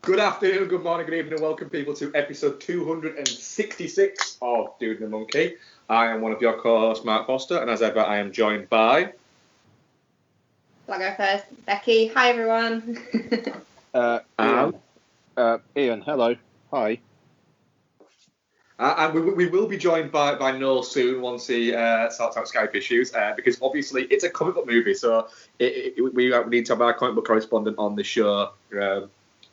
Good afternoon, good morning, good evening, and welcome people to episode 266 of Dude and the Monkey. I am one of your co-hosts, Mark Foster, and as ever, I am joined by... I'll go first. Becky. Hi, everyone. Ian, hello. Hi. And we will be joined by Noel soon once he sorts out Skype issues, because obviously it's a comic book movie, so we need to have our comic book correspondent on the show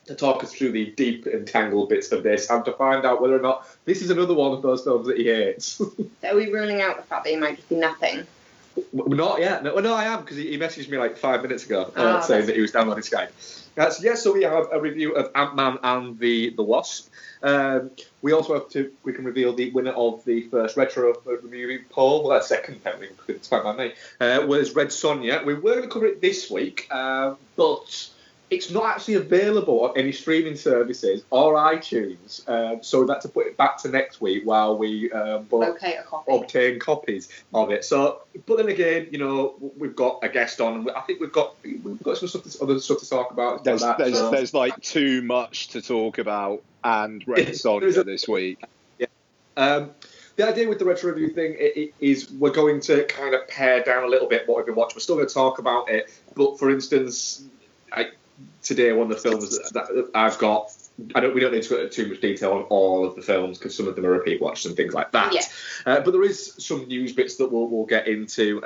to talk us through the deep and tangled bits of this and to find out whether or not this is another one of those films that he hates. So are we ruling out the fact that he might just be nothing? Not yet. No, I am, because he messaged me like 5 minutes ago saying that he was downloading Skype. So we have a review of Ant-Man and the Wasp. We also we can reveal the winner of the first retro review poll. Well, second, it's fine by me. Was Red Sonja. We were going to cover it this week, but it's not actually available on any streaming services or iTunes, so we've had to put it back to next week while we obtain copies of it. So, but then again, you know, we've got a guest on. I think we've got some other stuff to talk about. There's like too much to talk about, and Red Sonja this week. Yeah. The idea with the retro review thing is we're going to kind of pare down a little bit what we've been watching. We're still going to talk about it, but for instance, today, one of the films that I've got, we don't need to go into too much detail on all of the films because some of them are repeat watches and things like that. Yeah. But there is some news bits that we'll get into.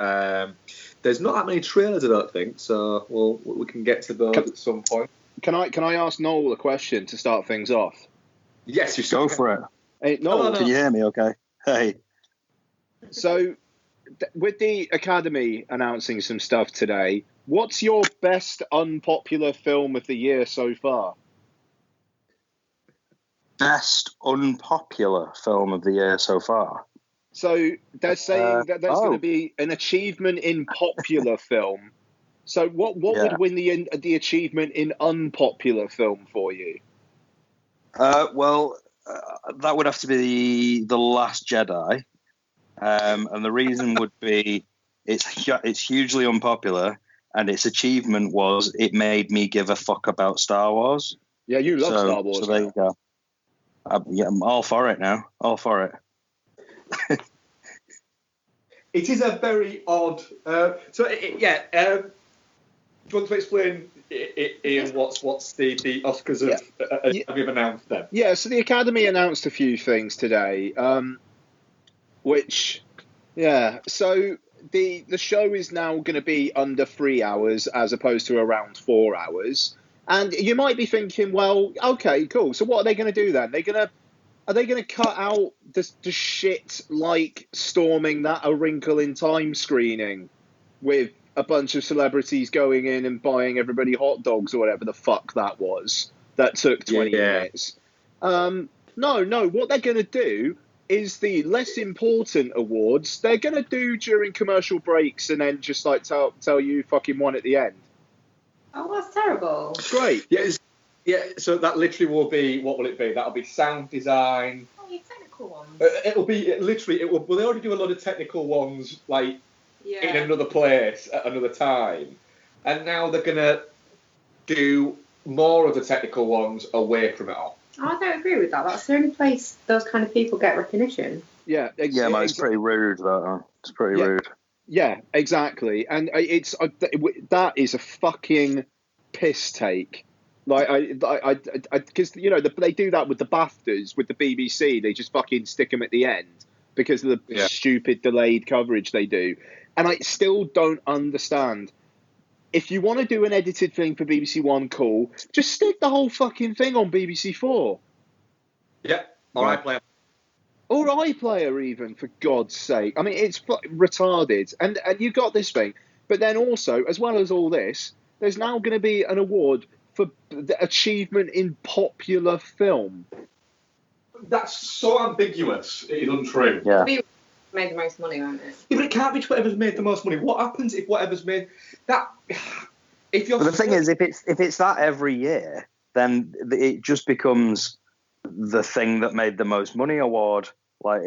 There's not that many trailers, I don't think, so we can get to those at some point. Can I ask Noel a question to start things off? Yes, you should. Go for it. Hey, Noel, can you hear me? Okay. Hey. So, with the Academy announcing some stuff today, what's your best unpopular film of the year so far? Best unpopular film of the year so far? So they're saying that there's going to be an achievement in popular film. So what would win the achievement in unpopular film for you? That would have to be The Last Jedi. And the reason would be it's hugely unpopular. And its achievement was it made me give a fuck about Star Wars. Yeah, you love Star Wars. So there you go. I'm all for it now. All for it. It is a very odd... do you want to explain, Ian, what's the Oscars have you announced then? Yeah, so the Academy announced a few things today, so... The show is now going to be under 3 hours as opposed to around 4 hours. And you might be thinking, well, okay, cool. So what are they going to do then? Are they going to cut out the shit like storming that A Wrinkle in Time screening with a bunch of celebrities going in and buying everybody hot dogs or whatever the fuck that was that took 20 minutes? No. What they're going to do is the less important awards they're going to do during commercial breaks and then just like tell you fucking won at the end. Oh, that's terrible. Great. So that literally will be, what will it be? That'll be sound design. Oh, your technical ones. They already do a lot of technical ones in another place at another time. And now they're going to do more of the technical ones away from it all. I don't agree with that. That's the only place those kind of people get recognition. Yeah, it's pretty rude. It's pretty rude. Yeah, exactly. And that is a fucking piss take. Because they do that with the BAFTAs, with the BBC. They just fucking stick them at the end because of the stupid delayed coverage they do. And I still don't understand. If you want to do an edited thing for BBC One, cool. Just stick the whole fucking thing on BBC Four. Yeah, iPlayer. Or iPlayer even, for God's sake. I mean, it's retarded. And you got this thing. But then also, as well as all this, there's now going to be an award for the achievement in popular film. That's so ambiguous. It is untrue. Yeah. Made the most money, won't it? Yeah, but it can't be whatever's made the most money. What happens if whatever's made that? If you're. But the thing is, if it's that every year, then it just becomes the thing that made the most money award. Like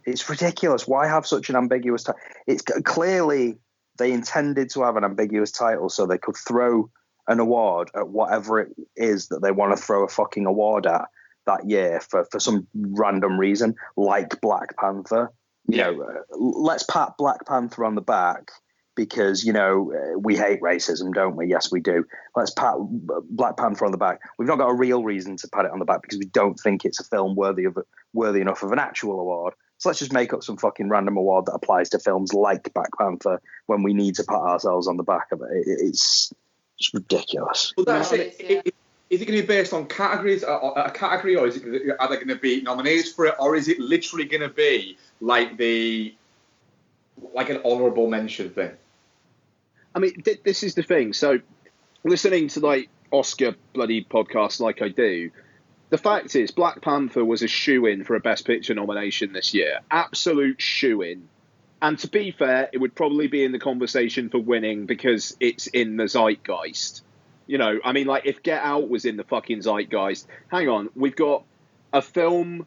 it's ridiculous. Why have such an ambiguous title? It's clearly they intended to have an ambiguous title so they could throw an award at whatever it is that they want to throw a fucking award at that year for some random reason, like Black Panther. You know, let's pat Black Panther on the back because, you know, we hate racism, don't we? Yes, we do. Let's pat Black Panther on the back. We've not got a real reason to pat it on the back because we don't think it's a film worthy enough of an actual award. So let's just make up some fucking random award that applies to films like Black Panther when we need to pat ourselves on the back of it. It's ridiculous. Well, that's it. Is it going to be based on categories, a category, or are they going to be nominees for it, or is it literally going to be like an honourable mention thing? I mean, this is the thing. So, listening to like Oscar bloody podcasts like I do, the fact is Black Panther was a shoo-in for a Best Picture nomination this year. Absolute shoo-in. And to be fair, it would probably be in the conversation for winning because it's in the zeitgeist. You know, I mean, like, if Get Out was in the fucking zeitgeist, hang on, we've got a film,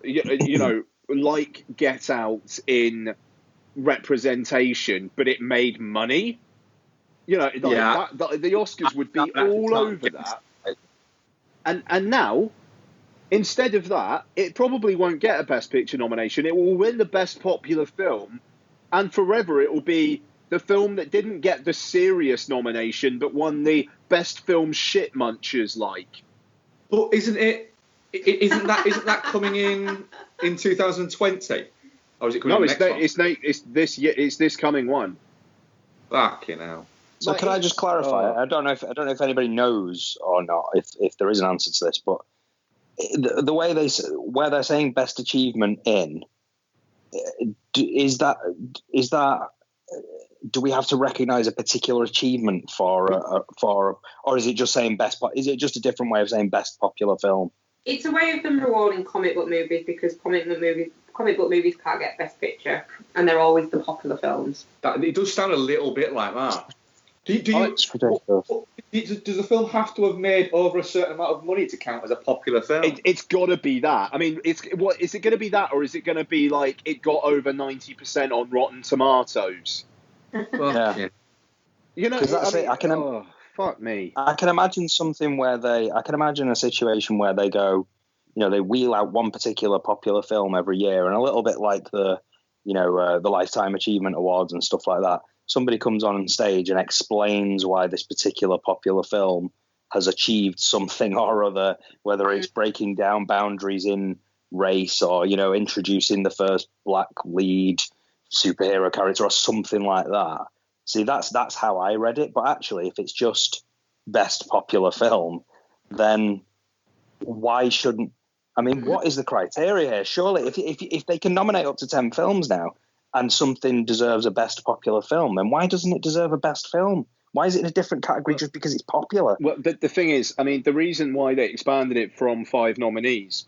you know, like Get Out in representation, but it made money. You know, like the Oscars would be all over that. And now, instead of that, it probably won't get a Best Picture nomination. It will win the Best Popular Film, and forever it will be the film that didn't get the serious nomination but won the Best Film Shit Munchers, like. But isn't that coming in 2020? Or is it coming it's this coming one. Fucking hell. So can I just clarify? I don't know if anybody knows or not, if there is an answer to this, but the way where they're saying best achievement in, is that do we have to recognise a particular achievement for or is it just saying is it just a different way of saying best popular film? It's a way of them rewarding comic book movies because comic book movies can't get Best Picture, and they're always the popular films. It does sound a little bit like that. Does the film have to have made over a certain amount of money to count as a popular film? It's got to be that. I mean, is it going to be that, or is it going to be like it got over 90% on Rotten Tomatoes? Yeah. You know, fuck me. I can imagine a situation where they go, you know, they wheel out one particular popular film every year, and a little bit like the Lifetime Achievement Awards and stuff like that. Somebody comes on stage and explains why this particular popular film has achieved something or other, whether it's breaking down boundaries in race or, you know, introducing the first black lead superhero character or something like that. See, that's how I read it. But actually, if it's just best popular film, then why shouldn't? I mean, what is the criteria here? Surely, if they can nominate up to 10 films now, and something deserves a best popular film, then why doesn't it deserve a best film? Why is it in a different category just because it's popular? Well, the thing is, I mean, the reason why they expanded it from 5 nominees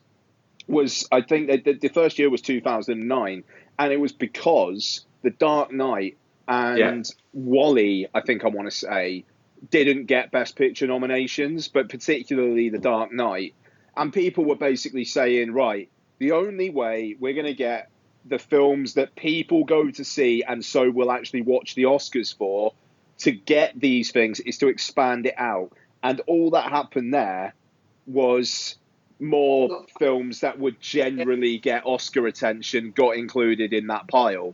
was, I think, that the first year was 2009, and it was because The Dark Knight and Wall-E, I think I want to say, didn't get Best Picture nominations, but particularly The Dark Knight. And people were basically saying, right, the only way we're going to get the films that people go to see and so will actually watch the Oscars for to get these things is to expand it out. And all that happened there was more films that would generally get Oscar attention got included in that pile.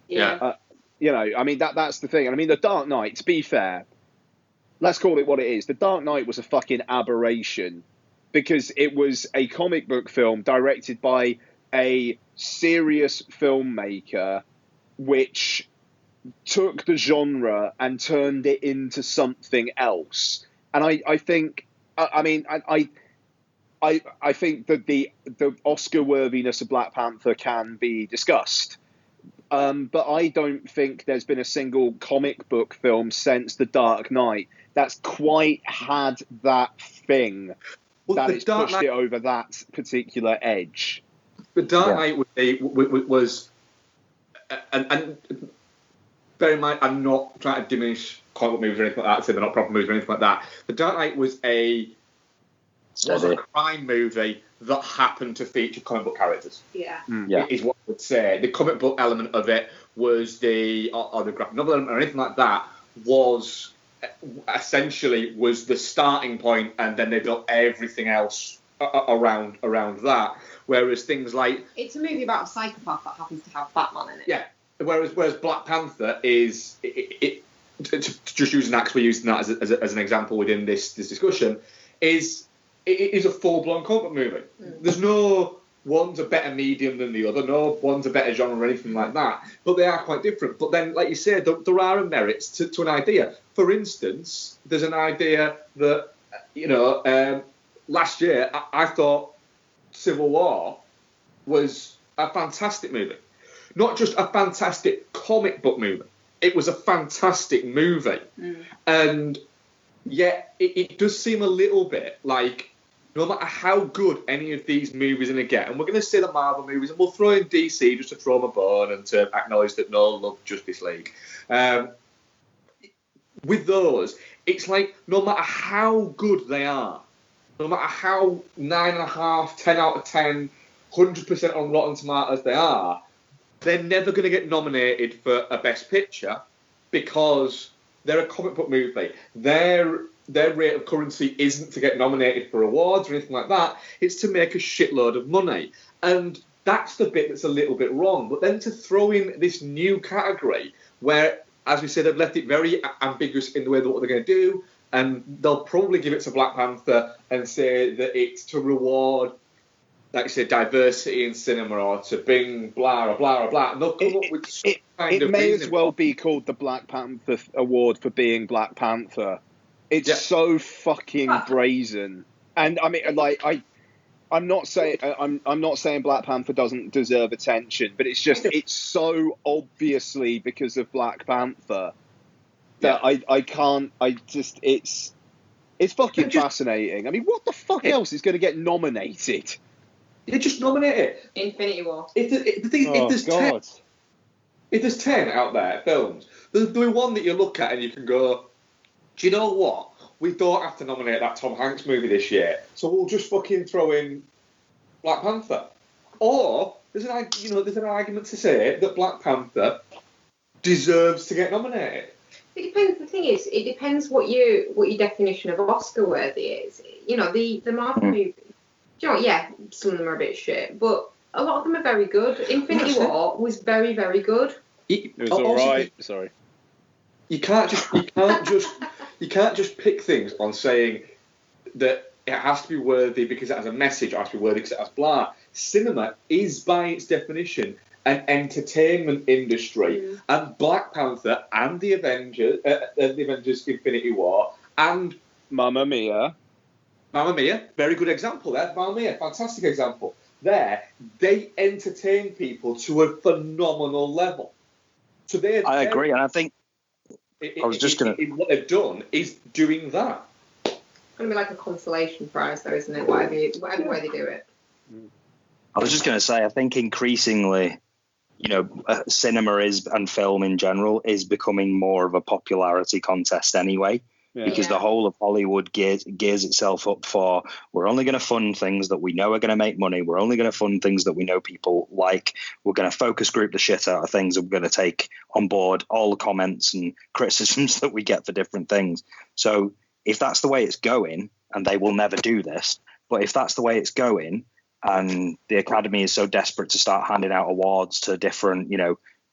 Yeah. You know, I mean, that's the thing. I mean, The Dark Knight, to be fair, let's call it what it is. The Dark Knight was a fucking aberration because it was a comic book film directed by a serious filmmaker which took the genre and turned it into something else. And I think that the Oscar worthiness of Black Panther can be discussed. But I don't think there's been a single comic book film since The Dark Knight that's quite had that thing that has pushed it over that particular edge. The Dark Knight was and bear in mind, I'm not trying to diminish comic book movies or anything like that, so they're not proper movies or anything like that. The Dark Knight was a crime movie that happened to feature comic book characters. Yeah. Is what I would say. The comic book element of it was the graphic novel element or anything like that was essentially was the starting point, and then they built everything else around that. Whereas things like it's a movie about a psychopath that happens to have Batman in it. Yeah. Whereas Black Panther is just using that, because we're using that as an example within this discussion, is a full-blown comic book movie. There's no one's a better medium than the other, no one's a better genre or anything like that, but they are quite different. But then, like you said, there are merits to an idea. For instance, there's an idea that, last year I thought Civil War was a fantastic movie. Not just a fantastic comic book movie, it was a fantastic movie. And yet it does seem a little bit like, no matter how good any of these movies are going to get, and we're going to say the Marvel movies, and we'll throw in DC just to throw them a bone and to acknowledge that Noel loved Justice League. With those, it's like, no matter how good they are, no matter how 9.5, 10 out of 10, 100% on Rotten Tomatoes they are, they're never going to get nominated for a Best Picture because they're a comic book movie. Their rate of currency isn't to get nominated for awards or anything like that. It's to make a shitload of money. And that's the bit that's a little bit wrong. But then to throw in this new category where, as we said, they've left it very ambiguous in the way that what they're going to do, and they'll probably give it to Black Panther and say that it's to reward, like you said, diversity in cinema, or to bring blah, blah, blah, and they'll come up with some kind of It may reason. as well be called the Black Panther Award for being Black Panther. It's so fucking brazen. And I mean, like, I'm not saying Black Panther doesn't deserve attention, but it's just, it's so obviously because of Black Panther that it's fucking fascinating. I mean, what the fuck else is going to get nominated? They just nominate it. Infinity War. If there's 10 out there films, there'll be one that you look at and you can go, do you know what? We don't have to nominate that Tom Hanks movie this year, so we'll just fucking throw in Black Panther. Or there's an argument to say that Black Panther deserves to get nominated. It depends. The thing is, it depends what your definition of Oscar worthy is. The Marvel movies. Do you know what? Yeah, some of them are a bit shit, but a lot of them are very good. Infinity War was very, very good. It was all right. Sorry. You can't just pick things on saying that it has to be worthy because it has a message, or it has to be worthy because it has blah. Cinema is, by its definition, an entertainment industry, and Black Panther and the Avengers Infinity War, and Mamma Mia, very good example there. Mamma Mia, fantastic example. There, they entertain people to a phenomenal level. So I agree, and I think what they've done is doing that. It's going to be like a consolation prize, though, isn't it? Whatever way they do it. I was just going to say, I think increasingly, cinema and film in general is becoming more of a popularity contest anyway. Yeah. Because the whole of Hollywood gears itself up for, we're only going to fund things that we know are going to make money. We're only going to fund things that we know people like. We're going to focus group the shit out of things. And we're going to take on board all the comments and criticisms that we get for different things. So if that's the way it's going, and they will never do this, but if that's the way it's going, and the Academy is so desperate to start handing out awards to different,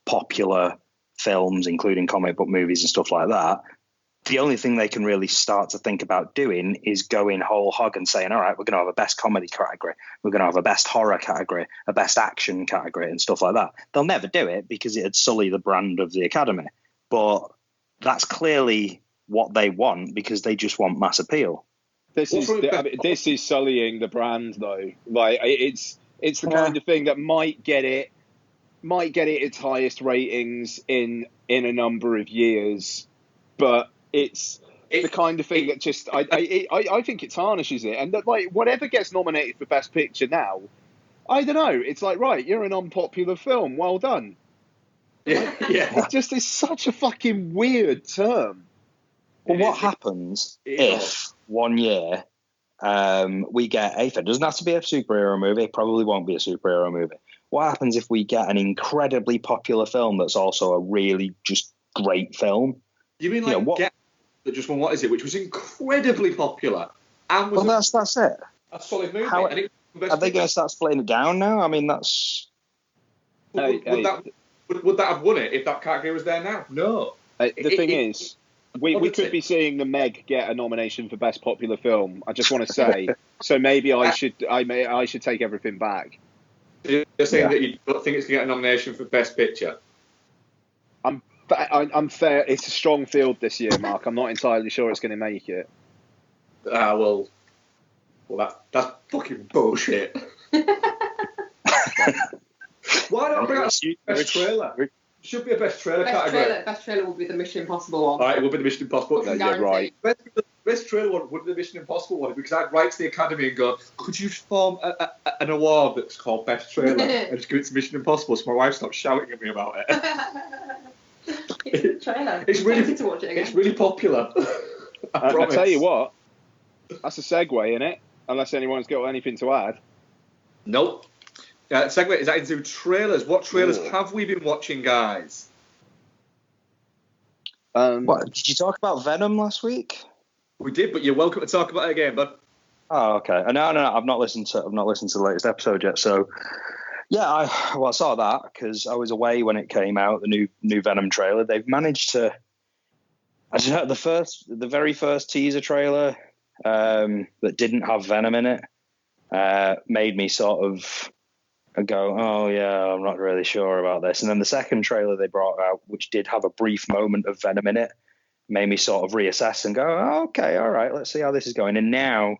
popular films, including comic book movies and stuff like that, the only thing they can really start to think about doing is going whole hog and saying, all right, we're going to have a best comedy category. We're going to have a best horror category, a best action category and stuff like that. They'll never do it because it'd sully the brand of the Academy. But that's clearly what they want because they just want mass appeal. This is sullying the brand, though. Like, it's the kind of thing that might get it its highest ratings in a number of years, but it's the kind of thing that just I think it tarnishes it, and that, like, whatever gets nominated for Best Picture now, I don't know. It's like, right, you're an unpopular film. Well done. Yeah. It just is such a fucking weird term. Well, what happens if 1 year we get it doesn't have to be a superhero movie, it probably won't be a superhero movie. What happens if we get an incredibly popular film that's also a really just great film? You mean like that just won What Is It, which was incredibly popular. And was that's it. A solid movie. How, and it are they going to start splitting it down now? I mean, that's... Would that have won it if that category was there now? No. The thing is, we could be seeing The Meg get a nomination for Best Popular Film. I just want to say, so maybe I should take everything back. You're saying that you don't think it's going to get a nomination for Best Picture? I'm fair. It's a strong field this year, Mark. I'm not entirely sure it's going to make it. Well, that's fucking bullshit. Why not bring out Best Trailer? Should be a Best Trailer category. Best Trailer would be the Mission Impossible one. All right, it would be the Mission Impossible. Yeah, right. Best Trailer one would be the Mission Impossible one, because I'd write to the Academy and go, could you form an award that's called Best Trailer and just give it to Mission Impossible so my wife stops shouting at me about it? It's a trailer. It's really to watch it again. It's really popular. I'll tell you what, that's a segue, innit? Unless anyone's got anything to add. Nope. Segue is that into trailers. What trailers have we been watching, guys? What, did you talk about Venom last week? We did, but you're welcome to talk about it again, bud. Oh, okay. No, I've not listened to the latest episode yet. So, yeah, I saw that because I was away when it came out. The new Venom trailer. They've managed to. I just heard the very first teaser trailer that didn't have Venom in it made me sort of go, oh yeah, I'm not really sure about this. And then the second trailer they brought out, which did have a brief moment of Venom in it, made me sort of reassess and go, oh, okay, all right, let's see how this is going. And now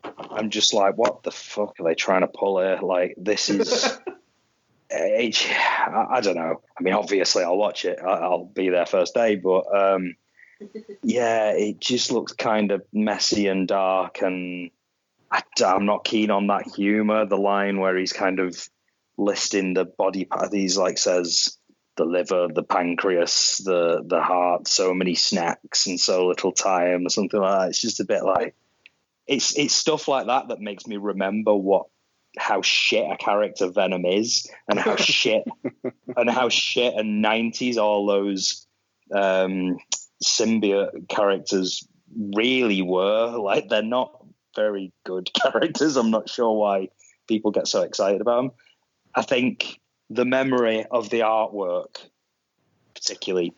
I'm just like, what the fuck are they trying to pull here? Like, this is, I don't know. I mean, obviously I'll watch it. I'll be there first day, but yeah, it just looks kind of messy and dark, and I'm not keen on that humor. The line where he's kind of listing the body part, he's like says the liver, the pancreas, the heart, so many snacks and so little time or something like that. It's just a bit like it's stuff like that makes me remember how shit a character Venom is, and how shit and 90s all those symbiote characters really were. Like, they're not very good characters. I'm not sure why people get so excited about them. I think the memory of the artwork, particularly,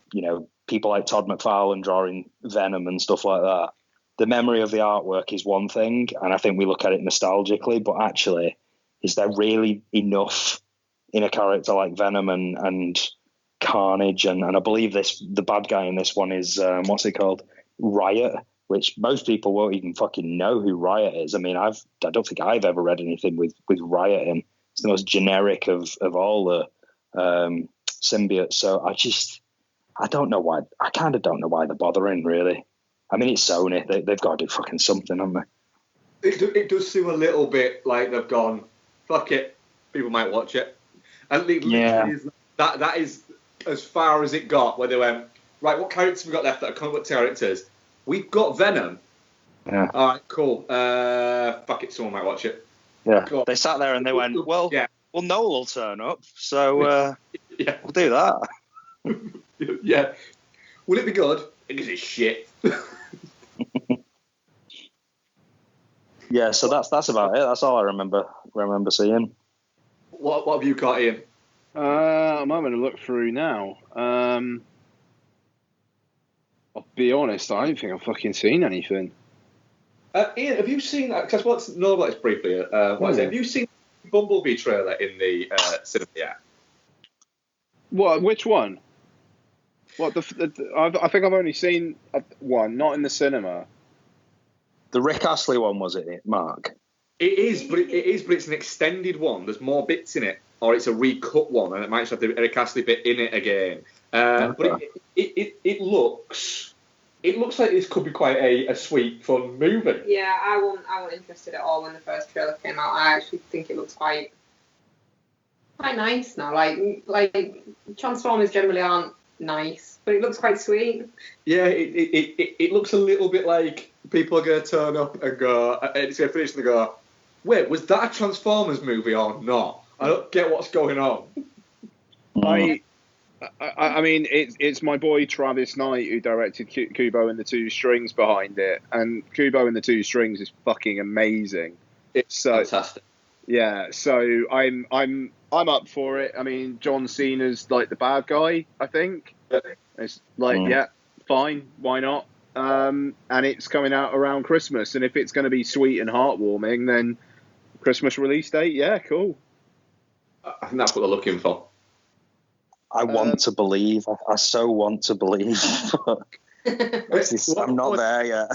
people like Todd McFarlane drawing Venom and stuff like that, the memory of the artwork is one thing, and I think we look at it nostalgically, but actually, is there really enough in a character like Venom and Carnage? And I believe the bad guy in this one is, what's it called? Riot, which most people won't even fucking know who Riot is. I mean, I don't think I've ever read anything with Riot in. It's the most generic of all the symbiotes. So I don't know why. I kind of don't know why they're bothering, really. I mean, it's Sony. They've got to do fucking something, haven't they? It does seem a little bit like they've gone, fuck it, people might watch it. And that is as far as it got, where they went, right, what characters have we got left that are comic book characters? We've got Venom. Yeah. All right, cool. Fuck it, someone might watch it. Yeah. Cool. They sat there and they went, well, Noel will turn up, so we'll do that. Yeah. Will it be good? It is shit. Yeah, so that's about it. That's all I remember seeing. What have you got, Ian? I'm having a look through now. I'll be honest, I don't think I've fucking seen anything. Ian, have you seen that? Because I want to know about this briefly. Have you seen the Bumblebee trailer in the cinema yet? What? Which one? What? I think I've only seen one, not in the cinema. The Rick Astley one, was it, Mark? It is, but it's an extended one. There's more bits in it, or it's a recut one, and it might have the Rick Astley bit in it again. But it looks like this could be quite a sweet, fun movie. Yeah, I wasn't interested at all when the first trailer came out. I actually think it looks quite nice now. Like Transformers generally aren't nice, but it looks quite sweet. Yeah, it looks a little bit like people are going to turn up and go, and it's going to finish and they go, wait, was that a Transformers movie or not? I don't get what's going on. I mean, it's my boy Travis Knight who directed Kubo and the Two Strings behind it, and Kubo and the Two Strings is fucking amazing. It's fantastic. Yeah, so I'm up for it. I mean, John Cena's like the bad guy, I think. It's like, yeah, fine, why not? And it's coming out around Christmas, and if it's going to be sweet and heartwarming, then Christmas release date, yeah, cool. I think that's what they're looking for. I want to believe. I so want to believe. I'm not there yet.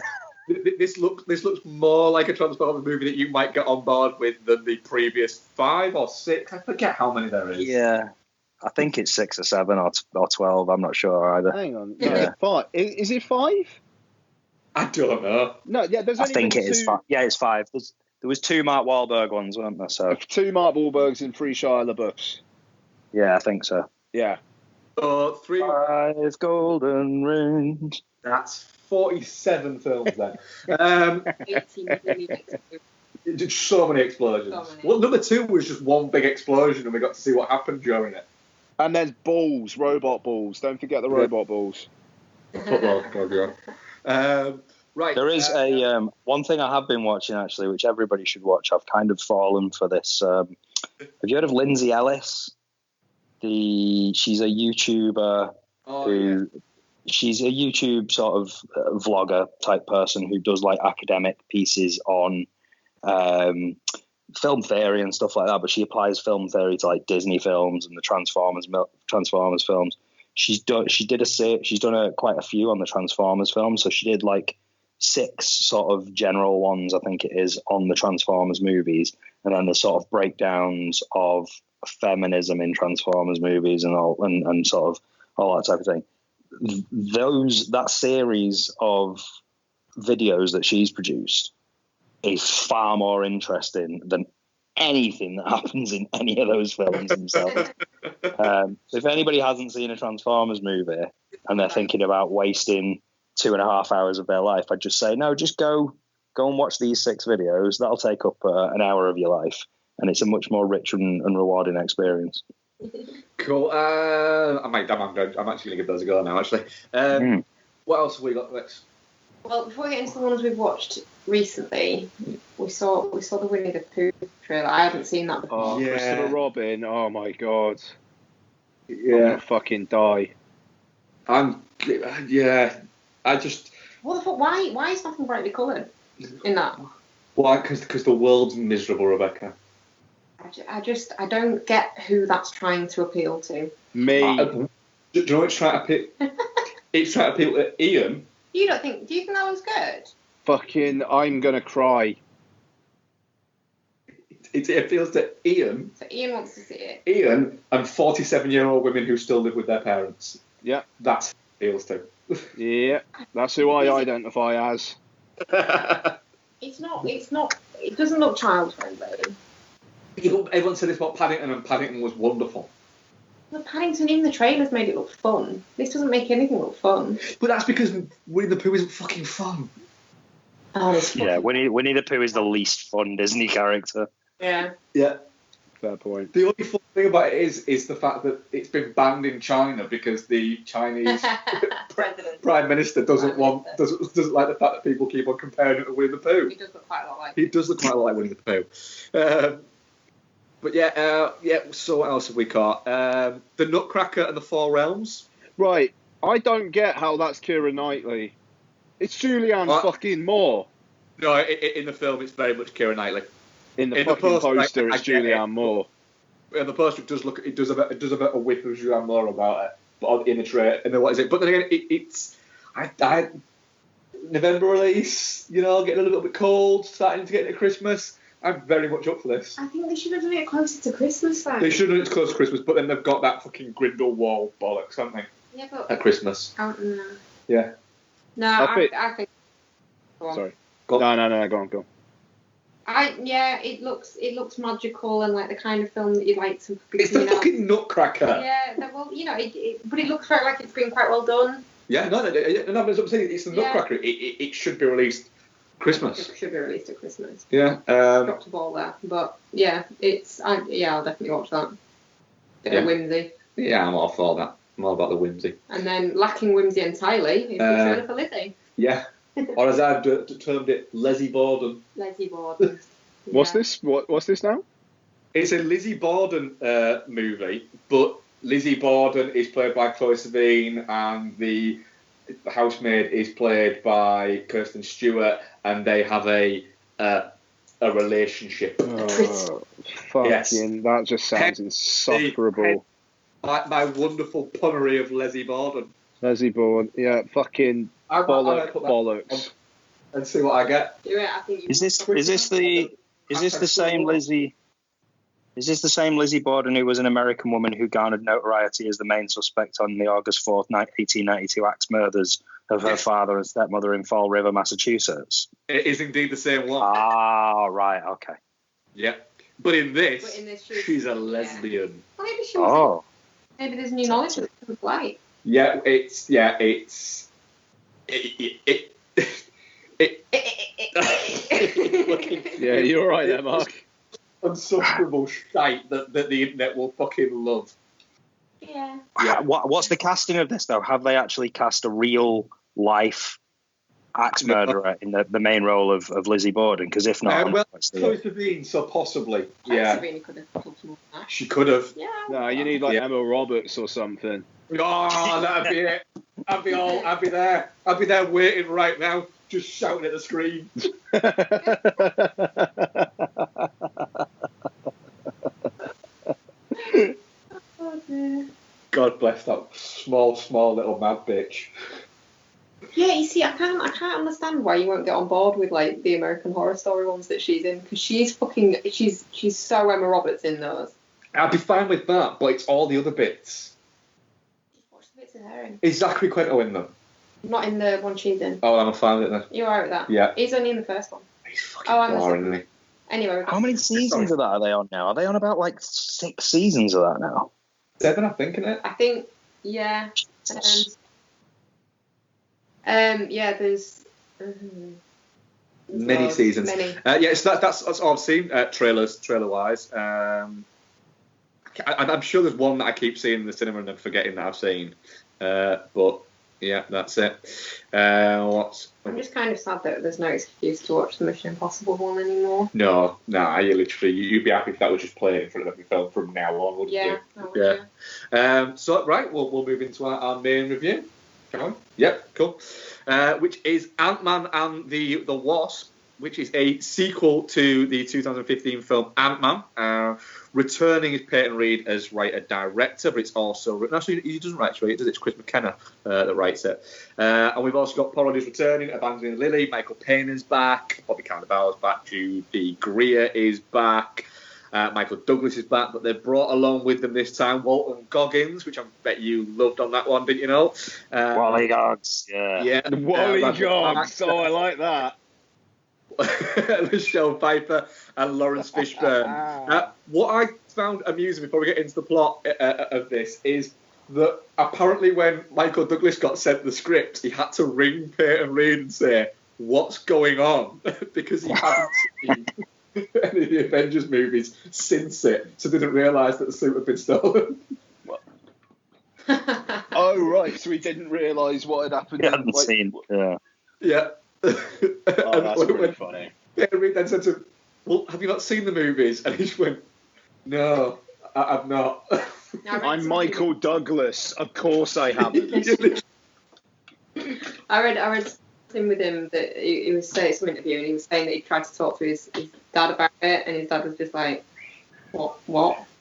This looks more like a Transformers movie that you might get on board with than the previous 5 or 6. I forget how many there is. Yeah, I think it's 6 or 7 or 12. I'm not sure either. Hang on, no, 5. Is it 5? I don't know. No, yeah, there's. I think it is 5. Yeah, it's 5. There was 2 Mark Wahlberg ones, weren't there? So 2 Mark Wahlbergs and 3 Shia LaBeoufs. Yeah, I think so. Yeah. 3. 5 golden rings. That's 47 films then. 18 million Just so many explosions. Well, number 2 was just one big explosion, and we got to see what happened during it. And there's balls, robot balls. Don't forget the robot balls. Right. There is one thing I have been watching actually, which everybody should watch. I've kind of fallen for this. Have you heard of Lindsay Ellis? She's a YouTuber she's a YouTube sort of vlogger type person who does like academic pieces on film theory and stuff like that. But she applies film theory to like Disney films and the Transformers films. She's done quite a few on the Transformers films. So she did like 6 sort of general ones, I think it is, on the Transformers movies, and then the sort of breakdowns of feminism in Transformers movies and all, and sort of all that type of thing. That series of videos that she's produced is far more interesting than anything that happens in any of those films themselves. If anybody hasn't seen a Transformers movie and they're thinking about wasting 2.5 hours of their life, I'd just say, no, just go and watch these 6 videos. That'll take up an hour of your life, and it's a much more rich and rewarding experience. Cool. I'm actually going to give those a go now, actually. What else have we got next? Well, before we get into the ones we've watched recently, we saw the Winnie the Pooh trailer. I haven't seen that before. Oh, yeah. Christopher Robin. Oh my god. Yeah. I'm gonna fucking die. I just. What the fuck? Why is nothing brightly coloured in that? Why? Because the world's miserable, Rebecca. I don't get who that's trying to appeal to. Me. Do you know what it's trying to appeal? It's trying to appeal to Ian. Do you think that was good? Fucking, I'm gonna cry. It appeals to Ian. So Ian wants to see it. Ian and 47-year-old women who still live with their parents. Yeah. That's what it appeals to. Yeah, that's who I identify as. It's not. It doesn't look child friendly. Everyone said this about Paddington, and Paddington was wonderful. But Paddington in the trailers made it look fun. This doesn't make anything look fun. But that's because Winnie the Pooh isn't fucking fun. Oh, yeah, Winnie the Pooh is the least fun Disney character. Yeah. Yeah. Fair point. The only fun thing about it is the fact that it's been banned in China because the Chinese Prime Minister doesn't like the fact that people keep on comparing it to Winnie the Pooh. He does look quite a lot like. He does look quite a lot like Winnie the Pooh. But yeah. So what else have we got? The Nutcracker and the Four Realms. Right. I don't get how that's Keira Knightley. It's Julianne fucking Moore. No, in the film it's very much Keira Knightley. In the poster, it's Julianne Moore. In the poster, it does have a whiff of Julianne Moore about it, but in the trailer, and then what is it? But then again, it's November release. You know, getting a little bit cold, starting to get into Christmas. I'm very much up for this. I think they should have done it closer to Christmas, though. They should have done it close to Christmas, but then they've got that fucking Grindelwald bollocks, haven't they? Yeah, but at Christmas. Oh, no. Yeah. No, I think. Go on. Sorry. Go on. No, go on. It looks magical and like the kind of film that you'd like to. It's the fucking Nutcracker. Yeah, well, but it looks like it's been quite well done. Yeah, no, that's what I'm saying. It's the Nutcracker. It should be released Christmas. It should be released at Christmas. Yeah. Dropped a ball there, but yeah, I'll definitely watch that. Bit of whimsy. Yeah, I'm all for that. I'm all about the whimsy. And then lacking whimsy entirely is Return for Lizzie. Yeah. Or as I've termed it, Lizzie Borden. Lizzie Borden. What's this? What's this now? It's a Lizzie Borden movie, but Lizzie Borden is played by Chloe Sevigny, and the housemaid is played by Kirsten Stewart, and they have a relationship. Oh, fucking, yes. That just sounds insufferable. My wonderful punnery of Lizzie Borden. Lizzie Borden, yeah, fucking bollocks. And see what I get. Is this the same Lizzie? Is this the same Lizzie Borden who was an American woman who garnered notoriety as the main suspect on the August 4th, 1892 axe murders of her father and stepmother in Fall River, Massachusetts? It is indeed the same one. Ah, right, okay. Yeah. But in this she's a lesbian. Well, maybe she was. Maybe there's new knowledge that was white. Yeah, it's yeah, you're right there, Mark. Unsufferable shite that the internet will fucking love. Yeah. What's the casting of this though? Have they actually cast a real life axe murderer in the main role of Lizzie Borden? Because if not, Chloe Sevigny, so possibly. Sevigny could have pulled some off. She could have. Yeah. No, you need Emma Roberts or something. Oh, that'd be it. I'd be there. I'd be there waiting right now, just shouting at the screen. Oh dear. God bless that small little mad bitch. Yeah, you see, I can't understand why you won't get on board with like the American Horror Story ones that she's in, because she's so Emma Roberts in those. I'd be fine with that, but it's all the other bits. What's the bits of her in? Is Zachary Quinto in them? Not in the one she's in. Oh, I'm fine with it then. You're alright with that? Yeah. He's only in the first one. He's fucking boring, isn't he? Anyway. How many seasons of that are they on now? Are they on about like 6 seasons of that now? 7, I think, isn't it? I think, yeah. There's many seasons. Yeah, so that's all I've seen, trailer-wise. I'm sure there's one that I keep seeing in the cinema and then forgetting that I've seen. But yeah, that's it. I'm just kind of sad that there's no excuse to watch the Mission Impossible one anymore. No, you'd be happy if that was just playing in front of every film from now on, wouldn't you? Yeah. So right, we'll move into our main review. Come on. Yep, cool. Which is Ant-Man and the Wasp, which is a sequel to the 2015 film Ant-Man. Returning is Peyton Reed as writer-director, but it's also written. Actually, he doesn't write it, it's Chris McKenna that writes it. And we've also got Paul Rudd is returning, Evangeline Lilly, Michael Caine is back, Bobby Cannavale's back, Judy Greer is back, Michael Douglas is back, but they've brought along with them this time Walton Goggins, which I bet you loved on that one, didn't you know? Wally Goggs, yeah. Wally Goggs, I like that. Michelle Pfeiffer and Lawrence Fishburne. What I found amusing before we get into the plot of this is that apparently when Michael Douglas got sent the script, he had to ring Peyton Reed and say, "What's going on?" because he hadn't seen any of the Avengers movies since it, so didn't realise that the suit had been stolen. Oh, right, so he didn't realise what had happened. He hadn't seen, Yeah. Oh, that's really funny. Peyton Reed then said to him, "Well, have you not seen the movies?" And he just went, "No, I've not." I'm Michael Douglas. Of course I haven't. I read something with him that he was saying some interview, and he was saying that he tried to talk to his dad about it, and his dad was just like, "What?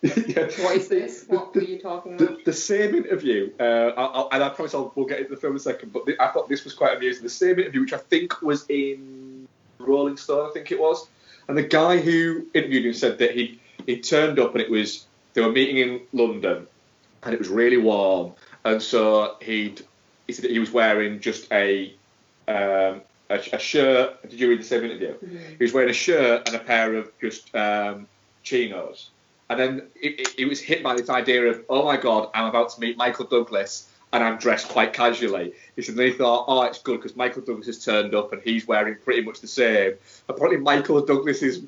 Yeah. What is this? What were you talking about?" The same interview, and I promise we'll get into the film in a second, but I thought this was quite amusing. The same interview, which I think was in Rolling Stone, I think it was, and the guy who interviewed him said that he turned up and they were meeting in London, and it was really warm, and so he said that he was wearing just a shirt. Did you read the same interview? Mm-hmm. He was wearing a shirt and a pair of just chinos. And then he was hit by this idea of, oh my God, I'm about to meet Michael Douglas and I'm dressed quite casually. He said, they thought, oh, it's good because Michael Douglas has turned up and he's wearing pretty much the same. Apparently Michael Douglas's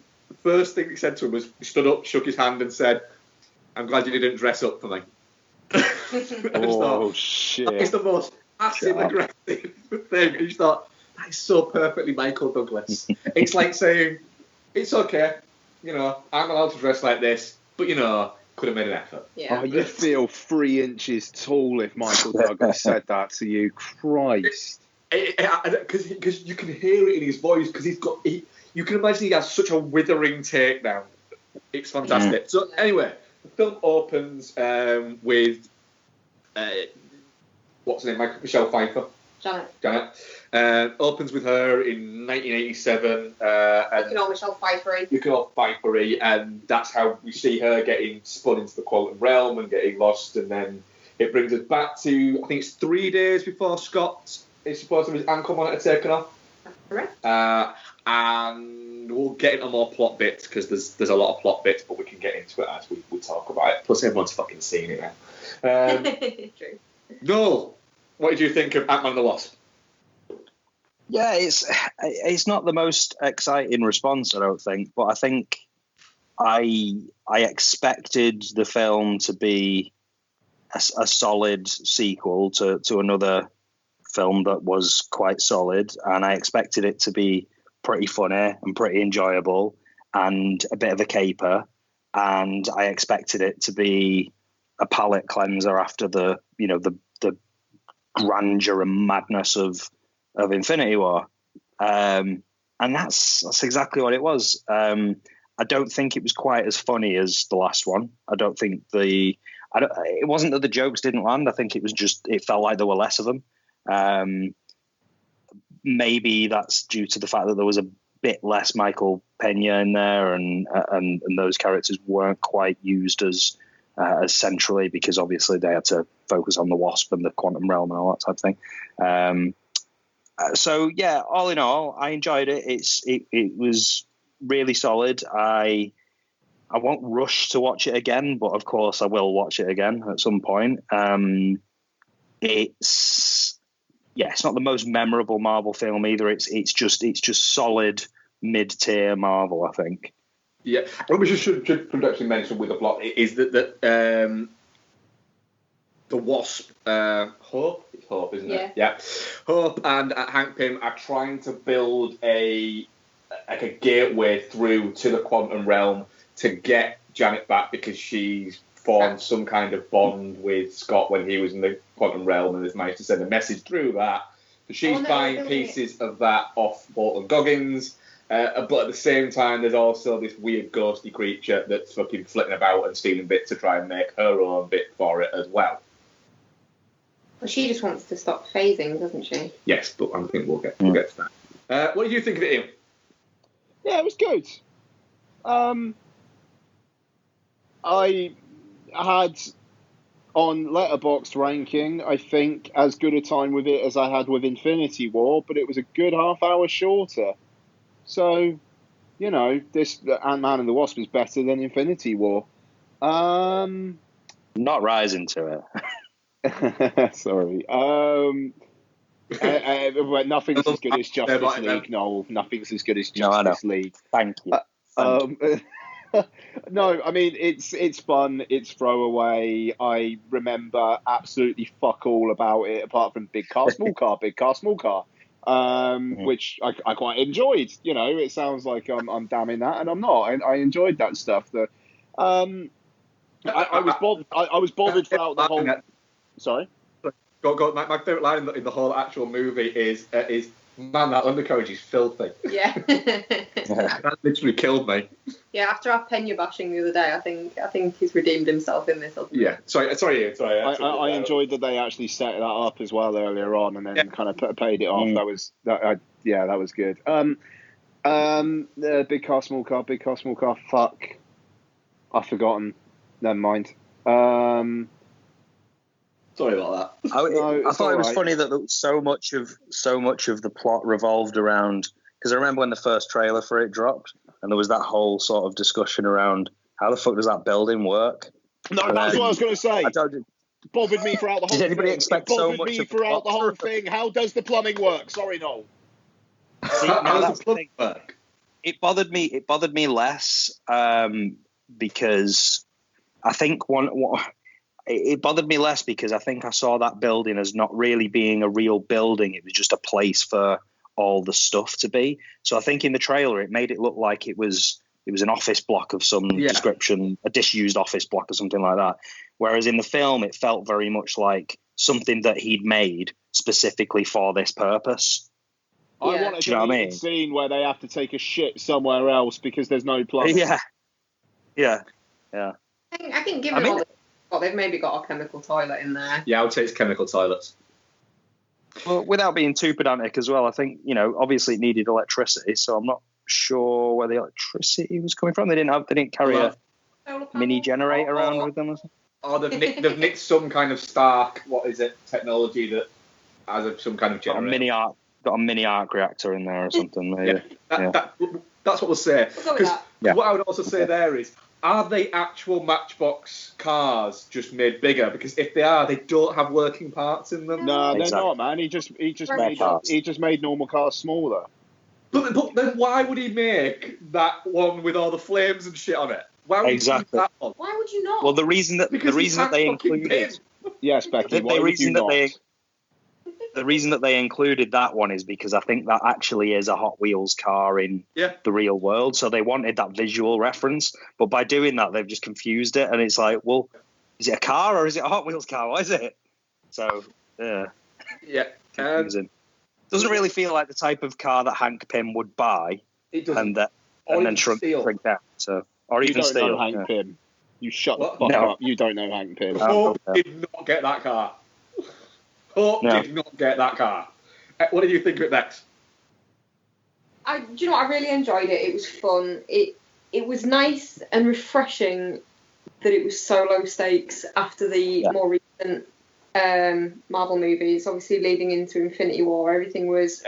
first thing he said to him was, he stood up, shook his hand and said, "I'm glad you didn't dress up for me." Oh, shit. It's the most passive-aggressive thing. And you thought, that is so perfectly Michael Douglas. It's like saying, it's okay, I'm allowed to dress like this, but, could have made an effort. Yeah. Oh, you'd feel 3 inches tall if Michael Douglas said that to you. Christ. Because you can hear it in his voice, because you can imagine he has such a withering take now. It's fantastic. So anyway, the film opens with what's her name? Michelle Pfeiffer. Janet. Opens with her in 1987. Looking all Michelle Pfeiffer-y. Looking all Pfeiffer-y, and that's how we see her getting spun into the quantum realm and getting lost, and then it brings us back to, I think it's 3 days before Scott is supposed to have his ankle monitor taken off. Correct. And we'll get into more plot bits, because there's a lot of plot bits, but we can get into it as we talk about it. Plus, everyone's fucking seen it now. True. Noel, what did you think of Ant-Man the Wasp? Yeah, it's not the most exciting response, I don't think, but I think I expected the film to be a solid sequel to another film that was quite solid, and I expected it to be pretty funny and pretty enjoyable and a bit of a caper, and I expected it to be a palate cleanser after the grandeur and madness of Infinity War, and that's exactly what it was. I don't think it was quite as funny as the last one. I don't think it wasn't that the jokes didn't land. I think it was just, it felt like there were less of them. Maybe that's due to the fact that there was a bit less Michael Pena in there, and those characters weren't quite used as centrally, because obviously they had to focus on the Wasp and the quantum realm and all that type of thing. So yeah, all in all, I enjoyed it. It was really solid. I won't rush to watch it again, but of course I will watch it again at some point. It's not the most memorable Marvel film either. It's just solid mid-tier Marvel, I think. Yeah, what we should actually mention with the plot is that the Wasp, Hope, it's Hope, isn't it? Yeah. Hope and Hank Pym are trying to build a gateway through to the quantum realm to get Janet back, because she's formed some kind of bond with Scott when he was in the quantum realm, and has managed to send a message through that. So she's buying pieces of that off Bolton Goggins, but at the same time, there's also this weird ghosty creature that's fucking flitting about and stealing bits to try and make her own bit for it as well. Well, she just wants to stop phasing, doesn't she? Yes, but I think we'll get to that. What did you think of it, Ian? Yeah, it was good. I had, on Letterboxd ranking, I think as good a time with it as I had with Infinity War, but it was a good half hour shorter. So, this Ant-Man and the Wasp is better than Infinity War. Not rising to it. Sorry. Nothing's as good as Justice League, Noel. Nothing's as good as Justice League. Thank you. No, I mean, it's fun, it's throwaway. I remember absolutely fuck all about it, apart from big car, small car, which I quite enjoyed. It sounds like I'm damning that, and I'm not. I enjoyed that stuff. I was bothered throughout the whole... Sorry? Go. My favourite line in the whole actual movie is man, that undercarriage is filthy. Yeah. That literally killed me. Yeah, after our Pena bashing the other day, I think he's redeemed himself in this. Yeah. Sorry. I enjoyed that they actually set that up as well earlier on, and then kind of paid it off. That was good. Big car, small car. Fuck, I've forgotten. Never mind. Sorry about that. I thought it was funny that so much of the plot revolved around, because I remember when the first trailer for it dropped, and there was that whole sort of discussion around how the fuck does that building work. No, that's what I was going to say. Bothered me throughout the whole thing. Did anybody expect so much of throughout the whole thing? How does the plumbing work? Sorry, Noel. See, how does the plumbing work? It bothered me less because I think it bothered me less because I think I saw that building as not really being a real building. It was just a place for all the stuff to be. So I think in the trailer it made it look like it was an office block of some description, a disused office block or something like that. Whereas in the film, it felt very much like something that he'd made specifically for this purpose. I want a deleted scene where they have to take a shit somewhere else because there's no plumbing. Yeah. I think given all they've maybe got a chemical toilet in there. Yeah, I would say it's chemical toilets. Well, without being too pedantic as well, I think, obviously it needed electricity, so I'm not sure where the electricity was coming from. They didn't carry a mini generator around with them or something. Or they've nicked some kind of Stark, technology that has some kind of generator. Got a mini arc reactor in there or something. Maybe. That's what we'll say. Because what I would also say there is, are they actual Matchbox cars just made bigger? Because if they are, they don't have working parts in them. No, they're not, man. He just made normal cars smaller. But then why would he make that one with all the flames and shit on it? Why would he use that one? Why would you not? Well, the reason that they included yes, Becky. Why would you not? The reason that they included that one is because I think that actually is a Hot Wheels car in the real world. So they wanted that visual reference. But by doing that, they've just confused it. And it's like, well, is it a car or is it a Hot Wheels car? What is it? So, confusing. Doesn't really feel like the type of car that Hank Pym would buy and then shrink down. So, or you even don't steal. Know Hank Pym. You shut the fuck up. You don't know Hank Pym. Hope did not get that car. Did not get that car. What did you think of it next? Do you know what? I really enjoyed it. It was fun. It was nice and refreshing that it was so low stakes after the more recent Marvel movies. Obviously, leading into Infinity War, everything was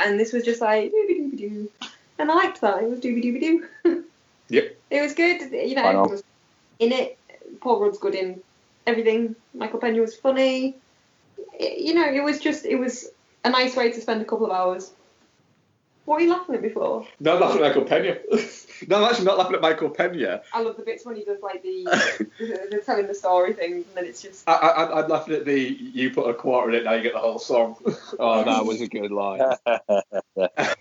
and this was just like doo-ba-doo-ba-doo. And I liked that. It was doo-ba-doo-ba-doo. Yep. It was good. Everyone was in it. Paul Rudd's good in everything. Michael Pena was funny. It was a nice way to spend a couple of hours. What are you laughing at me for? No, I'm laughing at Michael Pena. No, I'm actually not laughing at Michael Pena. I love the bits when he does like the telling the story thing, and then it's just. I'm laughing at you put a quarter in it, now you get the whole song. Oh, that was a good line. But that's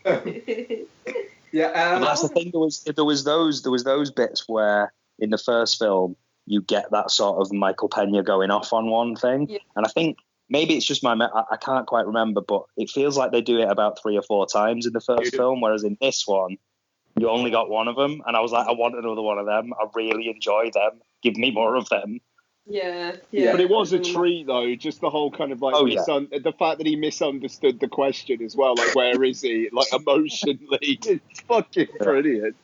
the thing. There was those bits where in the first film you get that sort of Michael Pena going off on one thing, and I think. Maybe it's just I can't quite remember, but it feels like they do it about 3 or 4 times in the first film, whereas in this one, you only got one of them. And I was like, I want another one of them. I really enjoy them. Give me more of them. Yeah. But it was a treat, though. Just the whole kind of like the fact that he misunderstood the question as well. Like, where is he? Like, emotionally. It's fucking brilliant.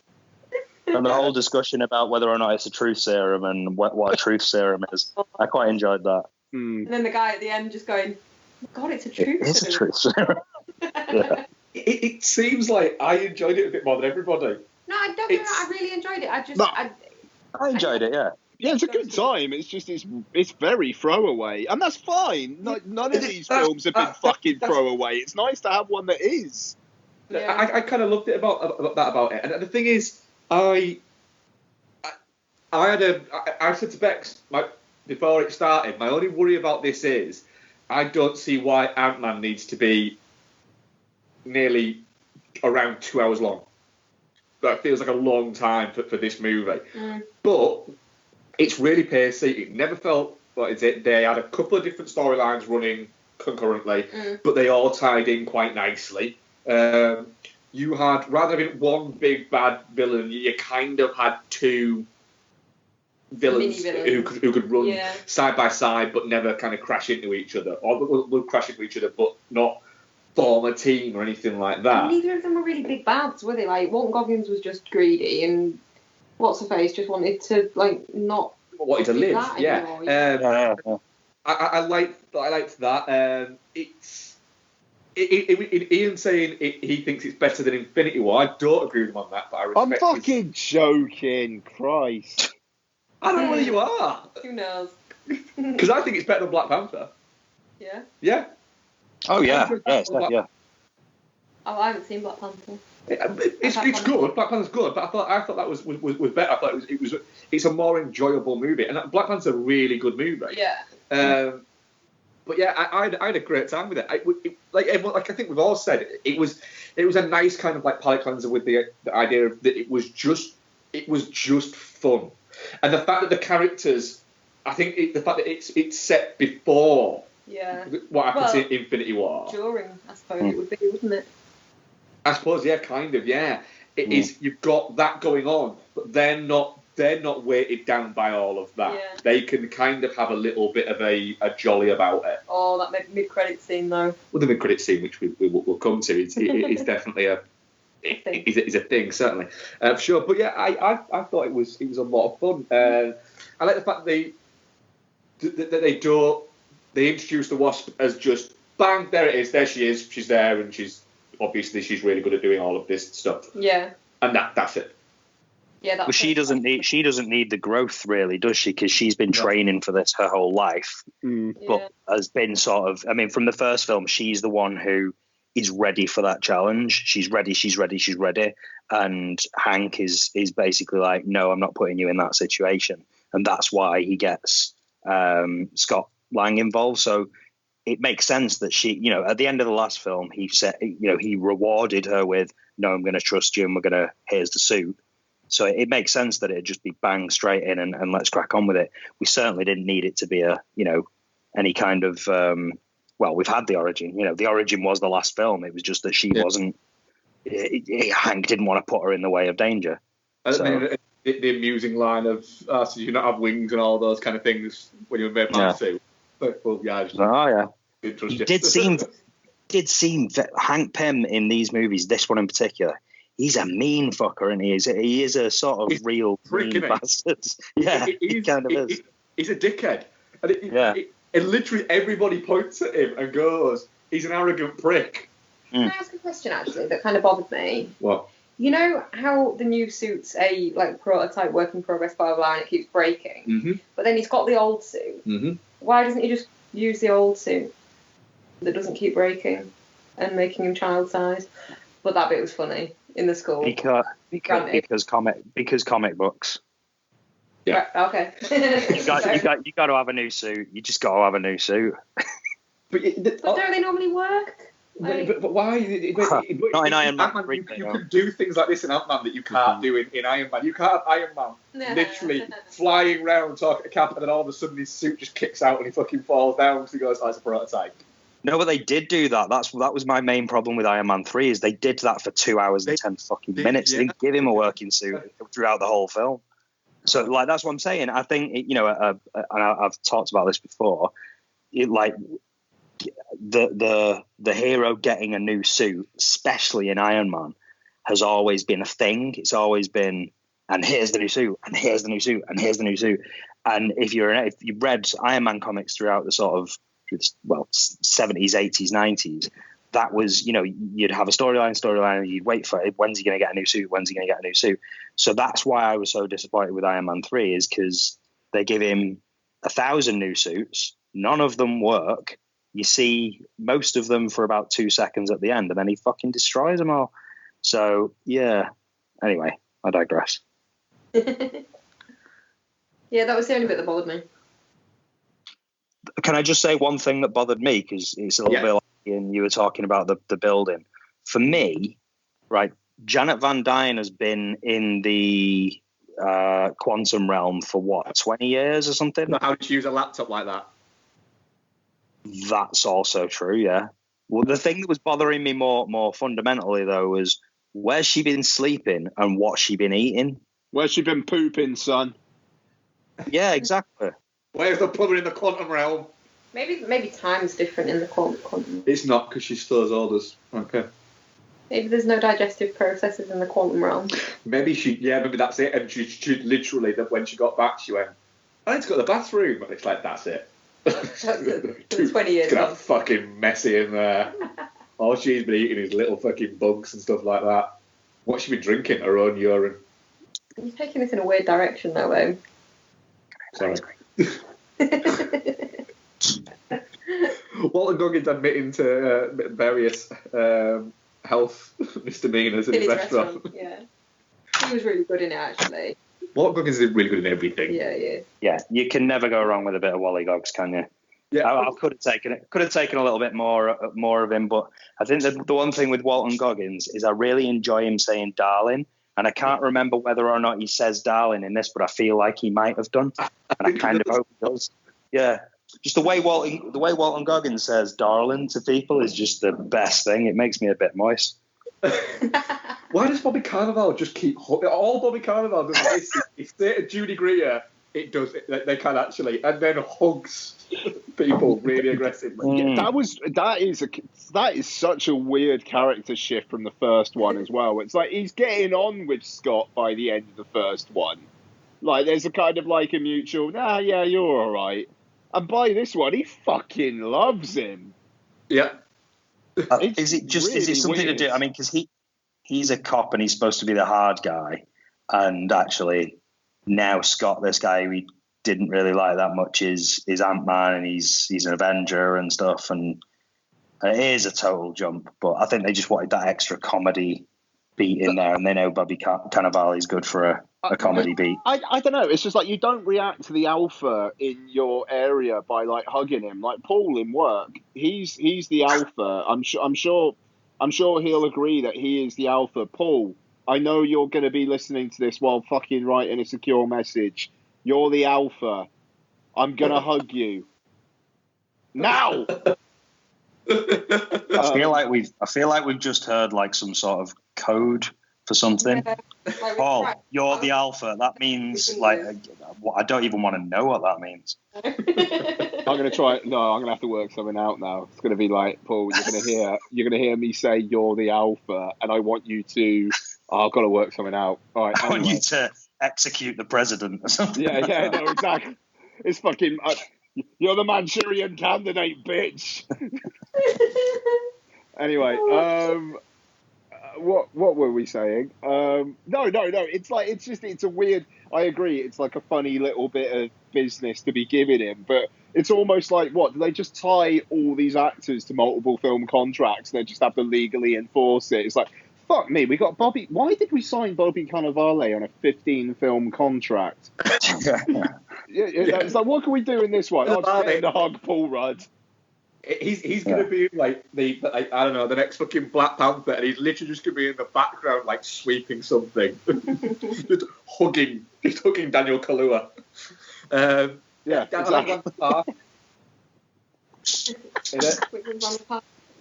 And the whole discussion about whether or not it's a truth serum and what a truth serum is. I quite enjoyed that. And then the guy at the end just going, God, it's a truth serum. It's a truth serum. It seems like I enjoyed it a bit more than everybody. No, I don't know. I really enjoyed it. I enjoyed it, yeah. Yeah, it's a good time. It's just it's very throwaway, and that's fine. None of these films have been fucking throwaway. It's nice to have one that is. Yeah. I kind of loved it about it, and the thing is, I said to Bex before it started, my only worry about this is I don't see why Ant-Man needs to be nearly around 2 hours long. That feels like a long time for this movie. But it's really pacey. It never felt, they had a couple of different storylines running concurrently, but they all tied in quite nicely. You had, rather than one big bad villain, you kind of had 2 villains who could run side by side but never kind of crash into each other, or would crash into each other but not form a team or anything like that. And neither of them were really big bads, were they? Like, Walton Goggins was just greedy, and What's-Her-Face just wanted to, not wanted to live, anymore, I liked that. Ian saying he thinks it's better than Infinity War. I don't agree with him on that, but I respect I'm fucking joking, Christ. I don't know whether you are. Who knows? Because I think it's better than Black Panther. Yeah? Yeah. Oh, yeah. Yeah. Oh, I haven't seen Black Panther. It's good. Black Panther's good, but I thought that was better. I thought it's a more enjoyable movie, and Black Panther's a really good movie. Yeah. But yeah, I had a great time with it. Like I think we've all said, it was a nice kind of like palate cleanser with the idea of that it was just fun, and the fact that the characters, I think the fact that it's set before what happens in Infinity War. During, I suppose it would be, wouldn't it? I suppose, yeah, kind of, yeah. It is. You've got that going on, but they're not weighted down by all of that. Yeah. They can kind of have a little bit of a jolly about it. Oh, that mid-credit scene, though. Well, the mid-credit scene, which we'll come to, it's definitely a thing, certainly. Sure, but yeah, I thought it was a lot of fun. I like the fact that they introduce the Wasp as just bang, there it is, there she is, she's there, and she's really good at doing all of this stuff. Yeah. And that's it. Yeah, well, she doesn't need the growth, really, does she? Because she's been training for this her whole life, but has been sort of. I mean, from the first film, she's the one who is ready for that challenge. She's ready, and Hank is basically like, no, I'm not putting you in that situation, and that's why he gets Scott Lang involved. So it makes sense that she, at the end of the last film, he said, he rewarded her with, no, I'm going to trust you, and here's the suit. So it makes sense that it'd just be bang straight in and let's crack on with it. We certainly didn't need it to be any kind of, we've had the origin. The origin was the last film. It was just that she wasn't, Hank didn't want to put her in the way of danger. The amusing line of, so you not have wings and all those kind of things when you're made man suit. But, well, yeah, It did seem that Hank Pym in these movies, this one in particular, he's a mean fucker, and he is a sort of real mean bastard. Yeah, he kind of is. He's a dickhead. And literally everybody points at him and goes, he's an arrogant prick. Can I ask a question, actually, that kind of bothered me? What? You know how the new suit's a prototype work in progress, blah, blah, blah, and it keeps breaking? Mm-hmm. But then he's got the old suit. Mm-hmm. Why doesn't he just use the old suit that doesn't keep breaking and making him child-sized? But that bit was funny. In the school. Because comic books. Yeah. Right, okay. you got to have a new suit. You just got to have a new suit. But don't they normally work? But why? Not in Iron Man. You can do things like this in Ant-Man that you can't do in Iron Man. You can't have Iron Man literally flying around talking to Cap, and then all of a sudden his suit just kicks out and he fucking falls down because he goes, oh, it's a prototype. No, but they did do that. That was my main problem with Iron Man 3 is they did that for 2 hours and 10 fucking minutes. They didn't give him a working suit throughout the whole film. So, that's what I'm saying. I think, and I've talked about this before, the hero getting a new suit, especially in Iron Man, has always been a thing. It's always been, and here's the new suit, and here's the new suit, and here's the new suit. And if you read Iron Man comics throughout the sort of 70s, 80s, 90s, that was, you'd have a storyline, and you'd wait for it. When's he going to get a new suit? So that's why I was so disappointed with Iron Man 3 is because they give him 1,000 new suits. None of them work. You see most of them for about 2 seconds at the end, and then he fucking destroys them all. So, yeah. Anyway, I digress. Yeah, that was the only bit that bothered me. Can I just say one thing that bothered me? Because it's a little bit like you were talking about the building. For me, right, Janet Van Dyne has been in the quantum realm for 20 years or something? How did you use a laptop like that? That's also true, yeah. Well, the thing that was bothering me more fundamentally, though, was where's she been sleeping and what's she been eating? Where's she been pooping, son? Yeah, exactly. Where's the plumber in the quantum realm? Maybe time's different in the quantum. It's not because she's still as old as. Okay. Maybe there's no digestive processes in the quantum realm. Maybe that's it. And she literally, that when she got back, she went, I need to go to the bathroom. And it's like, that's it. That's the 20 years It's gonna fucking messy in there. All she's been eating is little fucking bugs and stuff like that. What's she been drinking? Her own urine. You're taking this in a weird direction, though. Sorry. Walter Goggins admitting to various health misdemeanors in his restaurant. Yeah. He was really good in it, actually. Walton Goggins is really good in everything. Yeah, he is. Yeah, you can never go wrong with a bit of Wally Goggs, can you? Yeah. I could have taken a little bit more of him, but I think that the one thing with Walton Goggins is I really enjoy him saying darling, and I can't remember whether or not he says darling in this, but I feel like he might have done, and I kind of hope he does. Yeah, just the way Walton Goggins says darling to people is just the best thing. It makes me a bit moist. Why does Bobby Carnival just keep all Bobby Carnival does this? He say to Judy Greer, it does. They can actually, and then hugs people really aggressively. Yeah, that is such a weird character shift from the first one as well. It's like he's getting on with Scott by the end of the first one. Like there's a kind of like a mutual, yeah, you're all right. And by this one, he fucking loves him. Yeah. Is it something to do? I mean, because he's a cop and he's supposed to be the hard guy, and actually now Scott, this guy we didn't really like that much, is Ant-Man, and he's an Avenger and stuff, and it is a total jump. But I think they just wanted that extra comedy beat in there, and they know Bobby Cannavale is good for a comedy beat. I don't know. It's just like you don't react to the alpha in your area by like hugging him. Like Paul in work, he's the alpha. I'm sure he'll agree that he is the alpha. Paul, I know you're going to be listening to this while fucking writing a secure message. You're the alpha. I'm gonna hug you now. I feel like we've just heard like some sort of code for something. Yeah, like Paul, you're the alpha. That means like I don't even want to know what that means. I'm gonna try. No, I'm gonna have to work something out now. It's gonna be like, Paul, you're gonna hear me say you're the alpha, and I want you to. I've got to work something out. All right. I want you to execute the president or something. Yeah, no, exactly. It's fucking. You're the Manchurian Candidate, bitch. Anyway, what were we saying? No. It's a weird. I agree. It's like a funny little bit of business to be giving him, but it's almost like what do they just tie all these actors to multiple film contracts and they just have to legally enforce it? It's like fuck me. We got Bobby. Why did we sign Bobby Cannavale on a 15-film contract? It's like what can we do in this one? I'm just getting to hug Paul Rudd. He's going to be like I don't know, the next fucking Black Panther, and he's literally just going to be in the background like sweeping something, just hugging Daniel Kaluuya. Exactly.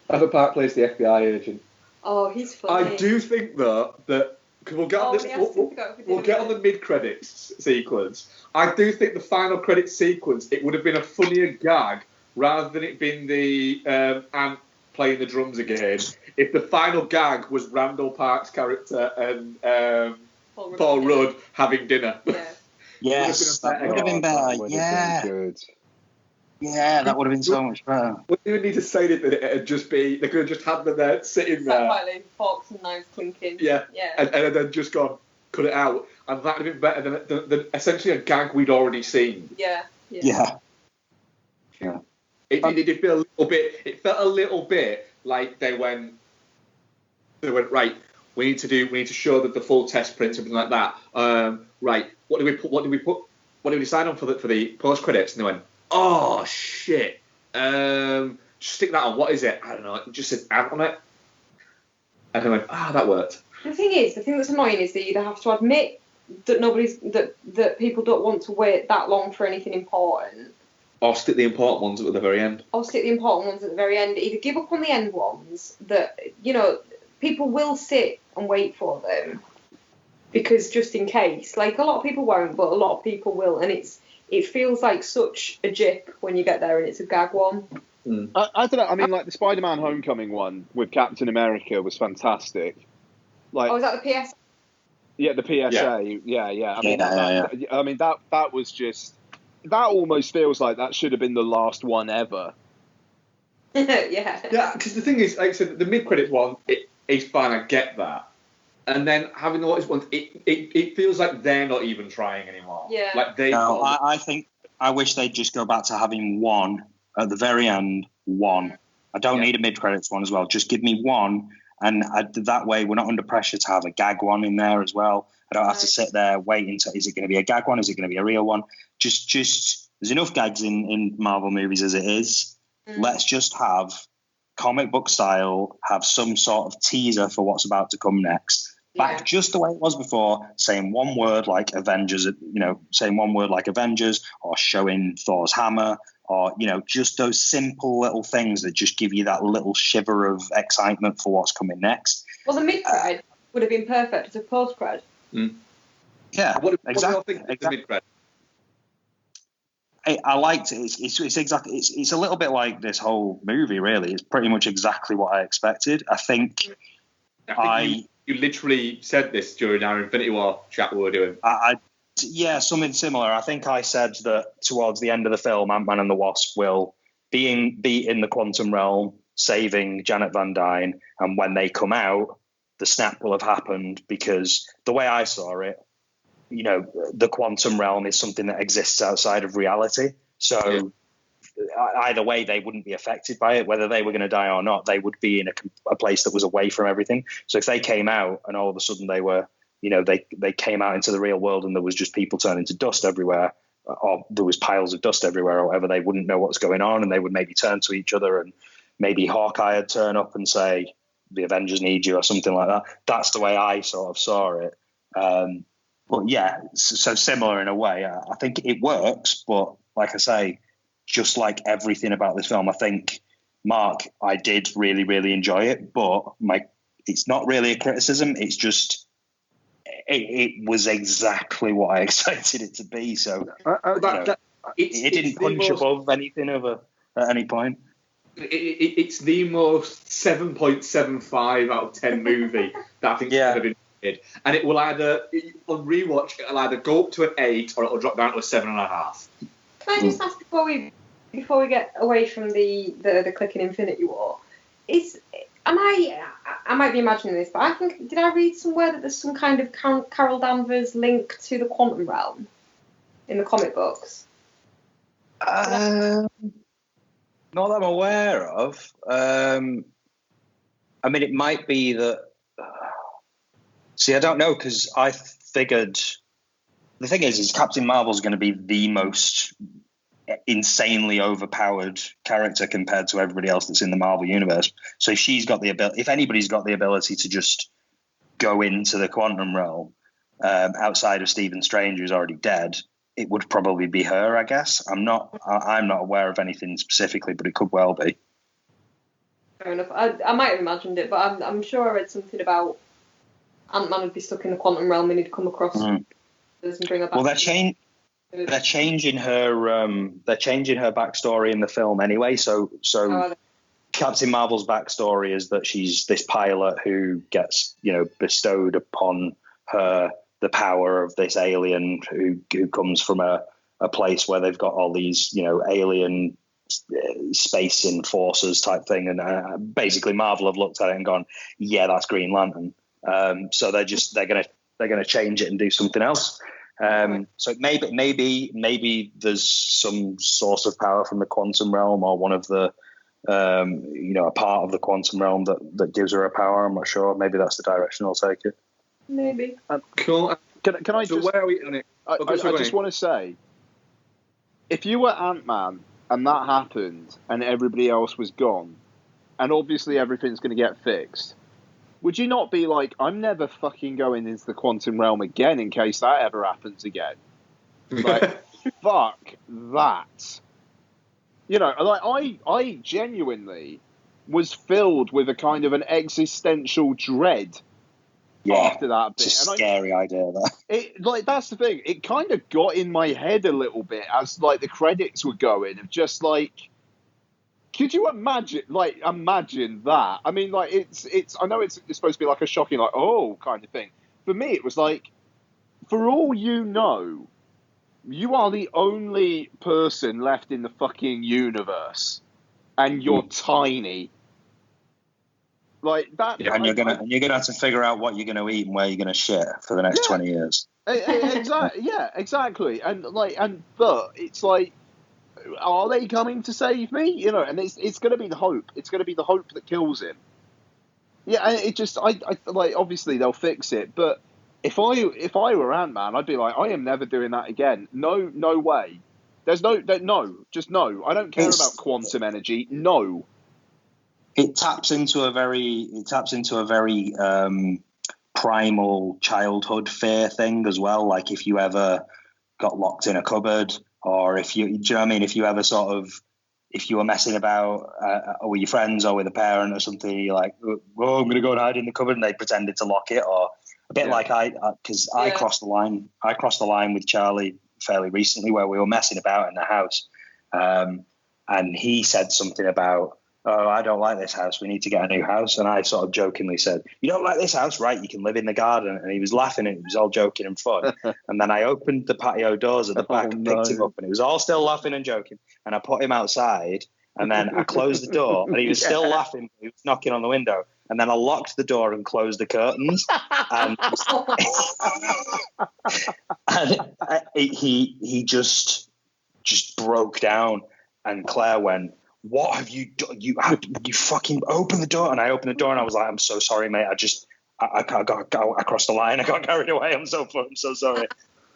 Anna Park plays the FBI agent. Oh, he's funny. I do think though that because we'll get on the mid-credits sequence. I do think the final credits sequence it would have been a funnier gag. Rather than it being the Ant playing the drums again, if the final gag was Randall Park's character and Paul Rudd having dinner. Yeah. Yes, that would have been better. Yeah, that would have been so much better. We didn't need to say it that it'd just be, they could have just had them there sitting there. Quietly, forks and knives clinking. Yeah. And then just gone, cut it out. And that would have been better than essentially a gag we'd already seen. Yeah. It felt a little bit. It felt a little bit like they went right. We need to show that the full test print, something like that. Right. What do we put? What do we decide on for the post credits? And they went, oh shit. Just stick that on. What is it? I don't know. It just says Ant on it. And they went, that worked. The thing that's annoying is that you either have to admit that that people don't want to wait that long for anything important. Or stick the important ones at the very end. Either give up on the end ones that, people will sit and wait for them. Because just in case. Like, a lot of people won't, but a lot of people will. And it feels like such a jip when you get there and it's a gag one. Mm. I don't know. I mean, like, the Spider-Man Homecoming one with Captain America was fantastic. Like, was that the PSA? Yeah, the PSA. Yeah. I mean, that was just... That almost feels like that should have been the last one ever. Yeah, because the thing is, like I said, the mid-credits one, it's fine, I get that. And then having the latest ones, it feels like they're not even trying anymore. Yeah. Like I wish they'd just go back to having one at the very end, one. I don't need a mid-credits one as well. Just give me one, And that way, we're not under pressure to have a gag one in there as well. I don't have to sit there waiting to, is it going to be a gag one? Is it going to be a real one? Just there's enough gags in Marvel movies as it is. Let's just have comic book style, have some sort of teaser for what's about to come next. Back just the way it was before, saying one word like Avengers, saying one word like Avengers, or showing Thor's hammer, or, just those simple little things that just give you that little shiver of excitement for what's coming next. Well, the mid-cred would have been perfect as a post-cred. Yeah, what exactly. Do you think of the mid-cred? I liked it. It's exactly. It's a little bit like this whole movie. Really, it's pretty much exactly what I expected. I think you literally said this during our Infinity War chat we were doing. Yeah, something similar. I think I said that towards the end of the film, Ant-Man and the Wasp will be in the quantum realm, saving Janet Van Dyne, and when they come out, the snap will have happened, because the way I saw it, the quantum realm is something that exists outside of reality. So either way, they wouldn't be affected by it. Whether they were going to die or not, they would be in a place that was away from everything. So if they came out and all of a sudden they were, they came out into the real world and there was just people turning to dust everywhere, or there was piles of dust everywhere or whatever, they wouldn't know what's going on, and they would maybe turn to each other, and maybe Hawkeye would turn up and say, the Avengers need you, or something like that. That's the way I sort of saw it. But yeah, so similar in a way. I think it works, but like I say, just like everything about this film, I think, Mark, I did really, really enjoy it, but it's not really a criticism. It's just, it was exactly what I expected it to be. So it didn't punch above anything at any point. It's the most 7.75 out of 10 movie that I think ever been made. And it will either, on rewatch, it'll either go up to an 8 or it'll drop down to a 7.5. Can I just ask before we get away from the clicking Infinity War, I might be imagining this, but I think, did I read somewhere that there's some kind of Carol Danvers link to the quantum realm in the comic books? Not that I'm aware of. I mean, it might be that. See, I don't know, because I figured. The thing is Captain Marvel's going to be the most insanely overpowered character compared to everybody else that's in the Marvel universe. So she's got the ability. If anybody's got the ability to just go into the quantum realm outside of Stephen Strange, who's already dead, it would probably be her, I guess. I'm not aware of anything specifically, but it could well be. Fair enough. I might have imagined it, but I'm sure I read something about Ant-Man would be stuck in the quantum realm and he'd come across and bring her back. Well, they're changing her backstory in the film anyway. So Captain Marvel's backstory is that she's this pilot who gets, bestowed upon her the power of this alien who comes from a place where they've got all these, alien space enforcers type thing. And basically Marvel have looked at it and gone, yeah, that's Green Lantern. So they're going to change it and do something else. So maybe there's some source of power from the quantum realm, or one of the, a part of the quantum realm that gives her a power. I'm not sure. Maybe that's the direction I'll take it. Maybe. Cool. Can I so just? Where are we on it? I just want to say, if you were Ant-Man and that happened and everybody else was gone, and obviously everything's going to get fixed, would you not be like, I'm never fucking going into the quantum realm again in case that ever happens again? Like, fuck that. I genuinely was filled with a kind of an existential dread after that bit. It's a scary idea, that. That's the thing. It kind of got in my head a little bit as, the credits were going, of just, could you imagine that? I mean, it's. I know it's supposed to be a shocking, kind of thing. For me, it was for all you know, you are the only person left in the fucking universe, and you're tiny. That. Yeah, and you're gonna have to figure out what you're gonna eat and where you're gonna shit for the next 20 years. Exactly. Yeah, exactly. But it's are they coming to save me? And it's going to be the hope. It's going to be the hope that kills him. Yeah, and it just, I like, obviously they'll fix it, but if I were Ant-Man, I'd be like, I am never doing that again. No, no way. There's just no. I don't care about quantum energy. No. It taps into a very primal childhood fear thing as well. Like if you ever got locked in a cupboard, or do you know what I mean? If you ever if you were messing about with your friends or with a parent or something, you're like, oh, I'm going to go and hide in the cupboard, and they pretended to lock it, or a bit like I crossed the line. I crossed the line with Charlie fairly recently where we were messing about in the house, and he said something about, oh, I don't like this house, we need to get a new house. And I sort of jokingly said, you don't like this house, right? You can live in the garden. And he was laughing, and it was all joking and fun. And then I opened the patio doors at the back and picked him up, and he was all still laughing and joking. And I put him outside, and then I closed the door, and he was still laughing. He was knocking on the window. And then I locked the door and closed the curtains. And, he just broke down. And Claire went, what have you done? You fucking open the door. And I opened the door, and I was like, I'm so sorry, mate. I crossed the line. I got carried away. I'm so sorry.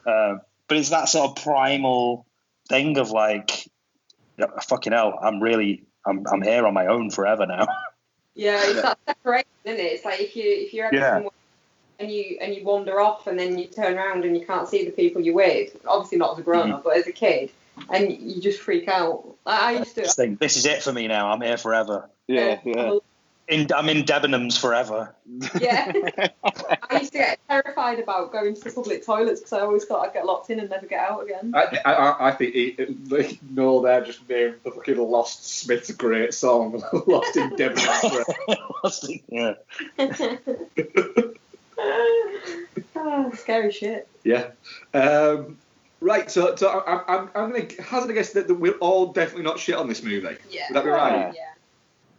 But it's that sort of primal thing of like, fucking hell, I'm here on my own forever now. Yeah, it's that separation, isn't it? It's like if you're ever somewhere and you wander off, and then you turn around and you can't see the people you're with. Obviously not as a grown up, but as a kid, and you just freak out. Like, I used to think, this is it for me now. I'm here forever. Yeah. I'm in Debenhams forever. Yeah. I used to get terrified about going to the public toilets because I always thought I'd get locked in and never get out again. I think no, they're just named the fucking Lost Smith's great song, Lost in Debenhams Forever. Yeah. Oh, scary shit. Yeah. Right, so I'm going to hazard a guess that we'll all definitely not shit on this movie. Yeah. Would that be right?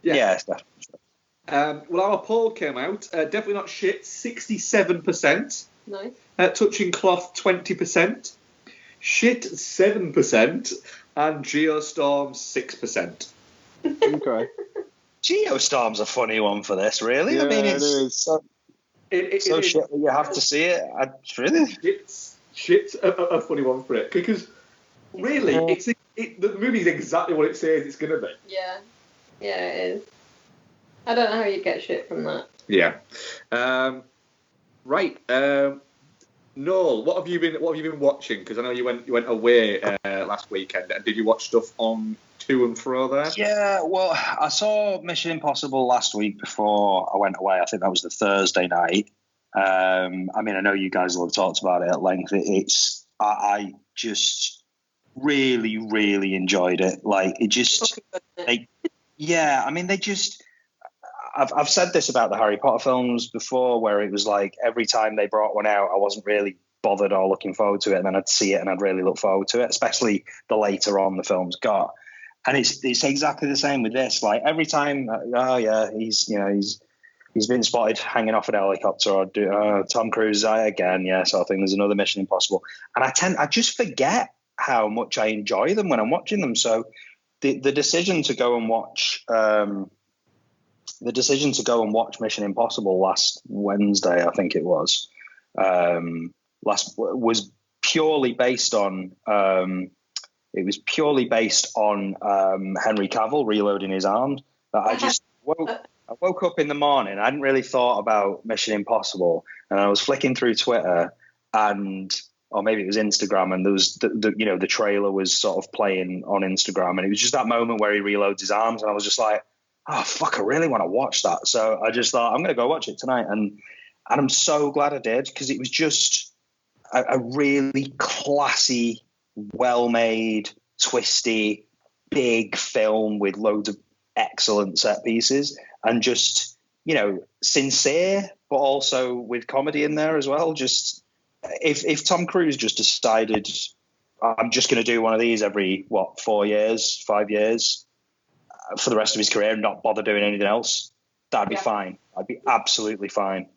Yeah. It's definitely. Well, our poll came out. Definitely not shit, 67%. Nice. Touching cloth, 20%. Shit, 7%. And Geostorm, 6%. Okay. Geostorm's a funny one for this, really. Yeah, I mean, it is. so shit that you have to see it. Shit's a funny one for it, because really, the movie's exactly what it says it's going to be. Yeah, it is. I don't know how you get shit from that. Yeah. Right. Noel, what have you been watching? Because I know you went away last weekend. Did you watch stuff on to and fro there? Yeah. Well, I saw Mission Impossible last week before I went away. I think that was the Thursday night. I mean, I know you guys will have talked about it at length. I just really, really enjoyed it. Like, it just, I mean, they just. I've said this about the Harry Potter films before, where it was like every time they brought one out, I wasn't really bothered or looking forward to it, and then I'd see it and I'd really look forward to it, especially the later on the films got. And it's exactly the same with this. Like every time, he's been spotted hanging off an helicopter, or Tom Cruise again, sort of thing. There's another Mission Impossible, and I just forget how much I enjoy them when I'm watching them. So the decision to go and watch. The decision to go and watch Mission Impossible last Wednesday, I think it was, was purely based on Henry Cavill reloading his arm. I just woke up in the morning. I hadn't really thought about Mission Impossible, and I was flicking through Twitter or maybe it was Instagram, and there was the trailer was sort of playing on Instagram, and it was just that moment where he reloads his arms, and I was just like, oh, fuck, I really want to watch that. So I just thought, I'm going to go watch it tonight. And I'm so glad I did, because it was just a really classy, well-made, twisty, big film with loads of excellent set pieces and just, sincere, but also with comedy in there as well. Just if Tom Cruise just decided, I'm just going to do one of these every, 5 years, for the rest of his career and not bother doing anything else, that'd be fine. I'd be absolutely fine.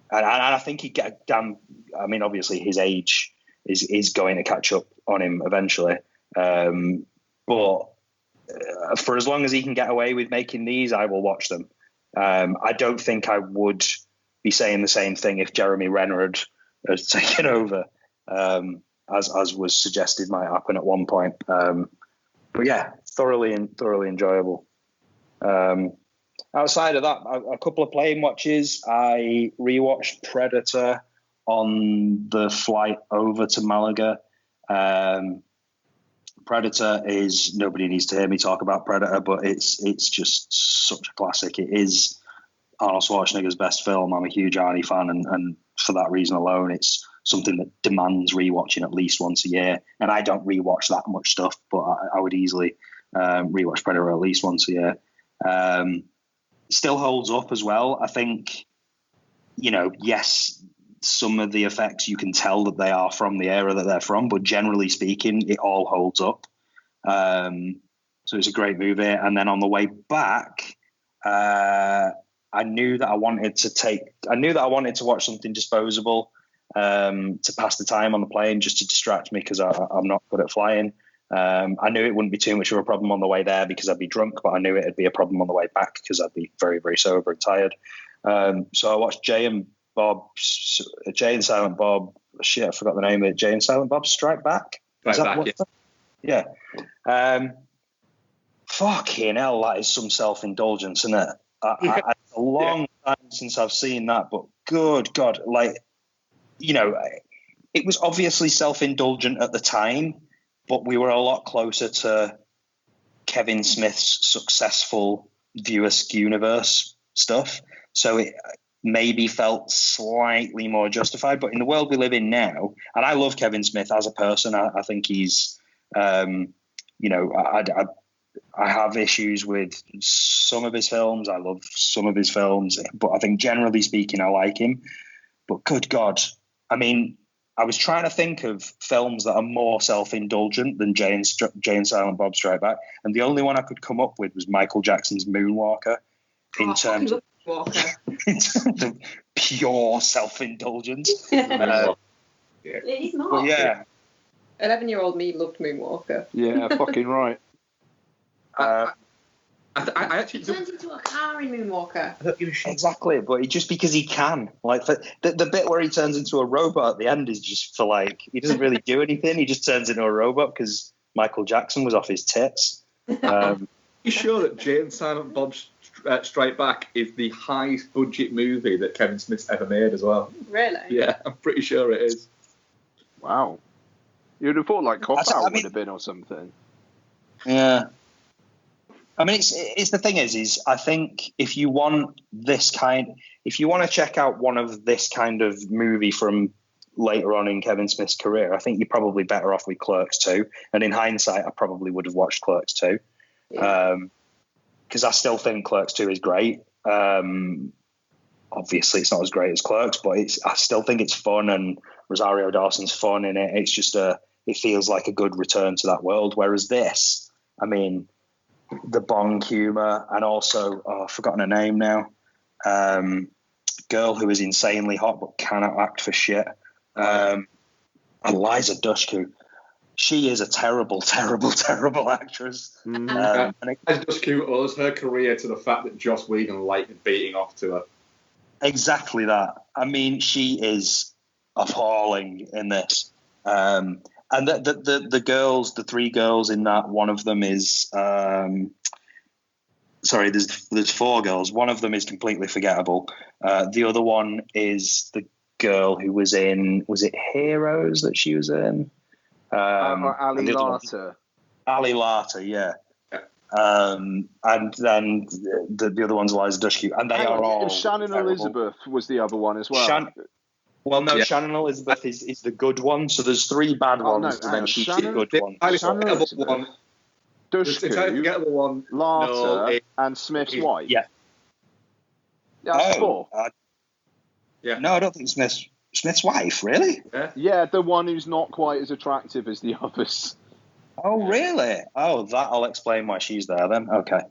And I think he'd get obviously his age is going to catch up on him eventually. But for as long as he can get away with making these, I will watch them. I don't think I would be saying the same thing if Jeremy Renner had taken over, as was suggested might happen at one point. But yeah, thoroughly enjoyable. Outside of that, a couple of plane watches. I rewatched Predator on the flight over to Malaga. Predator is, nobody needs to hear me talk about Predator, but it's just such a classic. It is Arnold Schwarzenegger's best film. I'm a huge Arnie fan, and for that reason alone, it's something that demands rewatching at least once a year. And I don't rewatch that much stuff, but I would easily rewatch Predator at least once a year. Still holds up as well. I think, yes, some of the effects you can tell that they are from the era that they're from, but generally speaking, it all holds up. So it's a great movie. And then on the way back, I knew that I wanted to watch something disposable to pass the time on the plane, just to distract me, because I'm not good at flying. I knew it wouldn't be too much of a problem on the way there because I'd be drunk, but I knew it'd be a problem on the way back because I'd be very, very sober and tired. So I watched Jay and Silent Bob. Shit, I forgot the name of it. Jay and Silent Bob Strike Back. Yeah. Fucking hell, that is some self-indulgence, isn't it? It's a long time since I've seen that, but good God, it was obviously self-indulgent at the time, but we were a lot closer to Kevin Smith's successful Viewer's Universe stuff. So it maybe felt slightly more justified. But in the world we live in now, and I love Kevin Smith as a person, I think he's, I have issues with some of his films. I love some of his films, but I think generally speaking, I like him. But good God, I mean, I was trying to think of films that are more self-indulgent than Jay and Silent Bob Strike Back, and the only one I could come up with was Michael Jackson's Moonwalker. In terms of pure self-indulgence. It is not. But yeah. 11-year-old me loved Moonwalker. Yeah, fucking right. I actually Turns into a car in Moonwalker. Exactly, but just because he can. Like the bit where he turns into a robot at the end is just for he doesn't really do anything. He just turns into a robot because Michael Jackson was off his tits. You sure that Jay and Silent Bob Strike Back is the highest budget movie that Kevin Smith's ever made as well? Really? Yeah, I'm pretty sure it is. Wow. You'd have thought Cop Out would have been or something. Yeah. I mean, it's the thing is I think if you want to check out one of this kind of movie from later on in Kevin Smith's career, I think you're probably better off with Clerks 2. And in hindsight, I probably would have watched Clerks 2. Because I still think Clerks 2 is great. Obviously, it's not as great as Clerks, but I still think it's fun, and Rosario Dawson's fun in it. It's just it feels like a good return to that world. Whereas this, I mean, the Bong humor, and also I've forgotten her name now. Girl who is insanely hot but cannot act for shit. Eliza Dushku. She is a terrible, terrible, terrible actress. And Eliza Dushku owes her career to the fact that Joss Whedon liked beating off to her. Exactly that. I mean, she is appalling in this. And the girls, the three girls in that, one of them is there's four girls. One of them is completely forgettable. The other one is the girl who was it Heroes that she was in? Ali Larter. Ali Larter, yeah. And then the other one's Eliza Dushku, and they are all Shannon terrible. Elizabeth was the other one as well. Shannon Elizabeth is the good one. So there's three bad ones, and then she's the good one. Shannon Elizabeth, Dushku, one, Larter, and Smith's wife. Yeah. That's four. Yeah. No, I don't think Smith's wife, really? Yeah, the one who's not quite as attractive as the others. Oh, really? Oh, that'll explain why she's there then. Okay.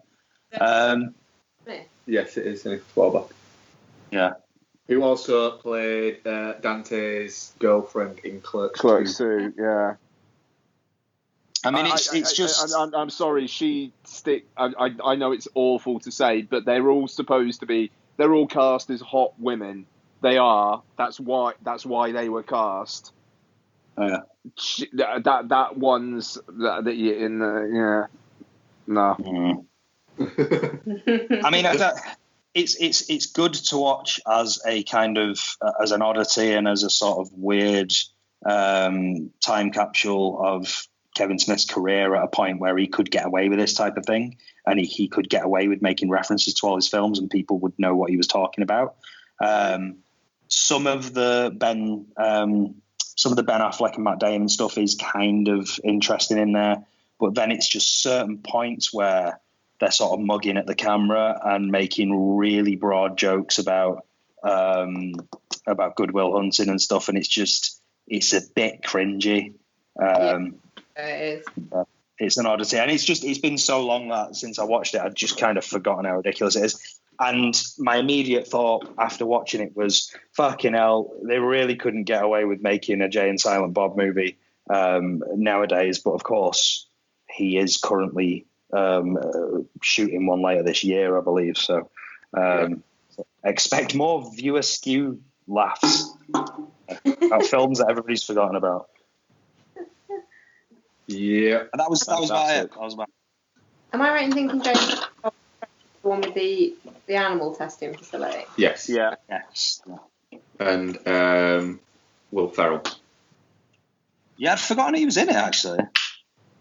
Yes, it is. 12. Yeah. Who also played Dante's girlfriend in Clerks 2, yeah. I mean, it's just. I'm sorry. I know it's awful to say, but they're all supposed to be. They're all cast as hot women. They are. That's why they were cast. That one's that you in the no. I mean, it's good to watch as a kind of as an oddity and as a sort of weird time capsule of Kevin Smith's career at a point where he could get away with this type of thing, and he could get away with making references to all his films, and people would know what he was talking about. Some of the Ben Affleck and Matt Damon stuff is kind of interesting in there, but then it's just certain points where they're sort of mugging at the camera and making really broad jokes about Good Will Hunting and stuff, and it's a bit cringy. It is. It's an oddity, and it's been so long that since I watched it, I'd just kind of forgotten how ridiculous it is. And my immediate thought after watching it was, fucking hell, they really couldn't get away with making a Jay and Silent Bob movie nowadays. But of course, he is currently shooting one later this year, I believe. So expect more viewer skew laughs about films that everybody's forgotten about. Yeah, and that was about it. Am I right in thinking James the one with the animal testing facility? Yes. Yeah. Yes. And Will Ferrell. Yeah, I'd forgotten he was in it, actually.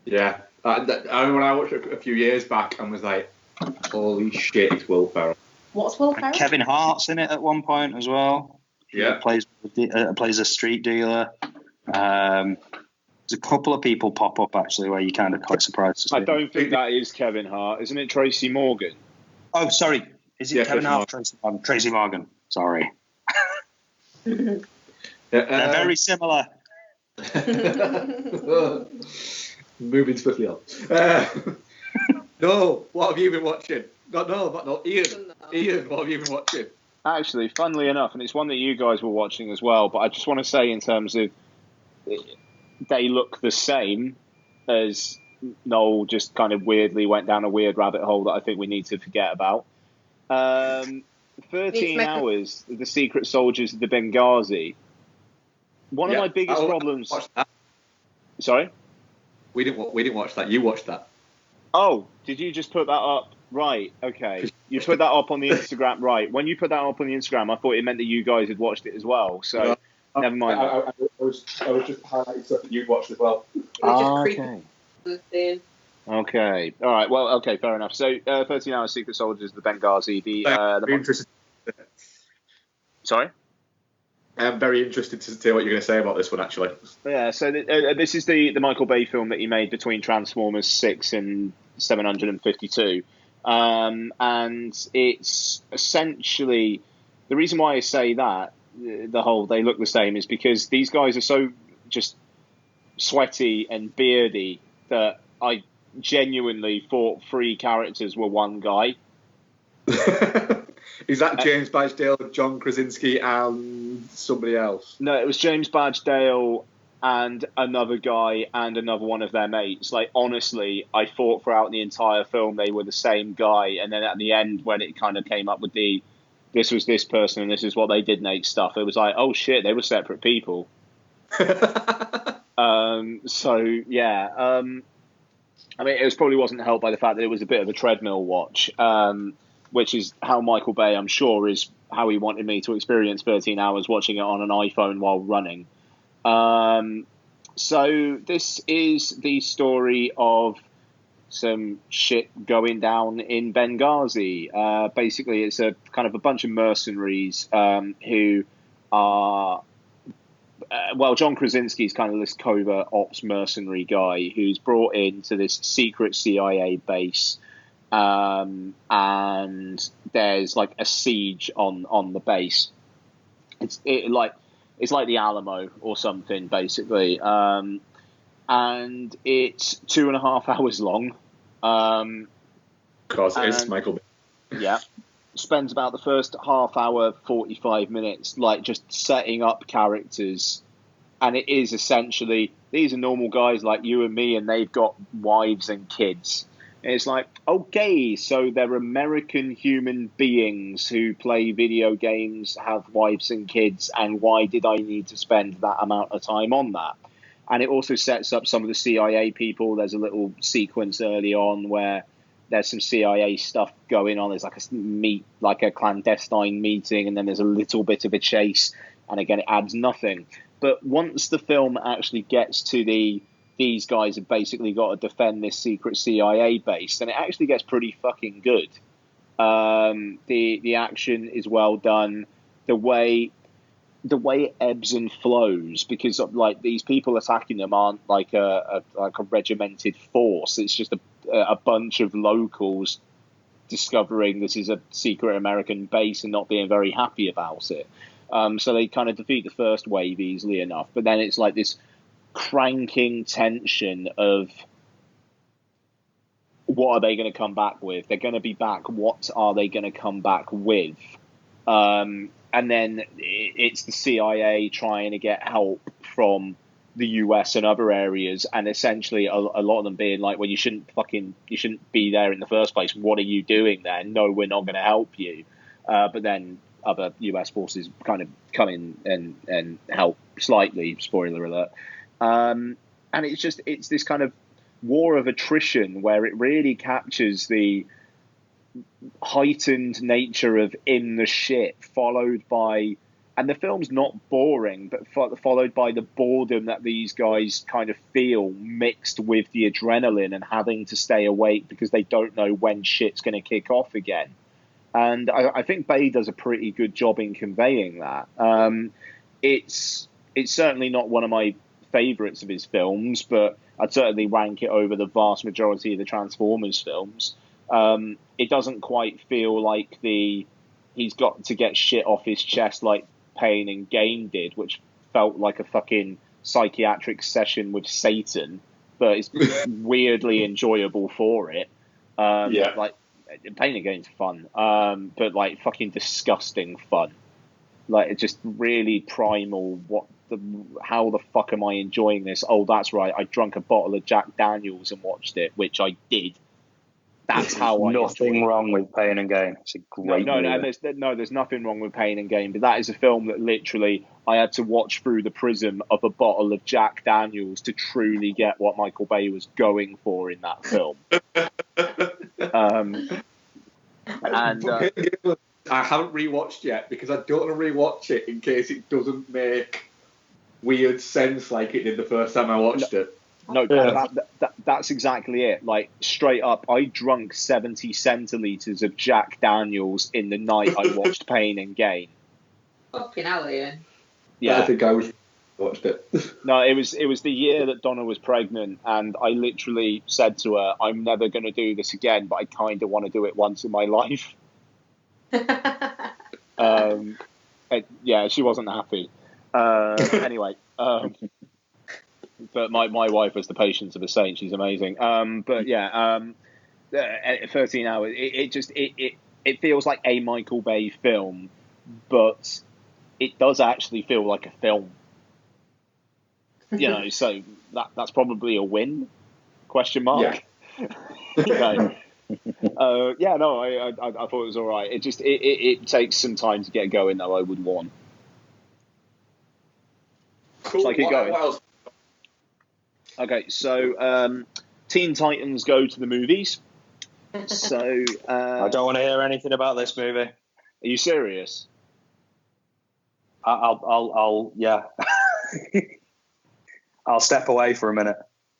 Yeah. I remember when I watched it a few years back and was like, holy shit, it's Will Ferrell. What's Will Ferrell? And Kevin Hart's in it at one point as well. Yeah. He plays a street dealer. There's a couple of people pop up, actually, where you're kind of quite surprised to see. I don't think that is Kevin Hart. Isn't it Tracy Morgan? Oh, sorry. Is it Kevin Hart or Tracy Morgan? Tracy Morgan. Sorry. They're very similar. Moving swiftly on. No, what have you been watching? No, Ian. Ian, what have you been watching? Actually, funnily enough, and it's one that you guys were watching as well, but I just want to say in terms of they look the same as Noel just kind of weirdly went down a weird rabbit hole that I think we need to forget about. 13 Hours, The Secret Soldiers of the Benghazi. One of my biggest problems... Sorry? We didn't watch that. You watched that. Oh, did you just put that up? Right, okay. You put that up on the Instagram. Right, when you put that up on the Instagram, I thought it meant that you guys had watched it as well. So, never mind. I was just highlighting stuff that you'd watched as well. Okay. Okay. All right. Well, okay, fair enough. So, 13 Hours, Secret Soldiers, the Benghazi. Interested. Sorry? I'm very interested to hear what you're going to say about this one, actually. Yeah, so this is the Michael Bay film that he made between Transformers 6 and 752. And it's essentially... The reason why I say that, they look the same, is because these guys are so just sweaty and beardy that I genuinely thought 3 characters were one guy. Is that James Badgedale, John Krasinski, and somebody else? No, it was James Badgedale and another guy and another one of their mates. Like, honestly, I thought throughout the entire film they were the same guy, and then at the end when it kind of came up with this was this person and this is what they did make stuff, it was like, oh shit, they were separate people. So yeah, I mean, it probably wasn't helped by the fact that it was a bit of a treadmill watch, which is how Michael Bay, I'm sure, is how he wanted me to experience 13 Hours, watching it on an iPhone while running. So this is the story of some shit going down in Benghazi. Basically, it's a kind of a bunch of mercenaries who are... John Krasinski's kind of this covert ops mercenary guy who's brought into this secret CIA base, and there's like a siege on the base. It's like the Alamo or something, basically, and it's 2.5 hours long. Because it's Michael Bay. Yeah. Spends about the first half hour, 45 minutes, like just setting up characters And it is essentially, these are normal guys like you and me, and they've got wives and kids. And it's like, okay, so they're American human beings who play video games, have wives and kids, and why did I need to spend that amount of time on that? And it also sets up some of the CIA people. There's a little sequence early on where there's some CIA stuff going on. There's like a clandestine meeting, and then there's a little bit of a chase. And again, it adds nothing. But once the film actually gets to these guys have basically got to defend this secret CIA base, and it actually gets pretty fucking good. The action is well done. The way it ebbs and flows, because like these people attacking them aren't like a regimented force. It's just a bunch of locals discovering this is a secret American base and not being very happy about it. So they kind of defeat the first wave easily enough, but then it's like this cranking tension of what are they going to come back with? They're going to be back. What are they going to come back with? And then it's the CIA trying to get help from the US and other areas, and essentially a lot of them being like, well, you shouldn't be there in the first place. What are you doing there? No, we're not going to help you. But then other US forces kind of come in and help slightly, spoiler alert. And it's this kind of war of attrition where it really captures the heightened nature of in the shit, followed by, and the film's not boring, but followed by the boredom that these guys kind of feel, mixed with the adrenaline and having to stay awake because they don't know when shit's going to kick off again. And I think Bay does a pretty good job in conveying that. It's certainly not one of my favourites of his films, but I'd certainly rank it over the vast majority of the Transformers films. It doesn't quite feel like he's got to get shit off his chest like Pain and Gain did, which felt like a fucking psychiatric session with Satan, but it's weirdly enjoyable for it. Like Pain and Gain's fun, but like fucking disgusting fun. Like it's just really primal. How the fuck am I enjoying this? Oh, that's right. I drank a bottle of Jack Daniels and watched it, which I did. That's how I nothing wrong with Pain and Gain. It's a great movie. There's nothing wrong with Pain and Gain, but that is a film that literally I had to watch through the prism of a bottle of Jack Daniels to truly get what Michael Bay was going for in that film. I haven't rewatched yet because I don't want to rewatch it in case it doesn't make weird sense like it did the first time I watched it. No, that's exactly it. Like, straight up, I drank 70 centilitres of Jack Daniels in the night I watched Pain and Gain. Fucking hell, Ian. Yeah. I think I watched it. No, it was the year that Donna was pregnant, and I literally said to her, I'm never going to do this again, but I kind of want to do it once in my life. She wasn't happy. Anyway, but my wife has the patience of a saint. She's amazing. 13 hours. It feels like a Michael Bay film, but it does actually feel like a film. So that's probably a win? Question mark. Yeah. I thought it was all right. It takes some time to get going, though. I would warn. Cool. So I keep going. What else? Okay, so Teen Titans go to the movies. So I don't want to hear anything about this movie. Are you serious? I'll I'll step away for a minute.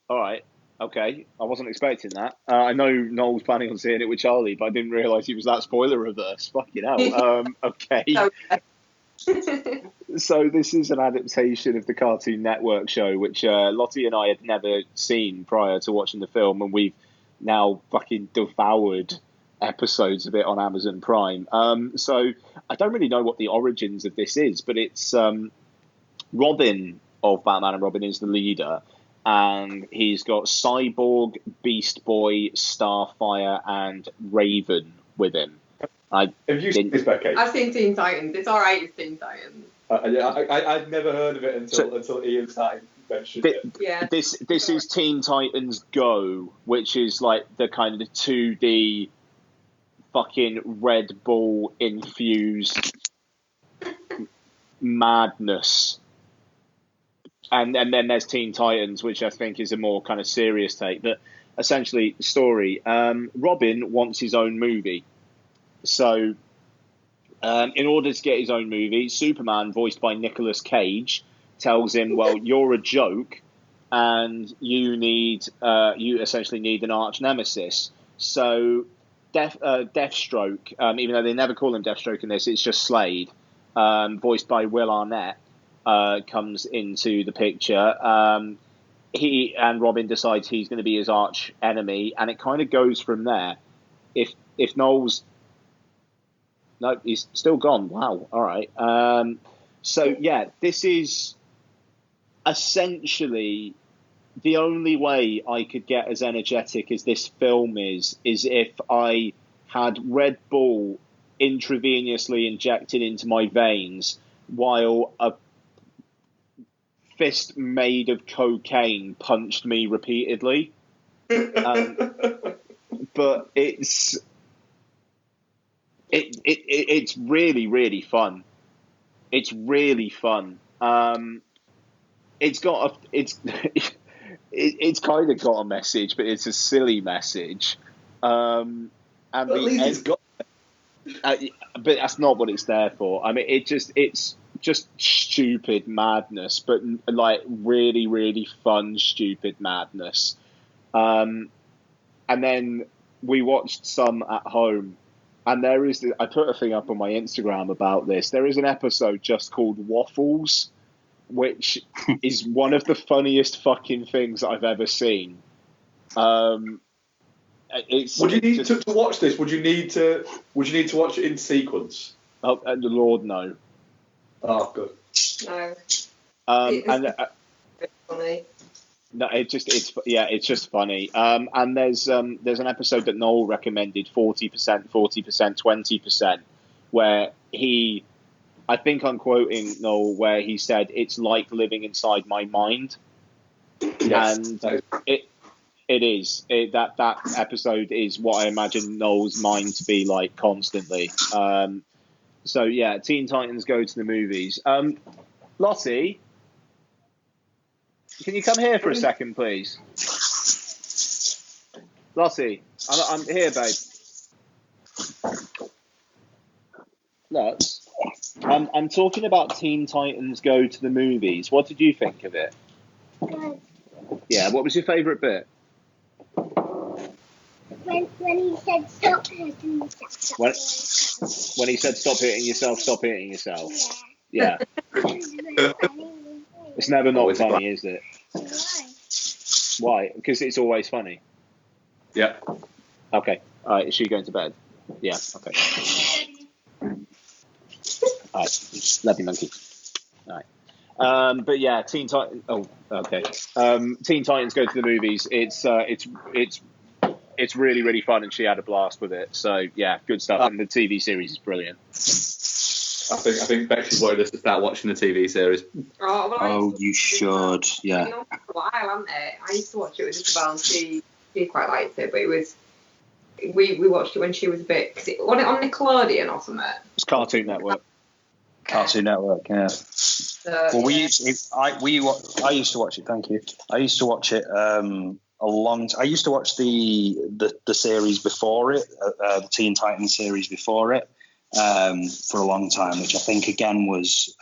All right. Okay, I wasn't expecting that. I know Noel's planning on seeing it with Charlie, but I didn't realise he was that spoiler reverse. Fucking hell. Okay. So this is an adaptation of the Cartoon Network show, which Lottie and I had never seen prior to watching the film, and we've now fucking devoured episodes of it on Amazon Prime. So I don't really know what the origins of this is, but it's Robin of Batman and Robin is the leader, and he's got Cyborg, Beast Boy, Starfire, and Raven with him. Have you seen this, Becky? I've seen Teen Titans. It's alright, it's Teen Titans. I'd never heard of it until Ian started mentioning it. Yeah. This is Teen Titans Go, which is like the kind of 2D fucking Red Bull infused madness. And then there's Teen Titans, which I think is a more kind of serious take. But essentially, the story, Robin wants his own movie. So in order to get his own movie, Superman, voiced by Nicolas Cage, tells him, well, you're a joke and you essentially need an arch nemesis. So Deathstroke, even though they never call him Deathstroke in this, it's just Slade, voiced by Will Arnett, comes into the picture. He and Robin decides he's going to be his arch enemy, and it kind of goes from there. If Noel's... No, he's still gone. Wow. All right. So, yeah, this is essentially the only way I could get as energetic as this film is if I had Red Bull intravenously injected into my veins while a fist made of cocaine punched me repeatedly. But it's really, really fun. It's really fun. It's kind of got a message, but it's a silly message. And at least it's got. But that's not what it's there for. I mean, it's just stupid madness, but like really, really fun, stupid madness. And then we watched some at home. And I put a thing up on my Instagram about this. There is an episode just called Waffles, which is one of the funniest fucking things I've ever seen. Would you need to watch this? Would you need to watch it in sequence? Oh, Lord, no. Oh, good. No. It's funny. No, it's just funny. And there's an episode that Noel recommended, 40%, 20%, where I think I'm quoting Noel, where he said, it's like living inside my mind. Yes, and it is. That episode is what I imagine Noel's mind to be like constantly. So yeah, Teen Titans Go to the movies. Lottie, can you come here for a second, please? Lottie, I'm here, babe. Lots. I'm talking about Teen Titans Go to the movies. What did you think of it? Good. Yeah, what was your favourite bit? When he said stop hitting yourself. When he said stop hitting yourself. Yeah. It's never not funny, is it? Why? Because it's always funny. Yeah. Okay. All right. Is she going to bed? Yeah. Okay. All right. Love you, monkey. All right. But yeah, Teen Titans. Oh, okay. Teen Titans Go to the movies. It's really, really fun, and she had a blast with it. So yeah, good stuff. And the TV series is brilliant. I think Bexley's wanted us to start watching the TV series. You should. Yeah. It's been on for a while, hasn't it? I used to watch it with Isabel, and she quite liked it, but it was. We watched it when she was a bit. Was it on Nickelodeon or something? It's Cartoon Network. Cartoon Network, yeah. Well, yeah. I used to watch it. Thank you. I used to watch it I used to watch the series before it, the Teen Titans series before it, for a long time, which I think again was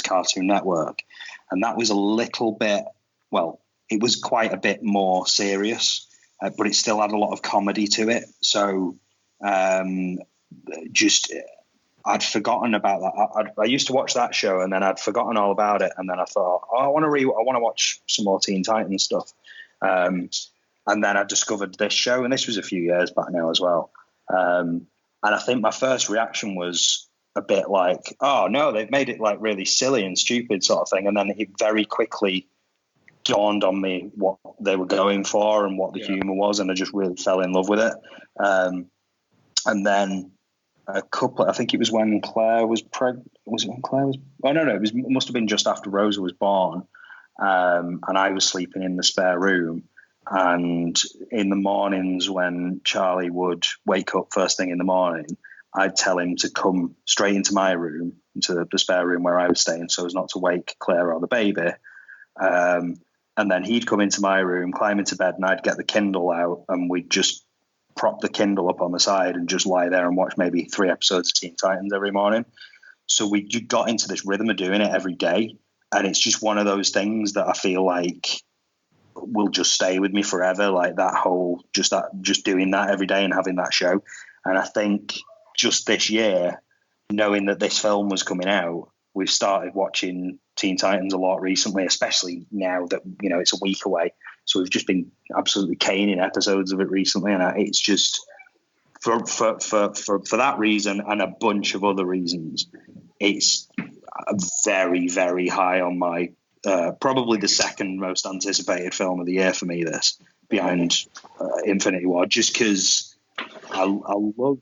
Cartoon Network, and that was a little bit. Well, it was quite a bit more serious, but it still had a lot of comedy to it. So, I'd forgotten about that. I used to watch that show, and then I'd forgotten all about it, and then I thought, I want to watch some more Teen Titans stuff. And then I discovered this show, and this was a few years back now as well. And I think my first reaction was a bit like, oh no, they've made it like really silly and stupid sort of thing. And then it very quickly dawned on me what they were going for and what the humor was, and I just really fell in love with it. And then a couple. I think it was when Claire was pregnant. Was it when Claire was? Oh no, it must have been just after Rosa was born, and I was sleeping in the spare room. And in the mornings when Charlie would wake up first thing in the morning, I'd tell him to come straight into my room, into the spare room where I was staying, so as not to wake Claire or the baby. And then he'd come into my room, climb into bed, and I'd get the Kindle out, and we'd just prop the Kindle up on the side and just lie there and watch maybe 3 episodes of Teen Titans every morning. So we got into this rhythm of doing it every day, and it's just one of those things that I feel like will just stay with me forever. Like just doing that every day and having that show. And I think just this year, knowing that this film was coming out, we've started watching Teen Titans a lot recently, especially now that, it's a week away. So we've just been absolutely caning episodes of it recently. And it's just for that reason and a bunch of other reasons, it's very, very high on my, probably the second most anticipated film of the year for me, this, behind Infinity War, just because I love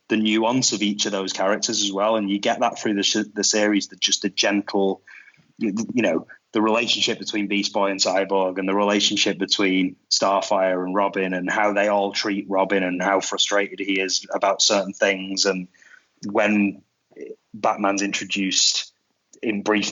the nuance of each of those characters as well. And you get that through the series, that just the gentle, the relationship between Beast Boy and Cyborg, and the relationship between Starfire and Robin, and how they all treat Robin, and how frustrated he is about certain things. And when Batman's introduced in brief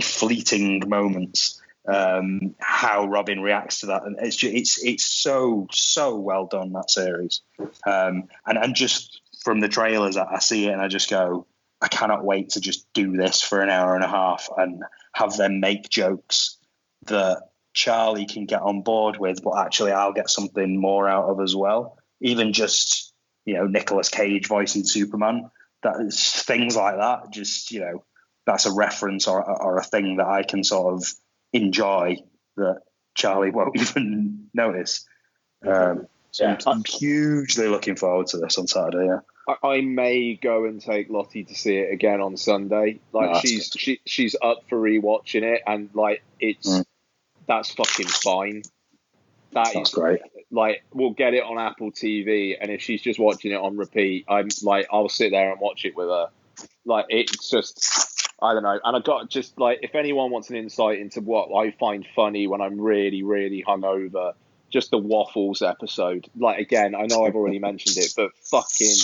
fleeting moments, how Robin reacts to that, and it's so well done, that series. And just from the trailers, I see it and I just go, I cannot wait to just do this for an hour and a half and have them make jokes that Charlie can get on board with, but actually I'll get something more out of as well. Even just, Nicolas Cage voicing Superman, that is things like that. Just, that's a reference or a thing that I can sort of enjoy that Charlie won't even notice. So I'm hugely looking forward to this on Saturday. Yeah. I may go and take Lottie to see it again on Sunday. She's up for rewatching it, and that's fucking fine. That's great. We'll get it on Apple TV, and if she's just watching it on repeat, I'll sit there and watch it with her. It's just, I don't know. And I got just if anyone wants an insight into what I find funny when I'm really, really hungover, just the Waffles episode. Again, I know I've already mentioned it, but fucking,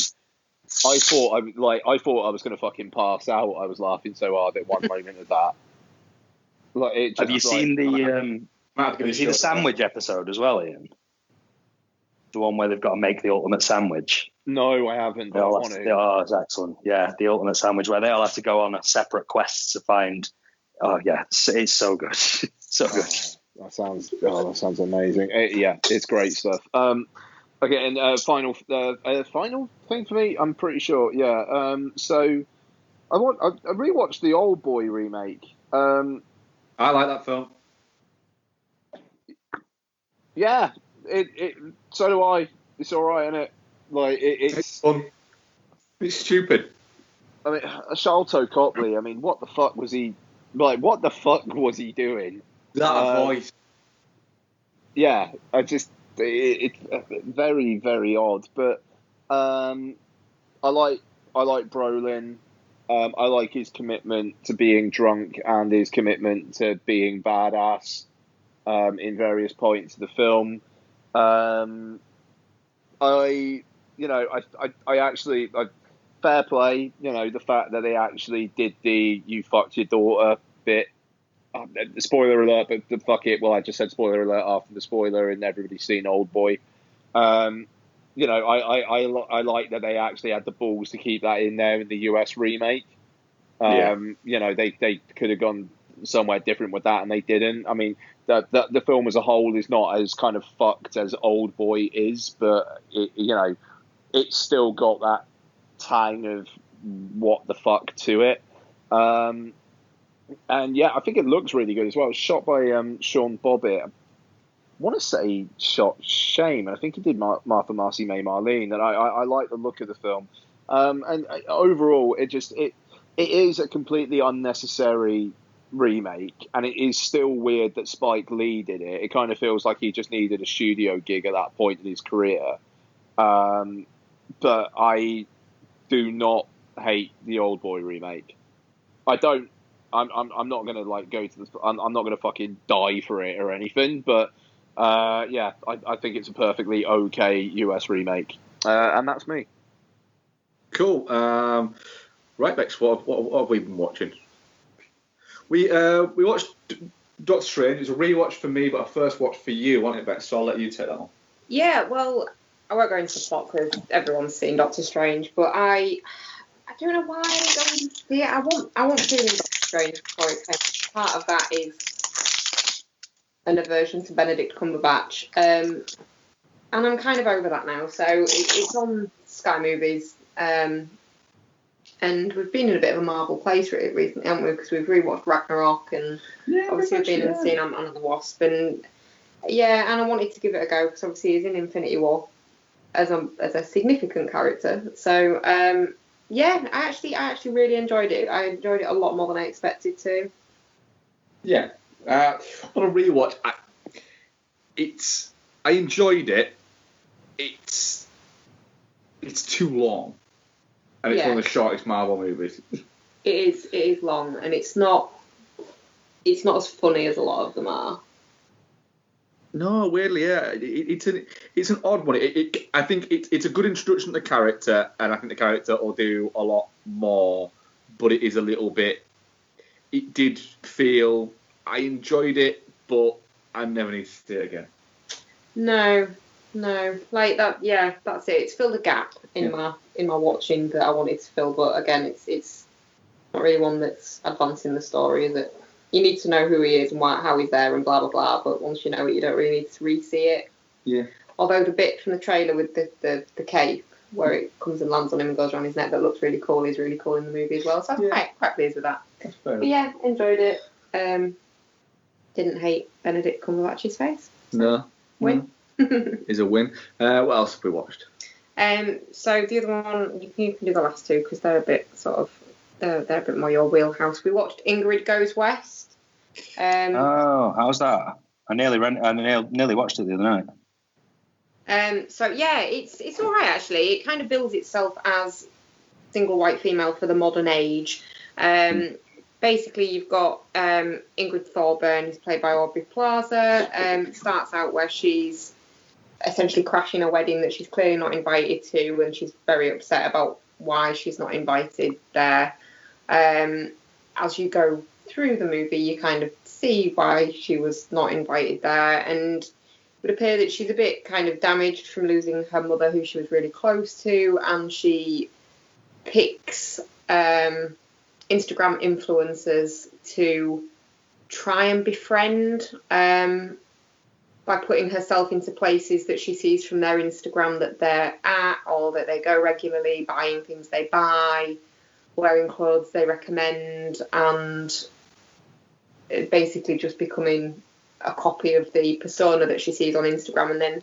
I thought I was going to fucking pass out. I was laughing so hard at one moment of that. Have you seen the sandwich episode as well, Ian? The one where they've got to make the ultimate sandwich. No, I haven't. It's excellent. Yeah, the ultimate sandwich, where they all have to go on a separate quest to find. Oh yeah, it's so good. So good. That sounds amazing. It's great stuff. Okay, and final thing for me, I'm pretty sure. Yeah. So I rewatched the Old Boy remake. I like that film. Yeah, so do I. It's all right, isn't it? It's fun. It's stupid. I mean, Sharlto Copley. I mean, what the fuck was he? What the fuck was he doing? That voice. Yeah, it's very, very odd. But I like Brolin. I like his commitment to being drunk and his commitment to being badass in various points of the film. I actually fair play. The fact that they actually did the "you fucked your daughter" bit. Spoiler alert, but fuck it. Well, I just said spoiler alert after the spoiler, and everybody's seen Old Boy. I like that they actually had the balls to keep that in there in the US remake. They could have gone somewhere different with that, and they didn't. I mean, the film as a whole is not as kind of fucked as Old Boy is, but it's still got that tang of what the fuck to it. And yeah, I think it looks really good as well. It's shot by Sean Bobbitt. I want to say he shot Shame, and I think he did Martha, Marcy, May, Marlene. And I like the look of the film. And overall, it is a completely unnecessary remake, and it is still weird that Spike Lee did it. It kind of feels like he just needed a studio gig at that point in his career. but I do not hate the Old Boy remake. I don't. I'm not gonna like go to this. I'm not gonna fucking die for it or anything. But yeah, I think it's a perfectly okay US remake, and that's me. Cool. Right, Bex, what have we been watching? We watched Doctor Strange. It was a rewatch for me, but a first watch for you, wasn't it, Bex? So I'll let you take that one. Yeah, well, I won't go into the plot because everyone's seen Doctor Strange, but I don't know why I don't see it. I want to do Doctor Strange before it came. Part of that is an aversion to Benedict Cumberbatch, and I'm kind of over that now. So it's on Sky Movies, and we've been in a bit of a Marvel place recently, haven't we? Because we've rewatched Ragnarok, and obviously we've been and seen Ant-Man The Wasp, and yeah, and I wanted to give it a go because obviously he's in Infinity War as a significant character. So yeah, I actually really enjoyed it. I enjoyed it a lot more than I expected to. Yeah, on a rewatch, I enjoyed it. It's too long, and it's one of the shortest Marvel movies. It is long, and it's not as funny as a lot of them are. No, weirdly, yeah, it's an odd one. I think it's a good introduction to the character, and I think the character will do a lot more. But it is a little bit. It did feel. I enjoyed it, but I never need to see it again. No, like that. Yeah, that's it. It's filled a gap in my watching that I wanted to fill, but again, it's not really one that's advancing the story, is it? You need to know who he is and how he's there and blah blah blah. But once you know it, you don't really need to re-see it. Yeah. Although the bit from the trailer with the cape where it comes and lands on him and goes around his neck, that looks really cool. Is really cool in the movie as well. So I'm quite pleased with that. That's fair. But yeah, enjoyed it. Didn't hate Benedict Cumberbatch's face. No. Win. Is a win. What else have we watched? So the other one, you can do the last two because they're a bit sort of they're a bit more your wheelhouse. We watched Ingrid Goes West. Oh, how's that? I nearly watched it the other night. So yeah, it's all right actually. It kind of bills itself as single white female for the modern age. Basically, you've got Ingrid Thorburn, who's played by Aubrey Plaza. Starts out where she's essentially crashing a wedding that she's clearly not invited to, and she's very upset about why she's not invited there. As you go through the movie, you kind of see why she was not invited there, and it would appear that she's a bit kind of damaged from losing her mother, who she was really close to, and she picks Instagram influencers to try and befriend by putting herself into places that she sees from their Instagram that they're at or that they go regularly, buying things they buy, wearing clothes they recommend, and basically just becoming a copy of the persona that she sees on Instagram and then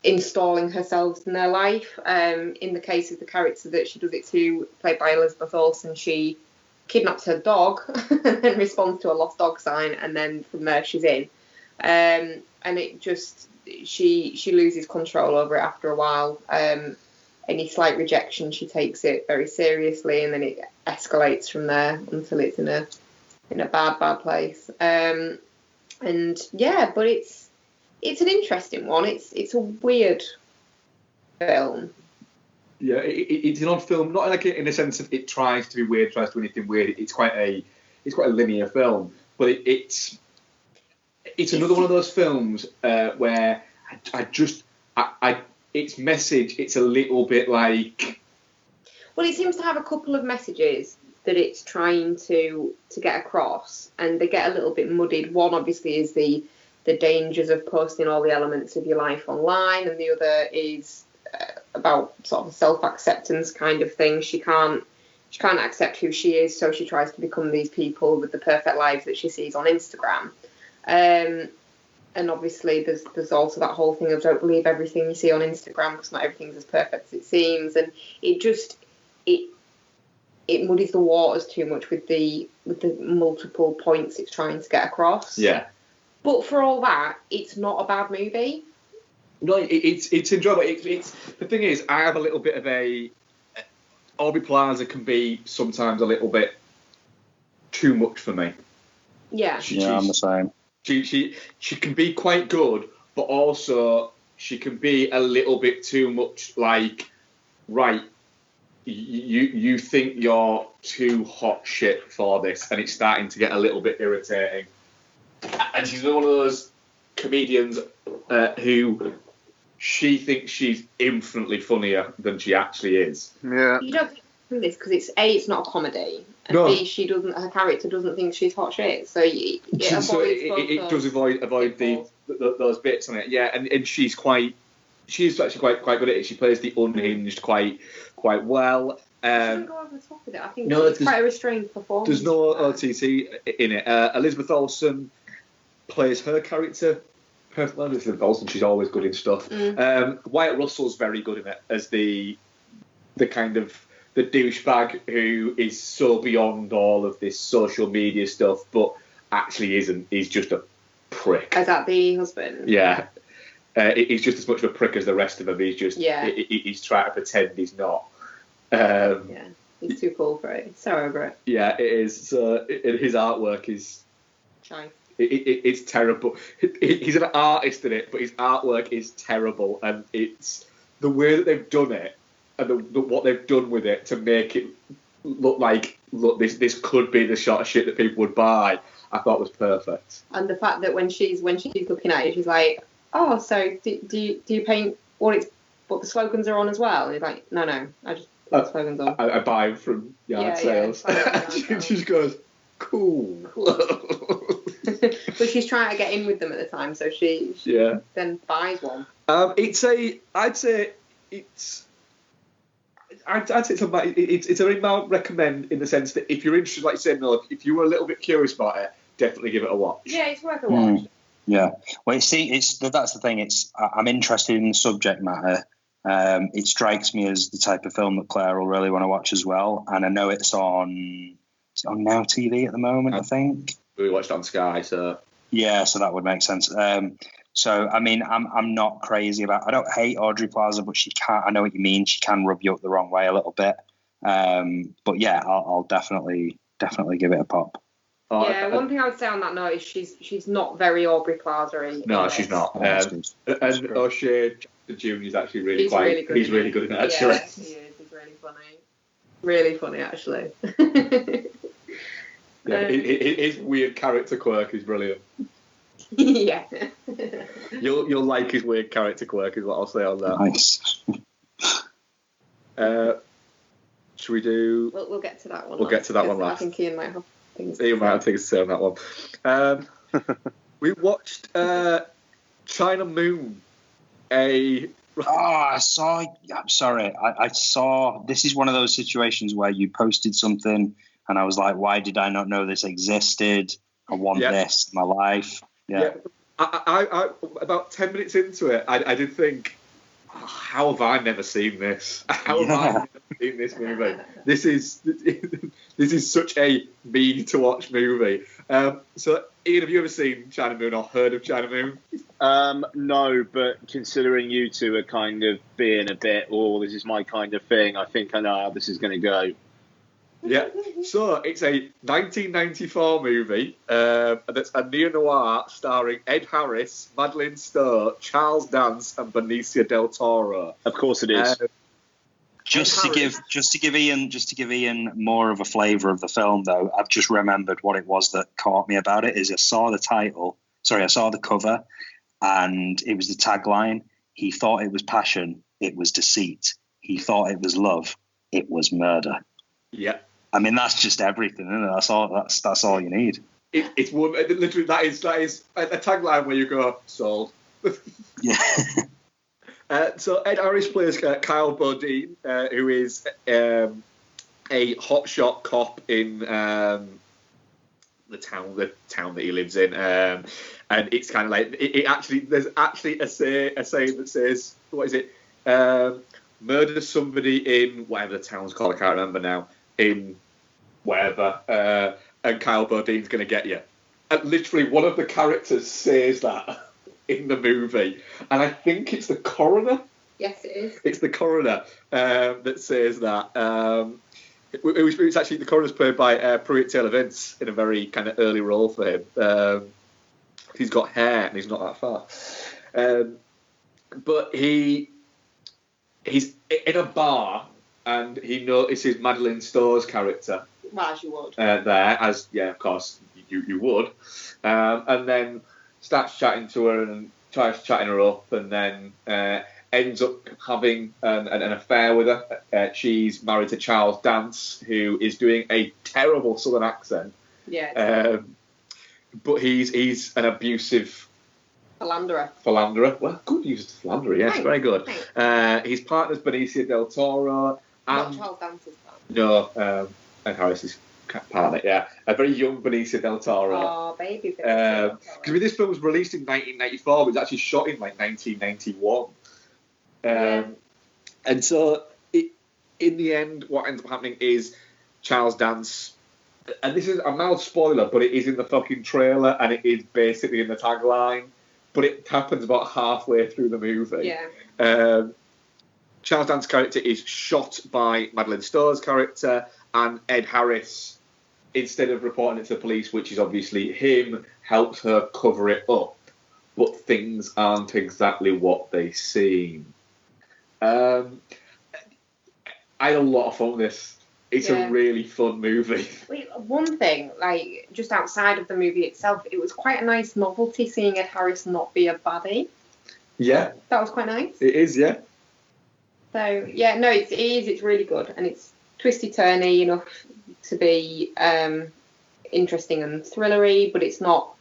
installing herself in their life. In the case of the character that she does it to, played by Elizabeth Olsen, she kidnaps her dog and then responds to a lost dog sign, and then from there she's in. And it just, she loses control over it after a while. Any slight rejection, she takes it very seriously, and then it escalates from there until it's in a bad place. And yeah, but it's an interesting one. It's a weird film. Yeah, it's an odd film, not like in the sense that it tries to be weird, tries to do anything weird. It's quite a linear film, but it's another one of those films where its message, it's a little bit like. Well, it seems to have a couple of messages that it's trying to get across, and they get a little bit muddied. One obviously is the dangers of posting all the elements of your life online, and the other is about sort of a self-acceptance kind of thing. She can't accept who she is, so she tries to become these people with the perfect lives that she sees on Instagram. And obviously there's also that whole thing of don't believe everything you see on Instagram, because not everything's as perfect as it seems, and it muddies the waters too much with the multiple points it's trying to get across. Yeah. But for all that, it's not a bad movie. No, it's enjoyable. It's the thing is, I have a little bit of a Aubrey Plaza can be sometimes a little bit too much for me. Yeah. I'm the same. She can be quite good, but also she can be a little bit too much. Like, right, you think you're too hot shit for this, and it's starting to get a little bit irritating. And she's one of those comedians who she thinks she's infinitely funnier than she actually is. Yeah. You don't think this because it's not a comedy, and No. B, her character doesn't think she's hot shit, so it does avoid those bits on it. Yeah, and she's actually quite good at it. She plays the unhinged quite well. She doesn't go over the top with it. I think No, it's quite a restrained performance. There's no OTT in it. Elizabeth Olsen plays her character perfectly. Elizabeth Olsen, she's always good in stuff. Wyatt Russell's very good in it as the kind of the douchebag who is so beyond all of this social media stuff, but actually isn't. He's just a prick. Is that the husband? Yeah. He's just as much of a prick as the rest of them. He's just he's trying to pretend he's not. He's too cool for it. He's so over it. Yeah, it is. So his artwork is. Shy. It's terrible. He's an artist in it, but his artwork is terrible, and it's the way that they've done it and what they've done with it to make it look like this could be the sort of shit that people would buy. I thought was perfect. And the fact that when she's looking at it, she's like, "Oh, so do you paint what the slogans are on as well?" And he's like, "No, I just put the slogans on. I buy them from yard sales." She just goes, "Cool." But she's trying to get in with them at the time, so she then buys one. It's a very mild recommend in the sense that if you're interested, like you said, Noel, if you were a little bit curious about it, definitely give it a watch. Yeah, it's worth a watch. Yeah. Well, that's the thing. I'm interested in the subject matter. It strikes me as the type of film that Claire will really want to watch as well. And I know it's on Now TV at the moment, I think. We watched it on Sky, so yeah, so that would make sense. So I mean, I'm not crazy about. I don't hate Audrey Plaza, but she can. I know what you mean. She can rub you up the wrong way a little bit. But yeah, I'll definitely give it a pop. One thing I would say on that note is she's not very Aubrey Plaza-y. No, she's not. And O'Shea Jr. is actually really good. He's really good in it, actually. Yeah, he is. He's really funny. Really funny, actually. Yeah, his weird character quirk is brilliant. Yeah. You'll like his weird character quirk, is what I'll say on that. Nice. Should we do? We'll get to that one. We'll get to that one last. I think Ian might have things. Ian might have things to say on that one. We watched China Moon. I'm sorry. I saw. This is one of those situations where you posted something. And I was like, why did I not know this existed? I want this in my life. Yeah. I about 10 minutes into it, I did think, how have I never seen this? How have I never seen this movie? This is such a me to watch movie. So, Ian, have you ever seen China Moon or heard of China Moon? No, but considering you two are kind of being a bit, this is my kind of thing, I think I know how this is going to go. Yeah, so it's a 1994 movie that's a neo-noir starring Ed Harris, Madeleine Stowe, Charles Dance, and Benicio del Toro. Of course it is. Just to give Ian more of a flavour of the film, though, I've just remembered what it was that caught me about it. I saw the cover, and it was the tagline. He thought it was passion, it was deceit. He thought it was love, it was murder. Yeah. I mean, that's just everything, isn't it? That's all you need. It's literally that is a tagline where you go sold. Yeah. So Ed Harris plays Kyle Bodine, who is a hotshot cop in the town that he lives in, and it's kind of like there's actually a saying that says, what is it? Murder somebody in whatever the town's called, I can't remember now. In wherever, and Kyle Bodine's going to get you. And literally, one of the characters says that. in the movie, and I think it's the coroner. Yes, it is. It's the coroner that says that. It was actually the coroner's played by Pruitt Taylor Vince in a very kind of early role for him. He's got hair and he's not that far. But he's in a bar and he notices Madeleine Stowe's character. Well, as you would. Of course, you would. And then starts chatting to her and tries chatting her up, and then ends up having an affair with her. She's married to Charles Dance, who is doing a terrible southern accent. Yeah. But he's an abusive Philanderer. Well, good use of philanderer, yes, thanks. Very good. His partner's Benicio del Toro. Not Charles Dance's partner. No, and Harris's partner, yeah. A very young Benicio del Toro. Oh, baby Benicio. Because this film was released in 1994, but it was actually shot in like 1991. And so, in the end, what ends up happening is Charles Dance, and this is a mild spoiler, but it is in the fucking trailer, and it is basically in the tagline, but it happens about halfway through the movie. Yeah. Charles Dance's character is shot by Madeleine Stowe's character, and Ed Harris, instead of reporting it to the police, which is obviously him, helps her cover it up. But things aren't exactly what they seem. I had a lot of fun with this. It's a really fun movie. One thing, like, just outside of the movie itself, it was quite a nice novelty seeing Ed Harris not be a baddie. Yeah. That was quite nice. It is, yeah. So, yeah, no, it is. It's really good. And it's twisty-turny enough to be interesting and thrillery, but it's not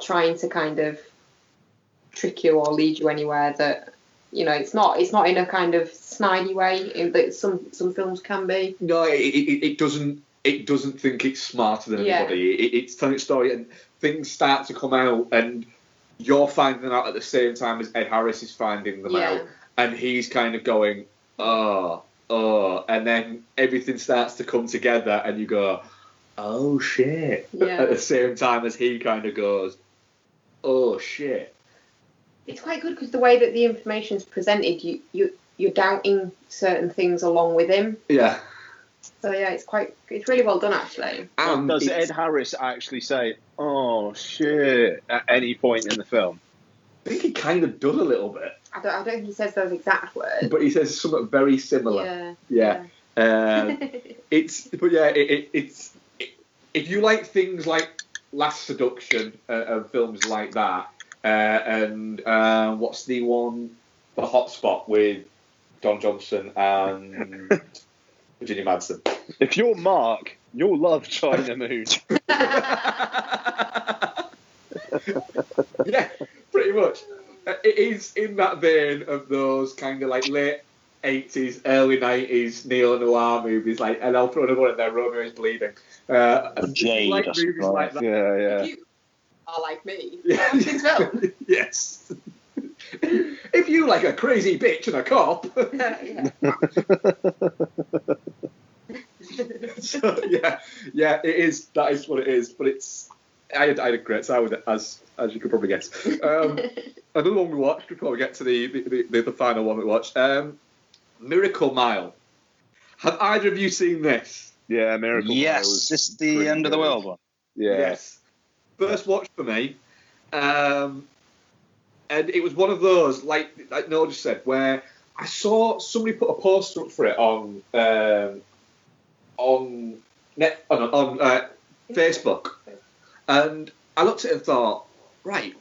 trying to kind of trick you or lead you anywhere that... You know, it's not in a kind of snidey way that some films can be. No, it doesn't. It doesn't think it's smarter than anybody. It's telling its story, and things start to come out, and you're finding them out at the same time as Ed Harris is finding them out, and he's kind of going, oh, and then everything starts to come together, and you go, oh shit, at the same time as he kind of goes, oh shit. It's quite good because the way that the information is presented, you're doubting certain things along with him. Yeah. So yeah, it's really well done actually. Does Ed Harris actually say, "Oh shit" at any point in the film? I think he kind of does a little bit. I don't think he says those exact words. But he says something very similar. Yeah. It's if you like things like Last Seduction and films like that. And what's the one? The Hotspot with Don Johnson and Virginia Madsen. If you're Mark, you'll love China Moon. Yeah, pretty much. It is in that vein of those kind of like late 80s, early 90s neo-noir movies, like, and I'll throw another one in there, Romeo is Bleeding. Jade, like movies like that. Yeah. Are like me. Yes. If you like a crazy bitch and a cop. So, yeah, it is. That is what it is. But it's. I had a great time with it, as you could probably guess. Another one we watched before we get to the final one we watched. Miracle Mile. Have either of you seen this? Yeah, Miracle Mile. Yes, this is the end of the world one. Yeah. Yes. First watch for me, and it was one of those, like Noel just said, where I saw somebody put a poster up for it on Facebook, and I looked at it and thought, right,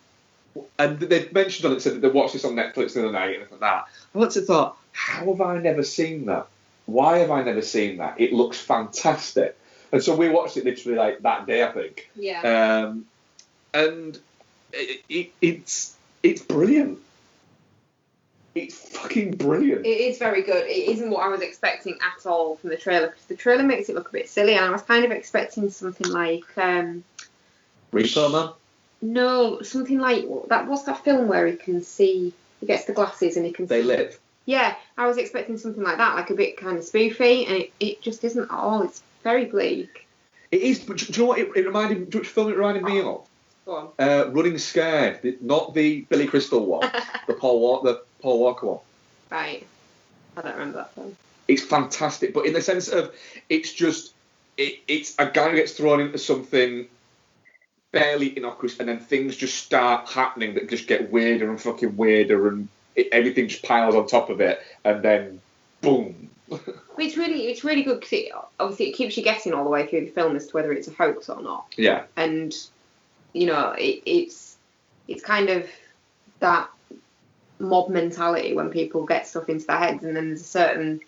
and they mentioned on it, said that they watched this on Netflix the other night and like that. I looked at it and thought, how have I never seen that? Why have I never seen that? It looks fantastic. And so we watched it literally like that day, I think. Yeah. And it's brilliant. It's fucking brilliant. It is very good. It isn't what I was expecting at all from the trailer, because the trailer makes it look a bit silly, and I was kind of expecting something like... Repo Man? No, something like... What's that film where he can see... He gets the glasses and he can see... They Live. Yeah, I was expecting something like that, like a bit kind of spoofy, and it just isn't at all. It's very bleak. It is, but do you know what it reminded? Which film it reminded me of? Go on. Running Scared, not the Billy Crystal one, the Paul Walker one. Right. I don't remember that film. It's fantastic, but in the sense of it's a guy who gets thrown into something fairly innocuous, and then things just start happening that just get weirder and fucking weirder, and everything just piles on top of it, and then boom. It's really good because obviously it keeps you guessing all the way through the film as to whether it's a hoax or not. Yeah. And it's kind of that mob mentality when people get stuff into their heads, and then there's a certain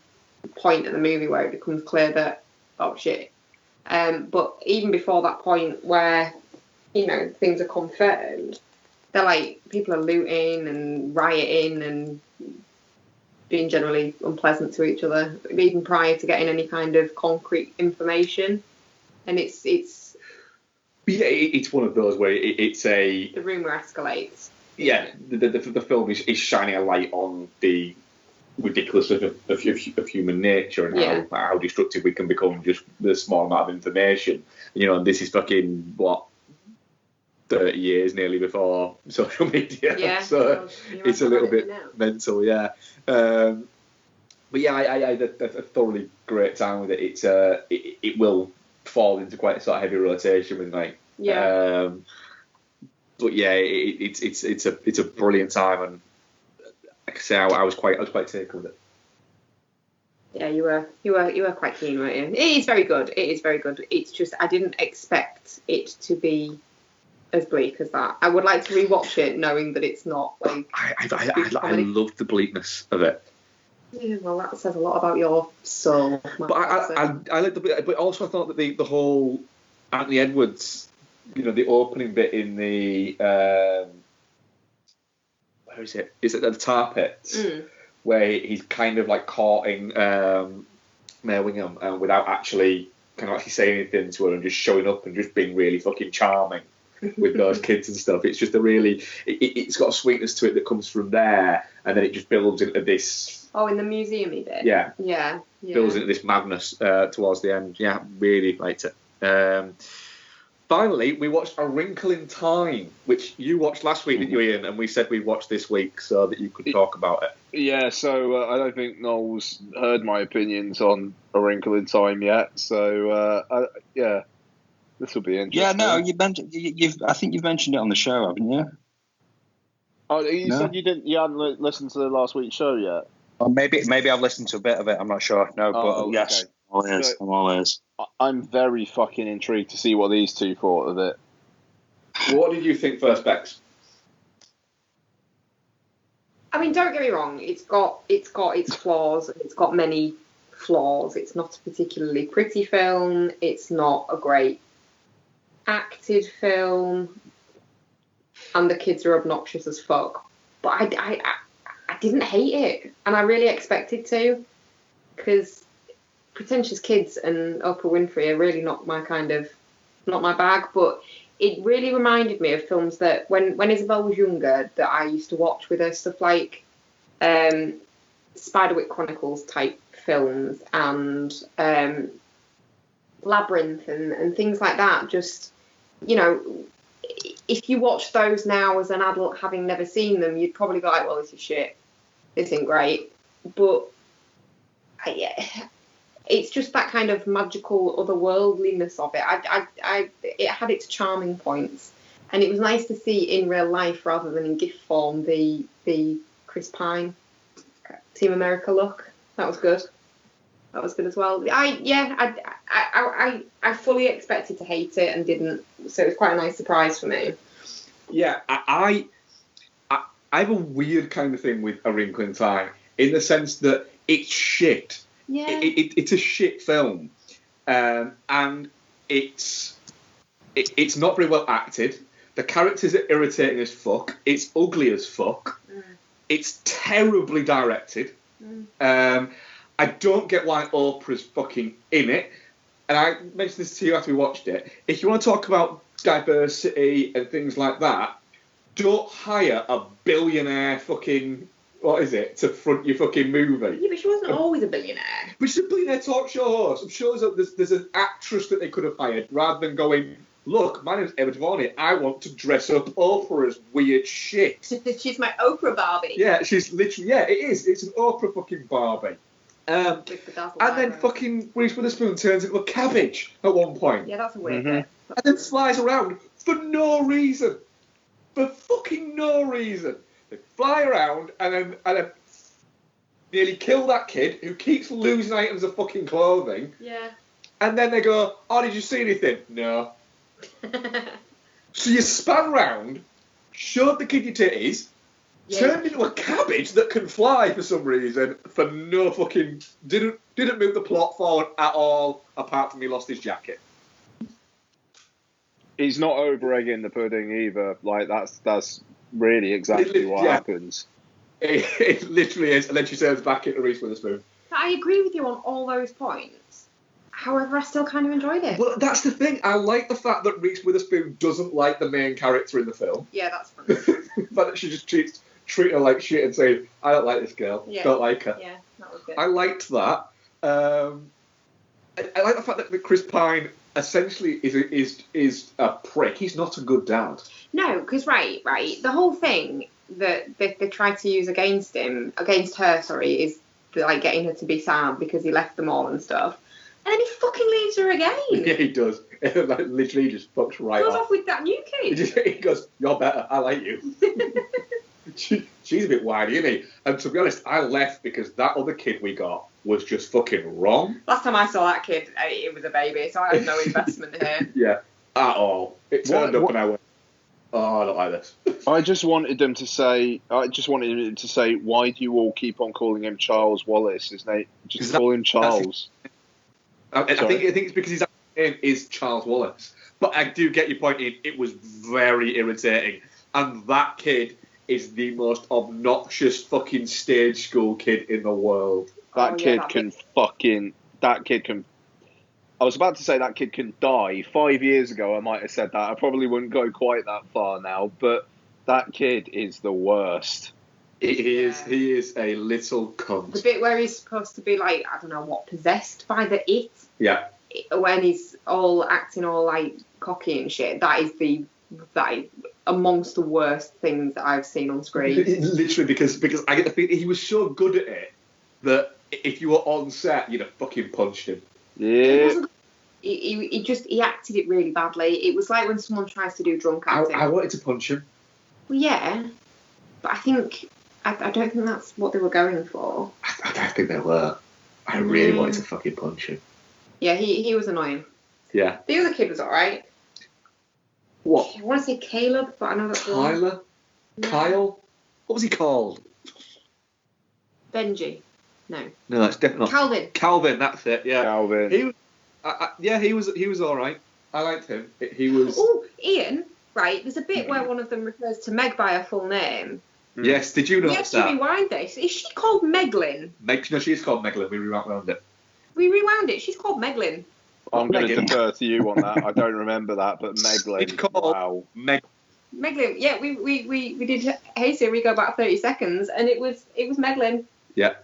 point in the movie where it becomes clear that, oh shit. But even before that point where, things are confirmed, they're like, people are looting and rioting and being generally unpleasant to each other, even prior to getting any kind of concrete information. And it's one of those where the rumour escalates. Yeah, the film is shining a light on the ridiculousness of human nature and how destructive we can become just with a small amount of information. And this is fucking 30 years nearly before social media. Yeah, so it's a little bit mental, yeah. But yeah, I had a thoroughly great time with it. It will fall into quite a sort of heavy rotation with like. Yeah. But yeah, it's a brilliant time, and like I say, I was quite taken with it. Yeah, you were quite keen, weren't you? It is very good. It's just I didn't expect it to be as bleak as that. I would like to rewatch it, knowing that it's not like. I loved the bleakness of it. Yeah, well, that says a lot about your soul. But I like but also I thought that the whole Anthony Edwards. The opening bit in the where is it? Is it the tar pits where he's kind of like courting Mayor Wingham without actually saying anything to her and just showing up and just being really fucking charming with those kids and stuff. It's just it's got a sweetness to it that comes from there, and then it just builds into this. Oh, in the museum-y bit. Yeah. Builds into this madness towards the end. Yeah, really liked it. Finally, we watched A Wrinkle in Time, which you watched last week, didn't you, Ian? And we said we'd watch this week so that you could talk about it. Yeah, so I don't think Noel's heard my opinions on A Wrinkle in Time yet. So, this will be interesting. Yeah, no, I think you've mentioned it on the show, haven't you? Oh, you said you hadn't listened to the last week's show yet? Or maybe I've listened to a bit of it, I'm not sure. No, but yes. Okay. I'm all ears. I'm very fucking intrigued to see what these two thought of it. What did you think first, Bex? I mean, don't get me wrong. It's got its flaws. It's got many flaws. It's not a particularly pretty film. It's not a great acted film, and the kids are obnoxious as fuck. But I didn't hate it, and I really expected to, because pretentious kids and Oprah Winfrey are really not my bag, but it really reminded me of films that when Isabel was younger that I used to watch with her, stuff like Spiderwick Chronicles type films and Labyrinth and things like that. Just, if you watch those now as an adult having never seen them, you'd probably be like, well, this is shit, this ain't great. But it's just that kind of magical otherworldliness of it. It had its charming points, and it was nice to see in real life rather than in GIF form the Chris Pine Team America look. That was good. That was good as well. I fully expected to hate it and didn't, so it was quite a nice surprise for me. Yeah, I have a weird kind of thing with A Wrinkle in Time in the sense that it's shit. Yeah. It's a shit film, and it's not very well acted. The characters are irritating as fuck. It's ugly as fuck. It's terribly directed. I don't get why Oprah's fucking in it. And I mentioned this to you after we watched it. If you want to talk about diversity and things like that, don't hire a billionaire fucking... What is it? To front your fucking movie. Yeah, but she wasn't always a billionaire. But she's a billionaire talk show host. I'm sure there's an actress that they could have hired rather than going look, my name's Emma Devoney. I want to dress up Oprah's weird shit. She's my Oprah Barbie. Yeah, she's literally, yeah, it is. It's an Oprah fucking Barbie. And then fucking Reese Witherspoon turns into a cabbage at one point. Yeah, that's a weird bit. And then flies around for no reason. For fucking no reason. They fly around and then nearly kill that kid who keeps losing items of fucking clothing. Yeah. And then they go, oh, did you see anything? No. So you span round, showed the kid your titties, turned into a cabbage that can fly for some reason for no fucking... Didn't move the plot forward at all, apart from he lost his jacket. He's not over-egging the pudding either. Like, that's really exactly what happens. It literally is. And then she turns back into Reese Witherspoon. I agree with you on all those points. However, I still kind of enjoyed it. Well, that's the thing. I like the fact that Reese Witherspoon doesn't like the main character in the film. Yeah, that's funny. But that she just treat her like shit and say, I don't like this girl. Yeah. Don't like her. Yeah, that was good. I liked that. I like the fact that Chris Pine essentially is a prick. He's not a good dad. No, because right, the whole thing that they tried to use against her, is like getting her to be sad because he left them all and stuff. And then he fucking leaves her again. Yeah, he does. Like, literally just fucks right off. Goes off with that new kid. He goes, you're better. I like you. She's a bit whiny, isn't he? And to be honest, I left because that other kid we got was just fucking wrong. Last time I saw that kid, it was a baby, so I had no investment here. Yeah, at all. It turned up and I went, oh, I don't like this. I just wanted him to say, why do you all keep on calling him Charles Wallace? His name, just call him Charles. I think it's because his name is Charles Wallace. But I do get your point. It was very irritating. And that kid is the most obnoxious fucking stage school kid in the world. I was about to say that kid can die. 5 years ago, I might have said that. I probably wouldn't go quite that far now, but that kid is the worst. He is a little cunt. The bit where he's supposed to be like, I don't know what, possessed by the it. Yeah. When he's all acting all like cocky and shit, that is amongst the worst things that I've seen on screen. Literally, because I get the feeling he was so good at it that if you were on set, you'd have fucking punched him. Yeah. He acted it really badly. It was like when someone tries to do drunk acting. I wanted to punch him. Well, yeah, but I don't think that's what they were going for. I don't think they were. I really wanted to fucking punch him. Yeah, he was annoying. Yeah. The other kid was alright. What? I want to say Caleb, but I know that's Tyler? No. Kyle? What was he called? Benji. No, that's definitely not. Calvin, that's it. Yeah. Calvin. He was all right. I liked him. He was. Oh, Ian. Right. There's a bit where one of them refers to Meg by her full name. Yes. Did you know that? We have to rewind this. Is she called Meglin? No, she is called Meglin. We rewound it. We rewound it. She's called Meglin. I'm going to defer to you on that. I don't remember that, but Meglin. It's called Meglin. Yeah, we did Hey Siri go about 30 seconds, and it was Meglin. Yeah.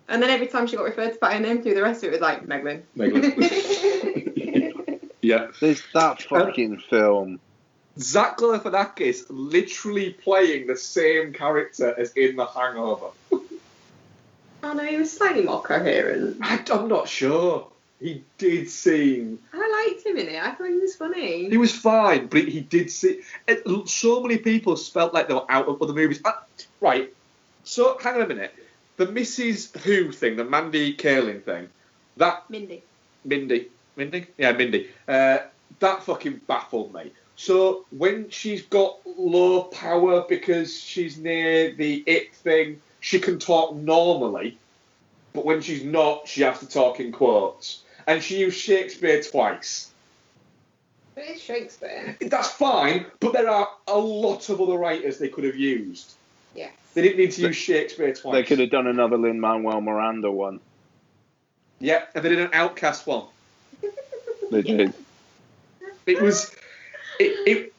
And then every time she got referred to by her name through the rest of it was like Meglin. Yeah. There's that fucking film. Zach Galifianakis literally playing the same character as in The Hangover. Oh no, he was slightly more coherent. I'm not sure. He did seem... I liked him in it. I thought he was funny. He was fine, but he did seem... So many people felt like they were out of other movies. Right, so hang on a minute. The Mrs. Who thing, the Mandy Kaling thing, that... Mindy. Yeah, Mindy. That fucking baffled me. So when she's got low power because she's near the it thing, she can talk normally, but when she's not, she has to talk in quotes. And she used Shakespeare twice. It is Shakespeare. That's fine, but there are a lot of other writers they could have used. Yeah. They didn't need to use Shakespeare twice. They could have done another Lin-Manuel Miranda one. Yeah, and they did an Outcast one. They did. It was... It's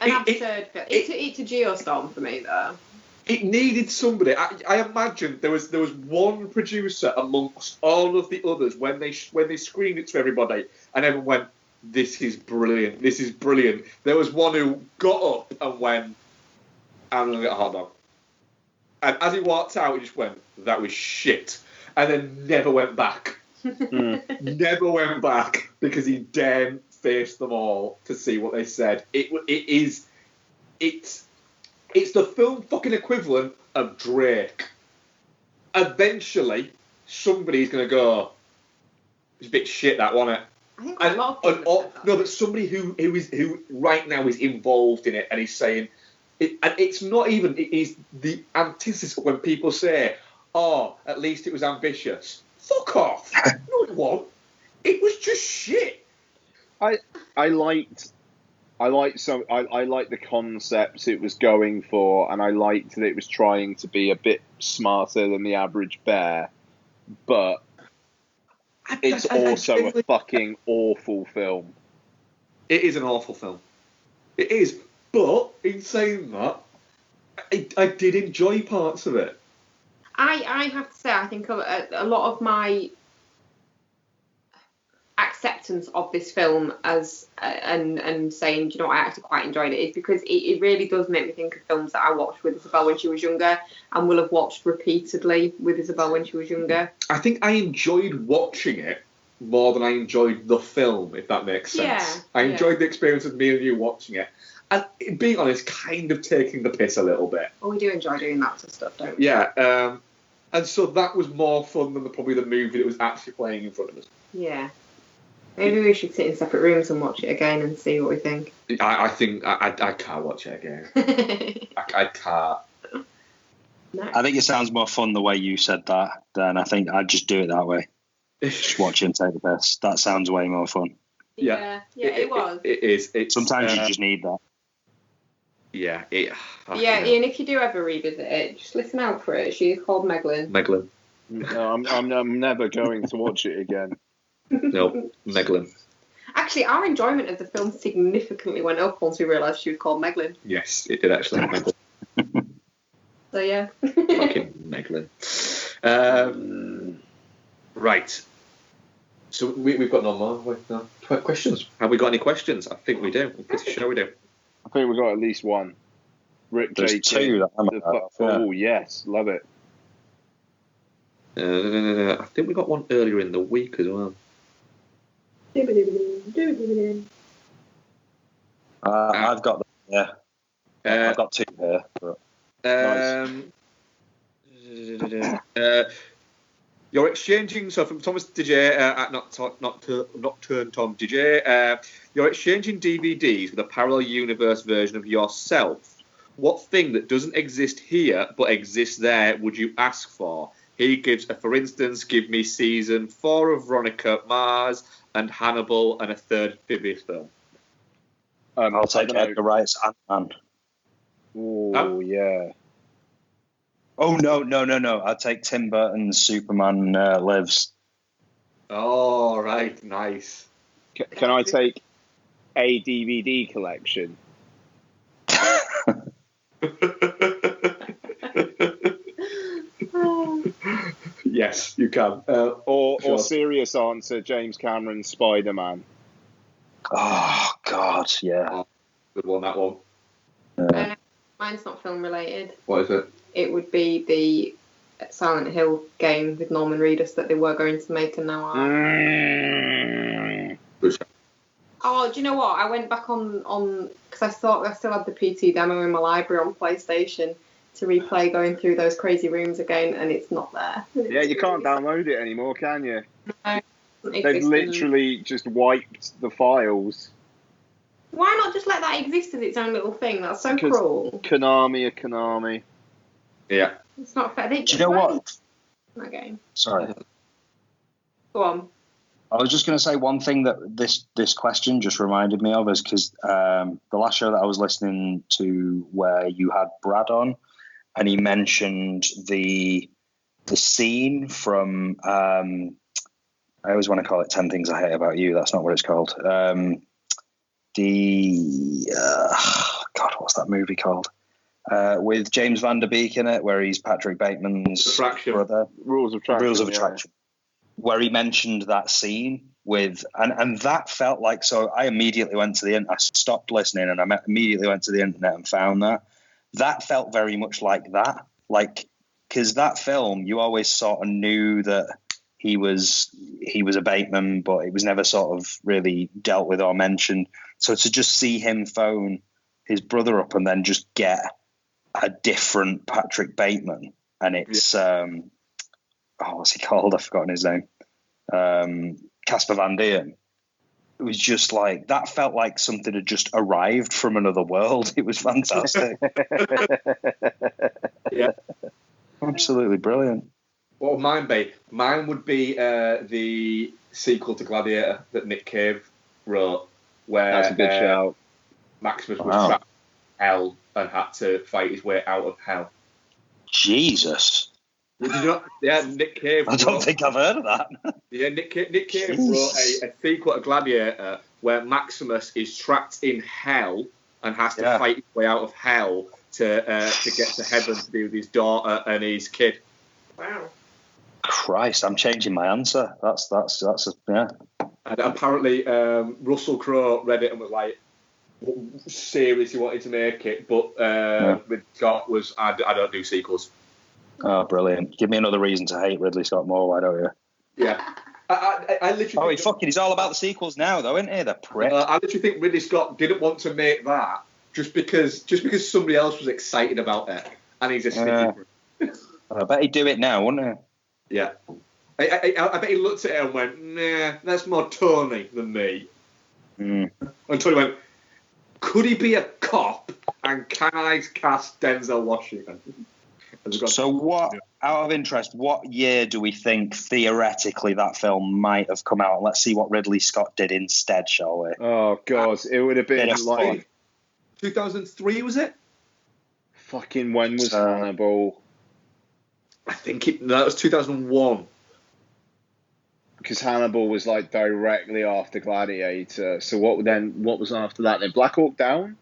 an absurd film. It's a geostorm for me, though. It needed somebody. I imagine there was one producer amongst all of the others when they screened it to everybody, and everyone went, "This is brilliant. This is brilliant." There was one who got up and went, "I'm gonna get a hot dog." And as he walked out, he just went, "That was shit," and then never went back. Never went back because he damn faced them all to see what they said. It's the film fucking equivalent of Drake. Eventually, somebody's gonna go, "It's a bit shit, that, wasn't it?" I think a lot of people no, but somebody who right now is involved in it and he's saying, and it's not even, it is the antithesis of when people say, "Oh, at least it was ambitious." Fuck off. No, it wasn't. It was just shit. I liked the concepts it was going for, and I liked that it was trying to be a bit smarter than the average bear, but it's also a fucking awful film. It is an awful film. It is. But in saying that, I did enjoy parts of it. I have to say, I think a lot of my acceptance of this film as and saying, "Do you know what, I actually quite enjoyed it," is because it really does make me think of films that I watched with Isabel when she was younger and will have watched repeatedly with Isabel when she was younger. I think I enjoyed watching it more than I enjoyed the film, if that makes sense. Yeah, I enjoyed the experience of me and you watching it. And being honest, kind of taking the piss a little bit. Well, we do enjoy doing that sort of stuff, don't we? Yeah, and so that was more fun than probably the movie that was actually playing in front of us. Yeah. Maybe we should sit in separate rooms and watch it again and see what we think. I think I can't watch it again. I can't. No. I think it sounds more fun the way you said that, then I think I'd just do it that way. Just watch it and take the piss. That sounds way more fun. Yeah, it was. It is. Sometimes you just need that. Yeah. Ian, if you do ever revisit it, just listen out for it. She's called Meglin. Meglin. No, I'm never going to watch it again. No, Meglin. Actually, our enjoyment of the film significantly went up once we realised she was called Meglin. Yes, it did actually. Meglin. So yeah. Fucking Meglin. Right. So we've got no more questions. Have we got any questions? I think we do. I'm pretty sure we do. I think we've got at least one. Rick There's J. two that I'm Oh, yes. Love it. I think we got one earlier in the week as well. I've got them, yeah. I've got two here. But You're exchanging, so from Thomas DJ at Nocturne Tom DJ, you're exchanging DVDs with a parallel universe version of yourself. What thing that doesn't exist here but exists there would you ask for? He gives, for instance, give me season 4 of Veronica Mars and Hannibal and a third Phibius film. I'll take Edgar Wright's Ant-Man. Oh, yeah. Oh, no. I'd take Tim Burton's Superman Lives. Oh, right. Nice. Can I take a DVD collection? Yes, you can. Or serious answer, James Cameron's Spider-Man. Oh, God, yeah. Good one, that one. Mine's not film related. What is it? It would be the Silent Hill game with Norman Reedus that they were going to make and now are. Oh, do you know what? I went back on because I thought I still had the PT demo in my library on PlayStation to replay going through those crazy rooms again, and it's not there. Yeah, you can't download it anymore, can you? No, they've literally just wiped the files. Why not just let that exist as its own little thing? That's so cruel. Konami are Konami. Yeah. It's not fair. Do you know what? That game. Sorry. Go on. I was just going to say one thing that this question just reminded me of is because the last show that I was listening to where you had Brad on, and he mentioned the scene from I always want to call it 10 Things I Hate About You. That's not what it's called. God, what's that movie called? With James Van Der Beek in it, where he's Patrick Bateman's brother. Rules of Attraction. Where he mentioned that scene, and that felt like, so I immediately went to I stopped listening and I immediately went to the internet and found that felt very much like that, like, because that film, you always sort of knew that he was a Bateman, but it was never sort of really dealt with or mentioned. So to just see him phone his brother up and then just get a different Patrick Bateman, and it's what's he called? I've forgotten his name. Casper Van Dien. It was just like, that felt like something had just arrived from another world. It was fantastic. Yeah, absolutely brilliant. What would mine be? Mine would be the sequel to Gladiator that Nick Cave wrote, where That's a good shout. Maximus was trapped in hell and had to fight his way out of hell. Jesus. Did you not? Yeah, Nick Cave. I don't think I've heard of that. Yeah, Nick Cave wrote a sequel to Gladiator where Maximus is trapped in hell and has to fight his way out of hell to get to heaven to be with his daughter and his kid. Wow. Christ, I'm changing my answer. That's yeah. And apparently, Russell Crowe read it and was like, seriously wanted to make it, but with Scott was, I don't do sequels. Oh, brilliant! Give me another reason to hate Ridley Scott more. Why don't you? Yeah, I literally. He's all about the sequels now, though, isn't he? The prick. I literally think Ridley Scott didn't want to make that just because somebody else was excited about it, and he's a sneaky. I bet he'd do it now, wouldn't he? Yeah. I bet he looked at it and went, nah, that's more Tony than me. Mm. And Tony went, could he be a cop? And can I cast Denzel Washington? So what, out of interest, what year do we think theoretically that film might have come out? Let's see what Ridley Scott did instead, shall we? Oh, God. It would have been like... 2003, was it? Fucking when was Hannibal? I think that was 2001. Because Hannibal was like directly after Gladiator. So what was after that then? Black Hawk Down?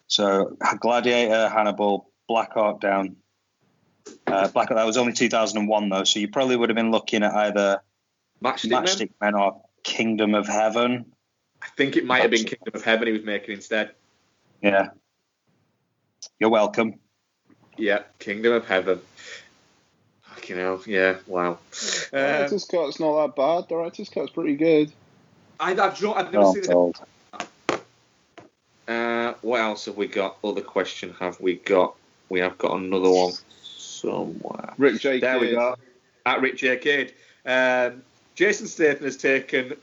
So Gladiator, Hannibal, Black Hawk Down. That was only 2001 though, so you probably would have been looking at either Matchstick Men or Kingdom of Heaven. I think it might have been Kingdom of Heaven he was making instead. Yeah. You're welcome. Yeah, Kingdom of Heaven. Fucking hell, yeah, wow. Director's Cut's not that bad. Director's Cut's pretty good. I've never seen it. What else have we got? Other question have we got? We have got another one somewhere. Rick J. There we go. At Rick J. Kidd. Jason Statham has taken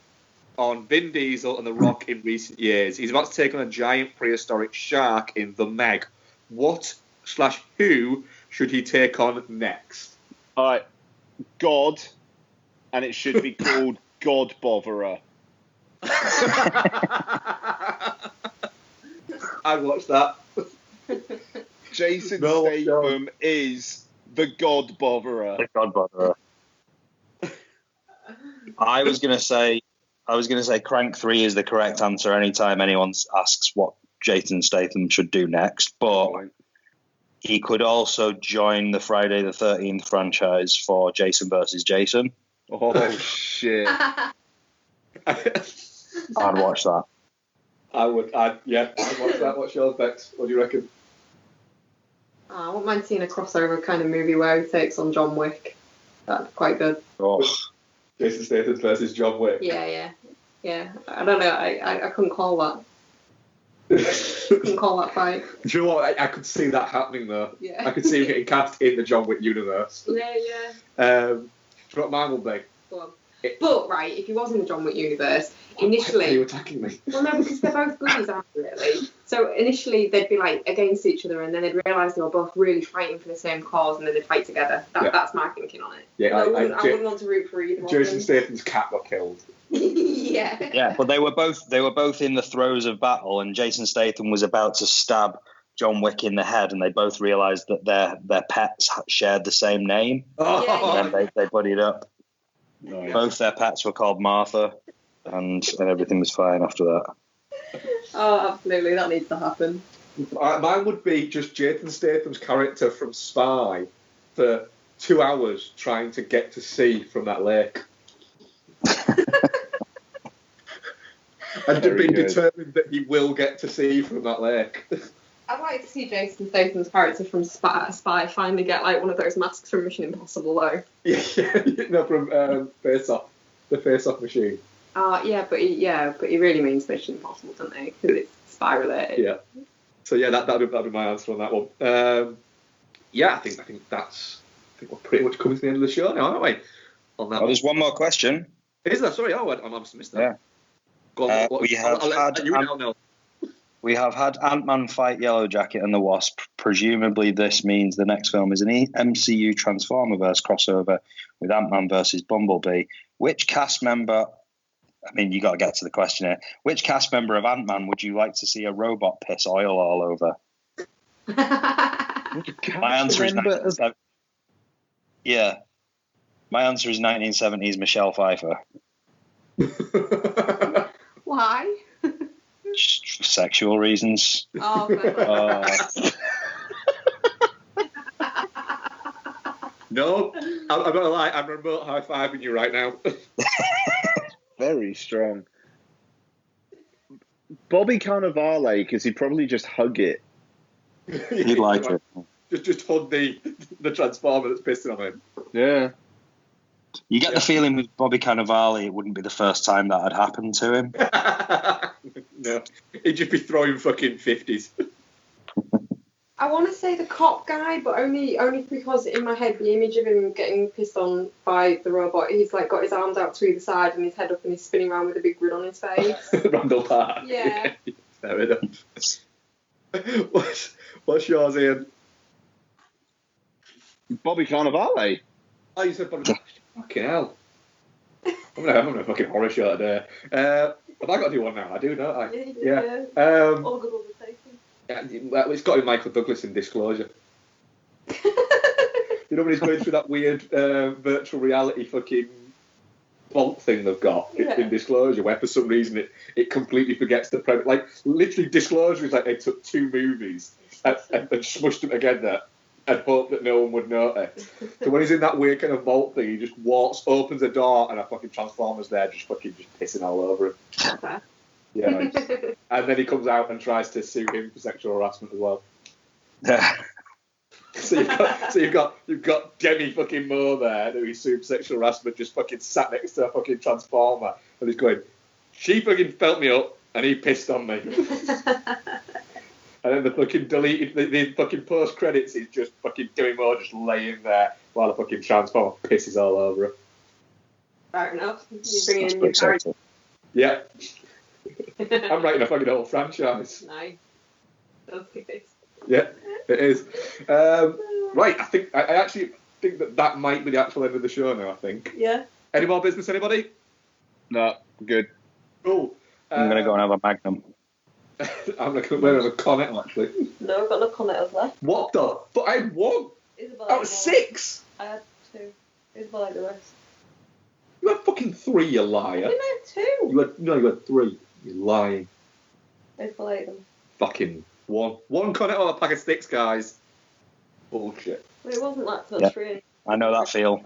on Vin Diesel and The Rock in recent years. He's about to take on a giant prehistoric shark in The Meg. What/who should he take on next? All right, God, and it should be called God Botherer. I'd watch that. Jason Statham is the God Botherer. The God Botherer. I was gonna say Crank 3 is the correct answer anytime anyone asks what Jason Statham should do next, but he could also join the Friday the 13th franchise for Jason versus Jason. Oh, shit. I'd watch that. I would. I'd watch that. What's yours, Bex? What do you reckon? I wouldn't mind seeing a crossover kind of movie where he takes on John Wick. That'd be quite good. Oh. Jason Statham versus John Wick. Yeah. I don't know. I couldn't call that. Couldn't call that fight. Do you know what? I could see that happening though. Yeah. I could see him getting cast in the John Wick universe. Yeah. Do you know what mine will be? Go on. But right, if he was in the John Wick universe, initially. Why are you attacking me? Well, no, because they're both goodies, aren't they, really? So initially they'd be like against each other, and then they'd realise they were both really fighting for the same cause, and then they'd fight together. That's my thinking on it. Yeah, I wouldn't want to root for either. Jason Statham's cat got killed. Yeah. Yeah, but they were both in the throes of battle, and Jason Statham was about to stab John Wick in the head, and they both realised that their pets shared the same name. And then they buddied up. Oh, yeah. Both their pets were called Martha, and everything was fine after that. Oh, absolutely, that needs to happen. Mine would be just Jason Statham's character from Spy for 2 hours trying to get to sea from that lake. And to Very be good. determined that he will get to sea from that lake. I'd like to see Jason Statham's character from Spy finally get like one of those masks from Mission Impossible though. No, from Face Off, the Face Off machine. Yeah, but he really means Mission Impossible, doesn't he? Because it's spy related. Yeah. So yeah, that'd be my answer on that one. Yeah, I think we're pretty much coming to the end of the show now, aren't we? On that. Well, there's one more question. Is there? Sorry, I must have missed that. Yeah. Go on, We have had Ant-Man fight Yellow Jacket and the Wasp. Presumably, this means the next film is an MCU Transformerverse crossover with Ant-Man versus Bumblebee. Which cast member? I mean, you got to get to the question here. Which cast member of Ant-Man would you like to see a robot piss oil all over? My answer is 1970s. Yeah. My answer is 1970s Michelle Pfeiffer. Why? Just for sexual reasons. Oh, No, I'm not gonna lie. I'm remote high-fiving you right now. Very strong. Bobby Cannavale, because he'd probably just hug it. He'd like it. Just hug the Transformer that's pissing on him. Yeah. You get the feeling with Bobby Cannavale, it wouldn't be the first time that had happened to him. No, he'd just be throwing fucking 50s. I want to say the cop guy, but only because in my head the image of him getting pissed on by the robot, he's like got his arms out to either side and his head up and he's spinning around with a big grin on his face. Randall Park. Yeah. Fair enough. What's yours, Ian? Bobby Cannavale. Oh, you said Bobby. Fucking hell. I'm having a fucking horror show today. Have I got to do one now? I do, don't I? Yeah. All good will be taken. Yeah, well, it's got to be Michael Douglas in Disclosure. You know when he's going through that weird virtual reality fucking vault thing they've got in Disclosure, where for some reason it completely forgets the premise. Like, literally, Disclosure is like they took two movies and smushed them together and hoped that no one would notice. So when he's in that weird kind of vault thing, he just opens a door, and a fucking Transformer's there, just pissing all over him. Okay. Yeah, nice. And then he comes out and tries to sue him for sexual harassment as well. So you've got Demi fucking Moore there, who he sued for sexual harassment, just fucking sat next to a fucking Transformer, and he's going, she fucking felt me up, and he pissed on me. And then the fucking deleted, the fucking post credits is just fucking Demi Moore just laying there while the fucking Transformer pisses all over her. Fair enough. You bring in new character. Yeah. I'm writing a fucking whole franchise. Nice. That's good. Yeah, it is. Right, I actually think that might be the actual end of the show now, I think. Yeah. Any more business, anybody? No, good. Cool. I'm going to go and have a Magnum. I'm going to wear a Cornetto, actually. No, I've got no Cornettos left. What the? But I had one. Isabel Out of 6. I had 2. Isabel ate the rest. You had fucking 3, you liar. I didn't have 2. You had 3. You're lying. Isabel ate them. Fucking 1. 1 Cornetto on a pack of sticks, guys. Bullshit. Well, it wasn't lactose free. I know that feel.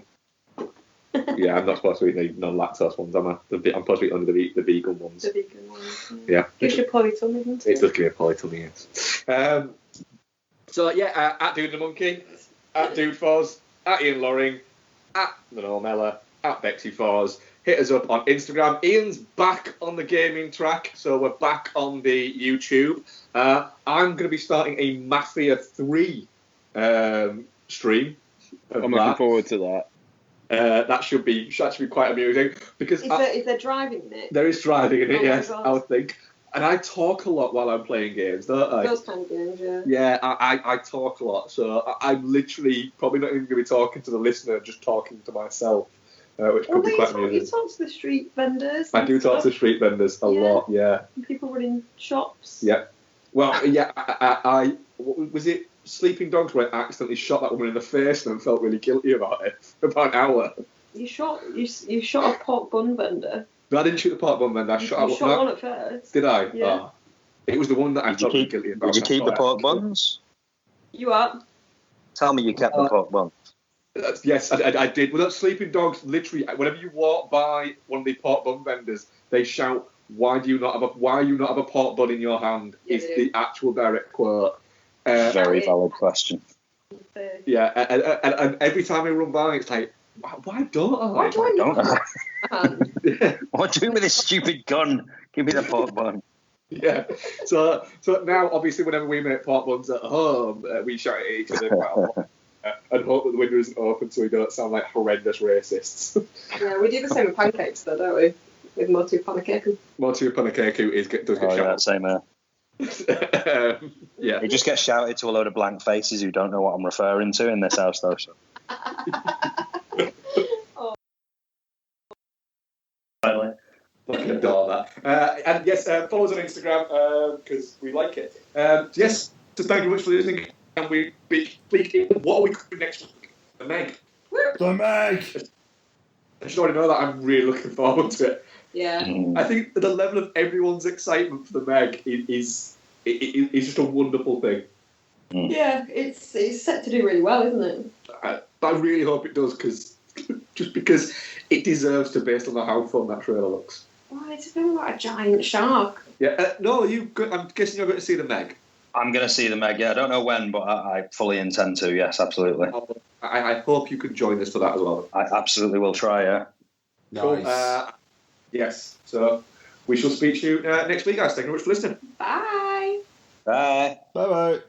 Yeah, I'm not supposed to eat the non-lactose ones, am I? I'm supposed to eat only the vegan ones. The vegan ones. Yeah. Gives you polytum, isn't it? It does give me a polytummy, yes. So, yeah, at Dude the Monkey, at Dude Foz, at Ian Loring, at Noel Mellor, at Bexy Foz. Hit us up on Instagram. Ian's back on the gaming track, so we're back on the YouTube. I'm going to be starting a Mafia 3 stream. I'm looking forward to that. That should be quite amusing because is there driving in it? There is driving in it, yes, God. I would think. And I talk a lot while I'm playing games, don't I? Those kind of games, yeah. Yeah, I talk a lot, so I'm literally probably not even going to be talking to the listener, just talking to myself, which could be quite amusing. You talk to the street vendors. I do talk to street vendors a lot, yeah. And people running shops. Yeah. Well, yeah, I was it Sleeping Dogs where I accidentally shot that woman in the face and felt really guilty about it for about an hour. You shot a pork bun vendor. No, I didn't shoot the pork bun vendor. I shot one at first. Did I? Yeah. Oh. It was the one that I felt really guilty about. Did you keep the pork buns? You are. Tell me you kept the pork buns. Yes, I did. Well, sleeping dogs, literally, whenever you walk by one of the pork bun vendors, they shout, why do you not have a pork bun in your hand? Yeah, is the actual direct quote. Very valid question. Yeah, and every time I run by, it's like, why don't I? Why don't I? What do with this stupid gun? Give me the pork bun. Yeah. So now, obviously, whenever we make pork buns at home, we shout at each other quite a lot, and hope that the window isn't open so we don't sound like horrendous racists. Yeah, we do the same with pancakes, though, don't we? With motu panakeku. Motu panakeku does get shouted. Same here. Yeah. It just gets shouted to a load of blank faces who don't know what I'm referring to in this house, though. So. I can adore that. And yes, follow us on Instagram because we like it. Yes, so thank you very much for listening. And we speak what are we doing next week? The Meg. The Meg! I should already know that. I'm really looking forward to it. Yeah. I think the level of everyone's excitement for the Meg is just a wonderful thing. Yeah, it's set to do really well, isn't it? I really hope it does, because it deserves to, based on how fun that trailer looks. Well, it's a film about a giant shark. Yeah, no, I'm guessing you're going to see the Meg. I'm going to see the Meg, yeah. I don't know when, but I fully intend to, yes, absolutely. I hope you can join us for that as well. I absolutely will try, yeah. Nice. Cool. Yes, so we shall speak to you next week, guys. Thank you very much for listening. Bye. Bye. Bye-bye.